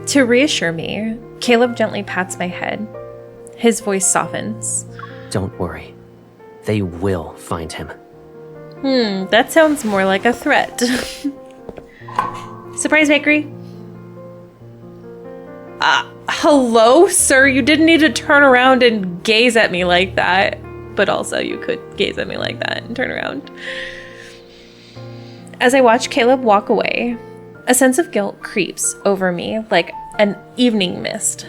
Speaker 1: To reassure me, Caleb gently pats my head. His voice softens.
Speaker 8: Don't worry. They will find him.
Speaker 1: That sounds more like a threat. Surprise bakery. Hello, sir? You didn't need to turn around and gaze at me like that. But also, you could gaze at me like that and turn around. As I watch Caleb walk away, a sense of guilt creeps over me like an evening mist.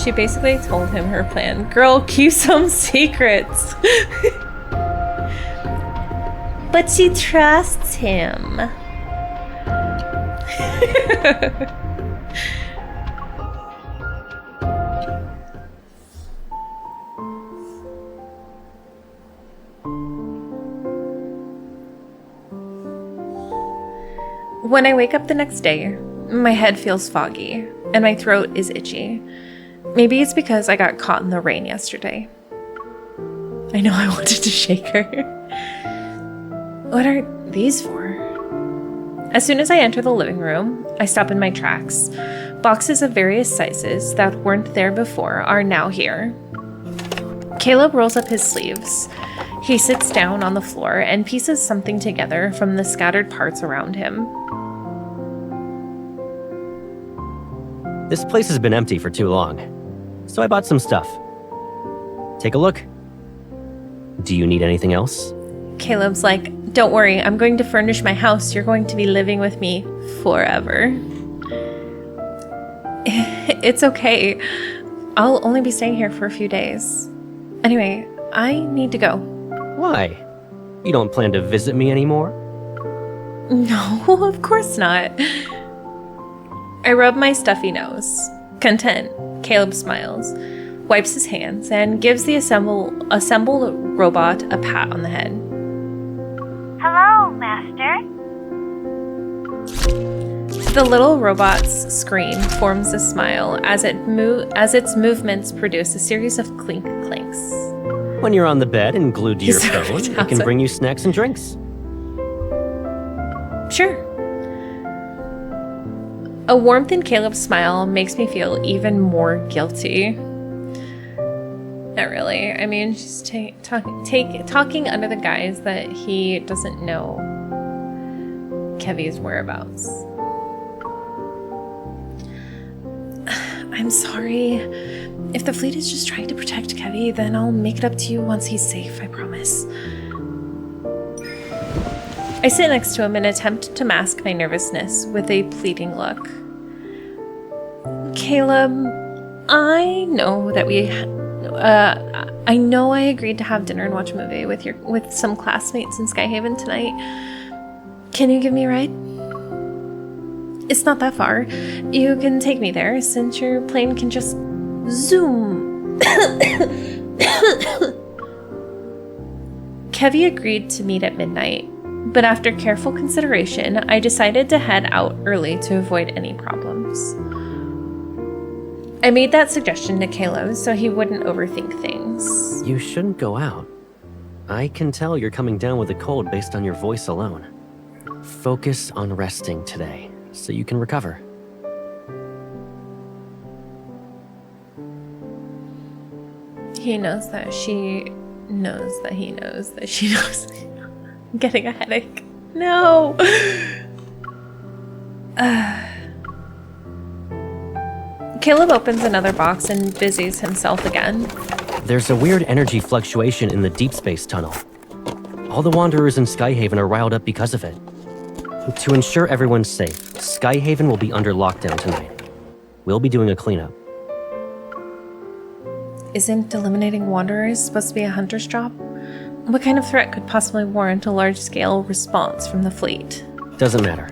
Speaker 1: She basically told him her plan. Girl, keep some secrets. But she trusts him. When I wake up the next day, my head feels foggy and my throat is itchy. Maybe it's because I got caught in the rain yesterday. I know I wanted to shake her. What are these for? As soon as I enter the living room, I stop in my tracks. Boxes of various sizes that weren't there before are now here. Caleb rolls up his sleeves. He sits down on the floor and pieces something together from the scattered parts around him.
Speaker 8: This place has been empty for too long, so I bought some stuff. Take a look. Do you need anything else?
Speaker 1: Caleb's like, don't worry, I'm going to furnish my house. You're going to be living with me forever. It's okay. I'll only be staying here for a few days. Anyway, I need to go.
Speaker 8: Why? You don't plan to visit me anymore?
Speaker 1: No, of course not. I rub my stuffy nose. Content. Caleb smiles. wipes his hands, and gives the assembled robot a pat on the head.
Speaker 17: Hello, Master.
Speaker 1: The little robot's screen forms a smile as its movements produce a series of clink-clinks.
Speaker 8: When you're on the bed and glued to your phone, it can bring you snacks and drinks.
Speaker 1: Sure. A warmth in Caleb's smile makes me feel even more guilty. Not really. I mean, just talking under the guise that he doesn't know Kevy's whereabouts. I'm sorry. If the fleet is just trying to protect Kevy, then I'll make it up to you once he's safe, I promise. I sit next to him and attempt to mask my nervousness with a pleading look. Caleb, I know that I know I agreed to have dinner and watch a movie with some classmates in Skyhaven tonight. Can you give me a ride? It's not that far. You can take me there since your plane can just zoom. Kevy agreed to meet at midnight, but after careful consideration, I decided to head out early to avoid any problems. I made that suggestion to Caleb so he wouldn't overthink things.
Speaker 8: You shouldn't go out. I can tell you're coming down with a cold based on your voice alone. Focus on resting today, so you can recover.
Speaker 1: He knows that she knows that he knows that she knows. I'm getting a headache. No! Caleb opens another box and busies himself again.
Speaker 8: There's a weird energy fluctuation in the deep space tunnel. All the Wanderers in Skyhaven are riled up because of it. To ensure everyone's safe, Skyhaven will be under lockdown tonight. We'll be doing a cleanup.
Speaker 1: Isn't eliminating Wanderers supposed to be a hunter's job? What kind of threat could possibly warrant a large-scale response from the fleet?
Speaker 8: Doesn't matter.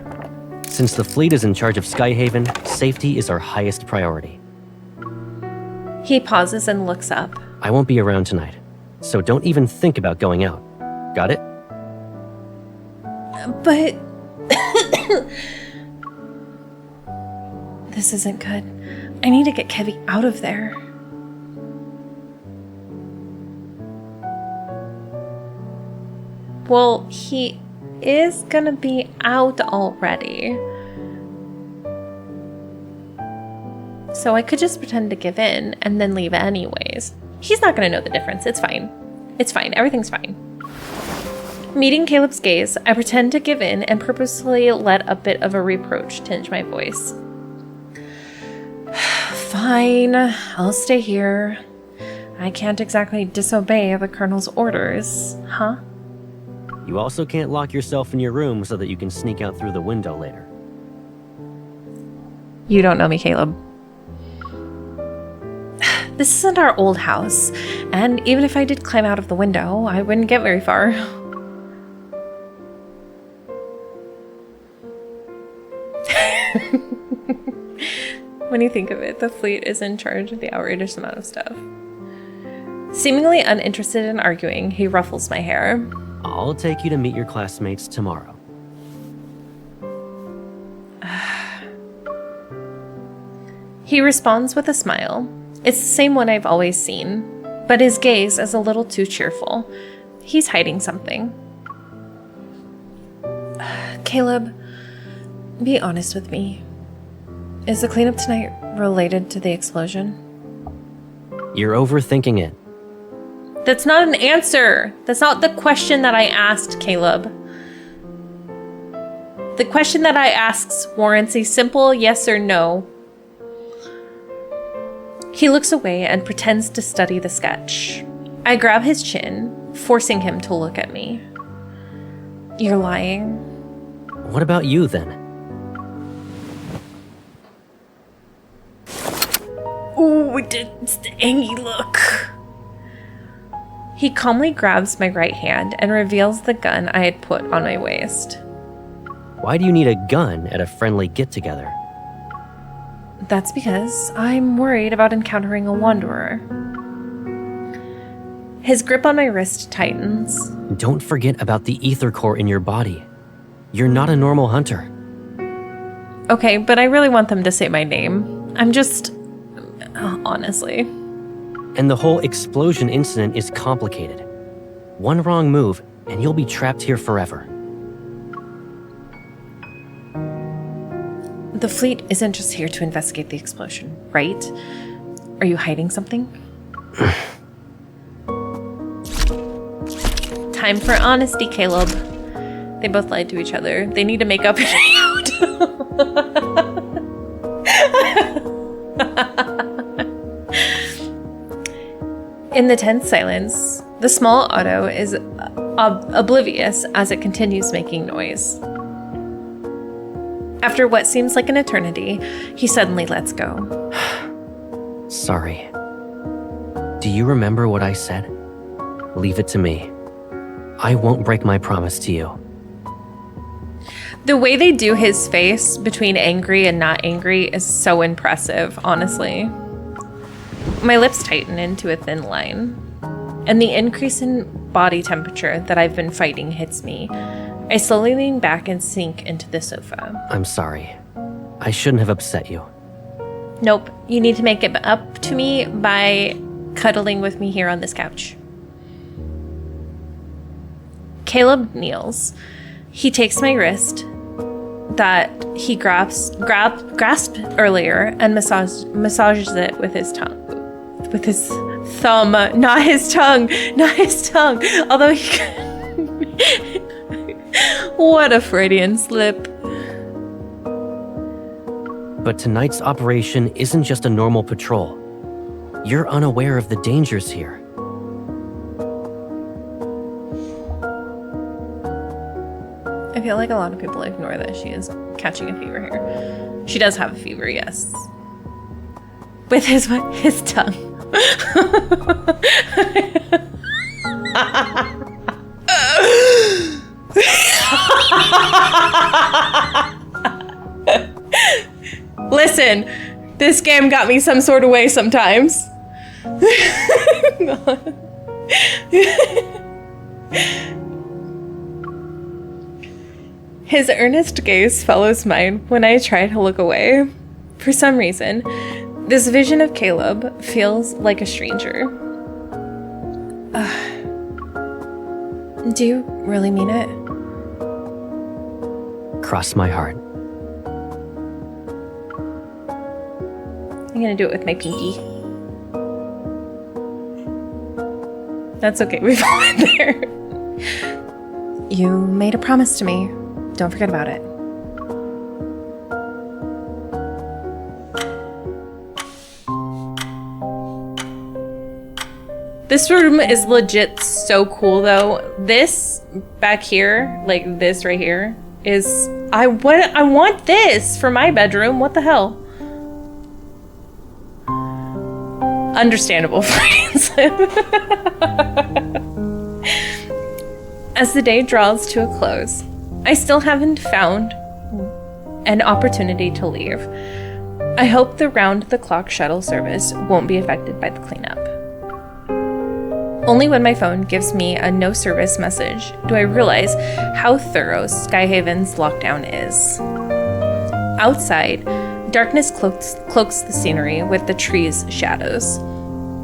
Speaker 8: Since the fleet is in charge of Skyhaven, safety is our highest priority.
Speaker 1: He pauses and looks up.
Speaker 8: I won't be around tonight, so don't even think about going out. Got it?
Speaker 1: But... This isn't good. I need to get Kevy out of there. Well, he is gonna be out already. So I could just pretend to give in and then leave anyways. He's not gonna know the difference. It's fine. It's fine. Everything's fine. Meeting Caleb's gaze, I pretend to give in and purposely let a bit of a reproach tinge my voice. Fine, I'll stay here. I can't exactly disobey the Colonel's orders, huh?
Speaker 8: You also can't lock yourself in your room so that you can sneak out through the window later.
Speaker 1: You don't know me, Caleb. This isn't our old house, and even if I did climb out of the window, I wouldn't get very far. When you think of it, the fleet is in charge of the outrageous amount of stuff. Seemingly uninterested in arguing, he ruffles my hair.
Speaker 8: I'll take you to meet your classmates tomorrow.
Speaker 1: He responds with a smile. It's the same one I've always seen, but his gaze is a little too cheerful. He's hiding something. Caleb, be honest with me. Is the cleanup tonight related to the explosion?
Speaker 8: You're overthinking it.
Speaker 1: That's not an answer. That's not the question that I asked, Caleb. The question that I asked warrants a simple yes or no. He looks away and pretends to study the sketch. I grab his chin, forcing him to look at me. You're lying.
Speaker 8: What about you, then?
Speaker 1: Ooh, it's the angry look. He calmly grabs my right hand and reveals the gun I had put on my waist.
Speaker 8: Why do you need a gun at a friendly get-together?
Speaker 1: That's because I'm worried about encountering a wanderer. His grip on my wrist tightens.
Speaker 8: Don't forget about the ether core in your body. You're not a normal hunter.
Speaker 1: Okay, but I really want them to say my name. I'm just... honestly.
Speaker 8: And the whole explosion incident is complicated. One wrong move, and you'll be trapped here forever.
Speaker 1: The fleet isn't just here to investigate the explosion, right? Are you hiding something? Time for honesty, Caleb. They both lied to each other. They need to make up and out. In the tense silence, the small auto is oblivious as it continues making noise. After what seems like an eternity, he suddenly lets go.
Speaker 8: Sorry. Do you remember what I said? Leave it to me. I won't break my promise to you.
Speaker 1: The way they do his face between angry and not angry is so impressive, honestly. My lips tighten into a thin line, and the increase in body temperature that I've been fighting hits me. I slowly lean back and sink into the sofa.
Speaker 8: I'm sorry. I shouldn't have upset you.
Speaker 1: Nope, you need to make it up to me by cuddling with me here on this couch. Caleb kneels. He takes my wrist that he grasped earlier and massages it with his tongue. With his thumb, not his tongue. Although he what a Freudian slip.
Speaker 8: But tonight's operation isn't just a normal patrol. You're unaware of the dangers here.
Speaker 1: I feel like a lot of people ignore that she is catching a fever here. She does have a fever, yes. With his tongue. Listen, this game got me some sort of way sometimes. His earnest gaze follows mine when I try to look away. For some reason, this vision of Caleb feels like a stranger. Do you really mean it?
Speaker 8: Cross my heart.
Speaker 1: I'm gonna do it with my pinky. That's okay, we've all been there. You made a promise to me. Don't forget about it. This room is legit so cool though. This back here, like this right here, is I want this for my bedroom. What the hell? Understandable, friends. As the day draws to a close, I still haven't found an opportunity to leave. I hope the round-the-clock shuttle service won't be affected by the cleanup. Only when my phone gives me a no-service message do I realize how thorough Skyhaven's lockdown is. Outside, darkness cloaks the scenery with the trees' shadows.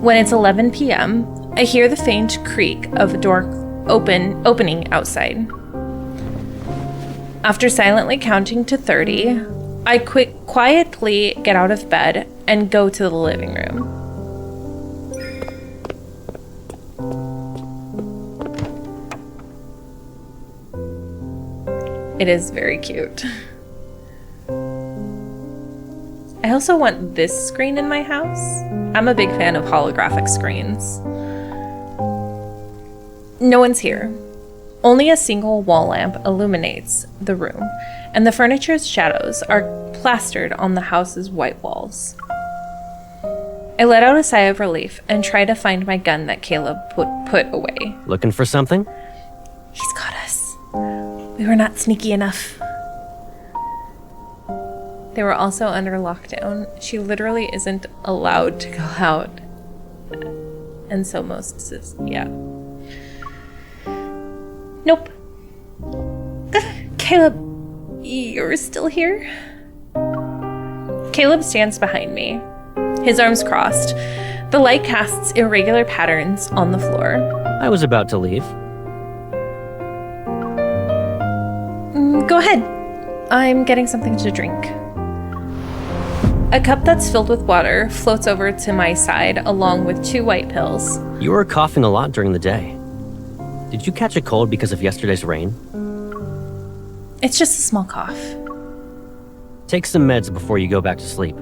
Speaker 1: When it's 11 p.m., I hear the faint creak of a door opening outside. After silently counting to 30, I quietly get out of bed and go to the living room. It is very cute. I also want this screen in my house. I'm a big fan of holographic screens. No one's here. Only a single wall lamp illuminates the room, and the furniture's shadows are plastered on the house's white walls. I let out a sigh of relief and try to find my gun that Caleb put away.
Speaker 8: Looking for something?
Speaker 1: He's got us. We were not sneaky enough. They were also under lockdown. She literally isn't allowed to go out and so yeah. Nope. Caleb, you're still here? Caleb stands behind me, his arms crossed. The light casts irregular patterns on the floor.
Speaker 8: I was about to leave.
Speaker 1: Go ahead. I'm getting something to drink. A cup that's filled with water floats over to my side along with 2 white pills.
Speaker 8: You were coughing a lot during the day. Did you catch a cold because of yesterday's rain?
Speaker 1: It's just a small cough.
Speaker 8: Take some meds before you go back to sleep.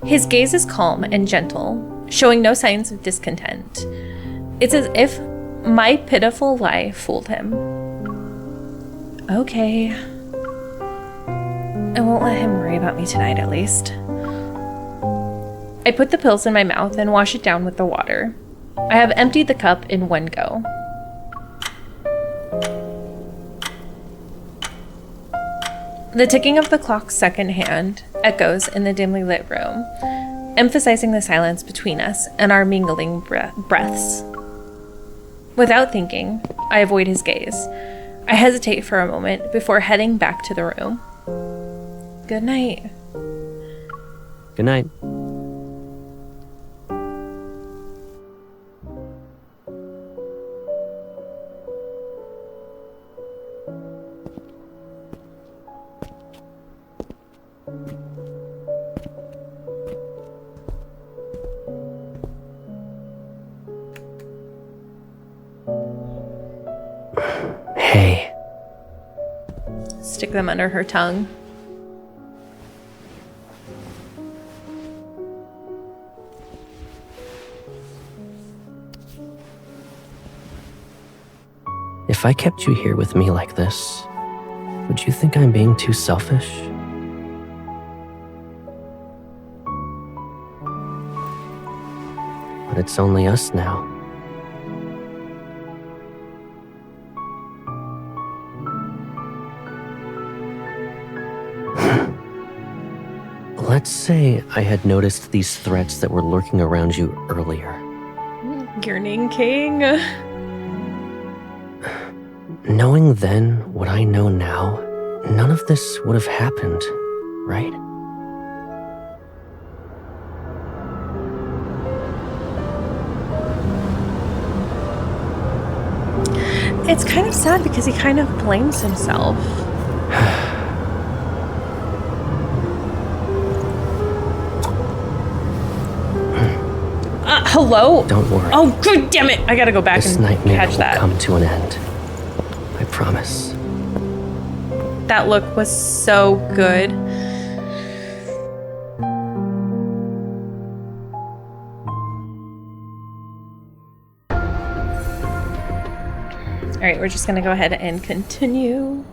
Speaker 1: His gaze is calm and gentle, showing no signs of discontent. It's as if my pitiful lie fooled him. Okay. I won't let him worry about me tonight, at least. I put the pills in my mouth and wash it down with the water. I have emptied the cup in one go. The ticking of the clock's second hand echoes in the dimly lit room, emphasizing the silence between us and our mingling breaths. Without thinking, I avoid his gaze. I hesitate for a moment before heading back to the room. Good night.
Speaker 8: Good night. Hey.
Speaker 1: Stick them under her tongue.
Speaker 8: If I kept you here with me like this, would you think I'm being too selfish? But it's only us now. Let's say I had noticed these threats that were lurking around you earlier.
Speaker 1: Yearning King.
Speaker 8: Knowing then what I know now, none of this would have happened, right?
Speaker 1: It's kind of sad because he kind of blames himself. Hello?
Speaker 8: Don't worry.
Speaker 1: Oh, good damn it! I gotta go back
Speaker 8: This
Speaker 1: and
Speaker 8: nightmare
Speaker 1: catch
Speaker 8: will
Speaker 1: that.
Speaker 8: come to an end. I promise.
Speaker 1: That look was so good. All right, we're just gonna go ahead and continue.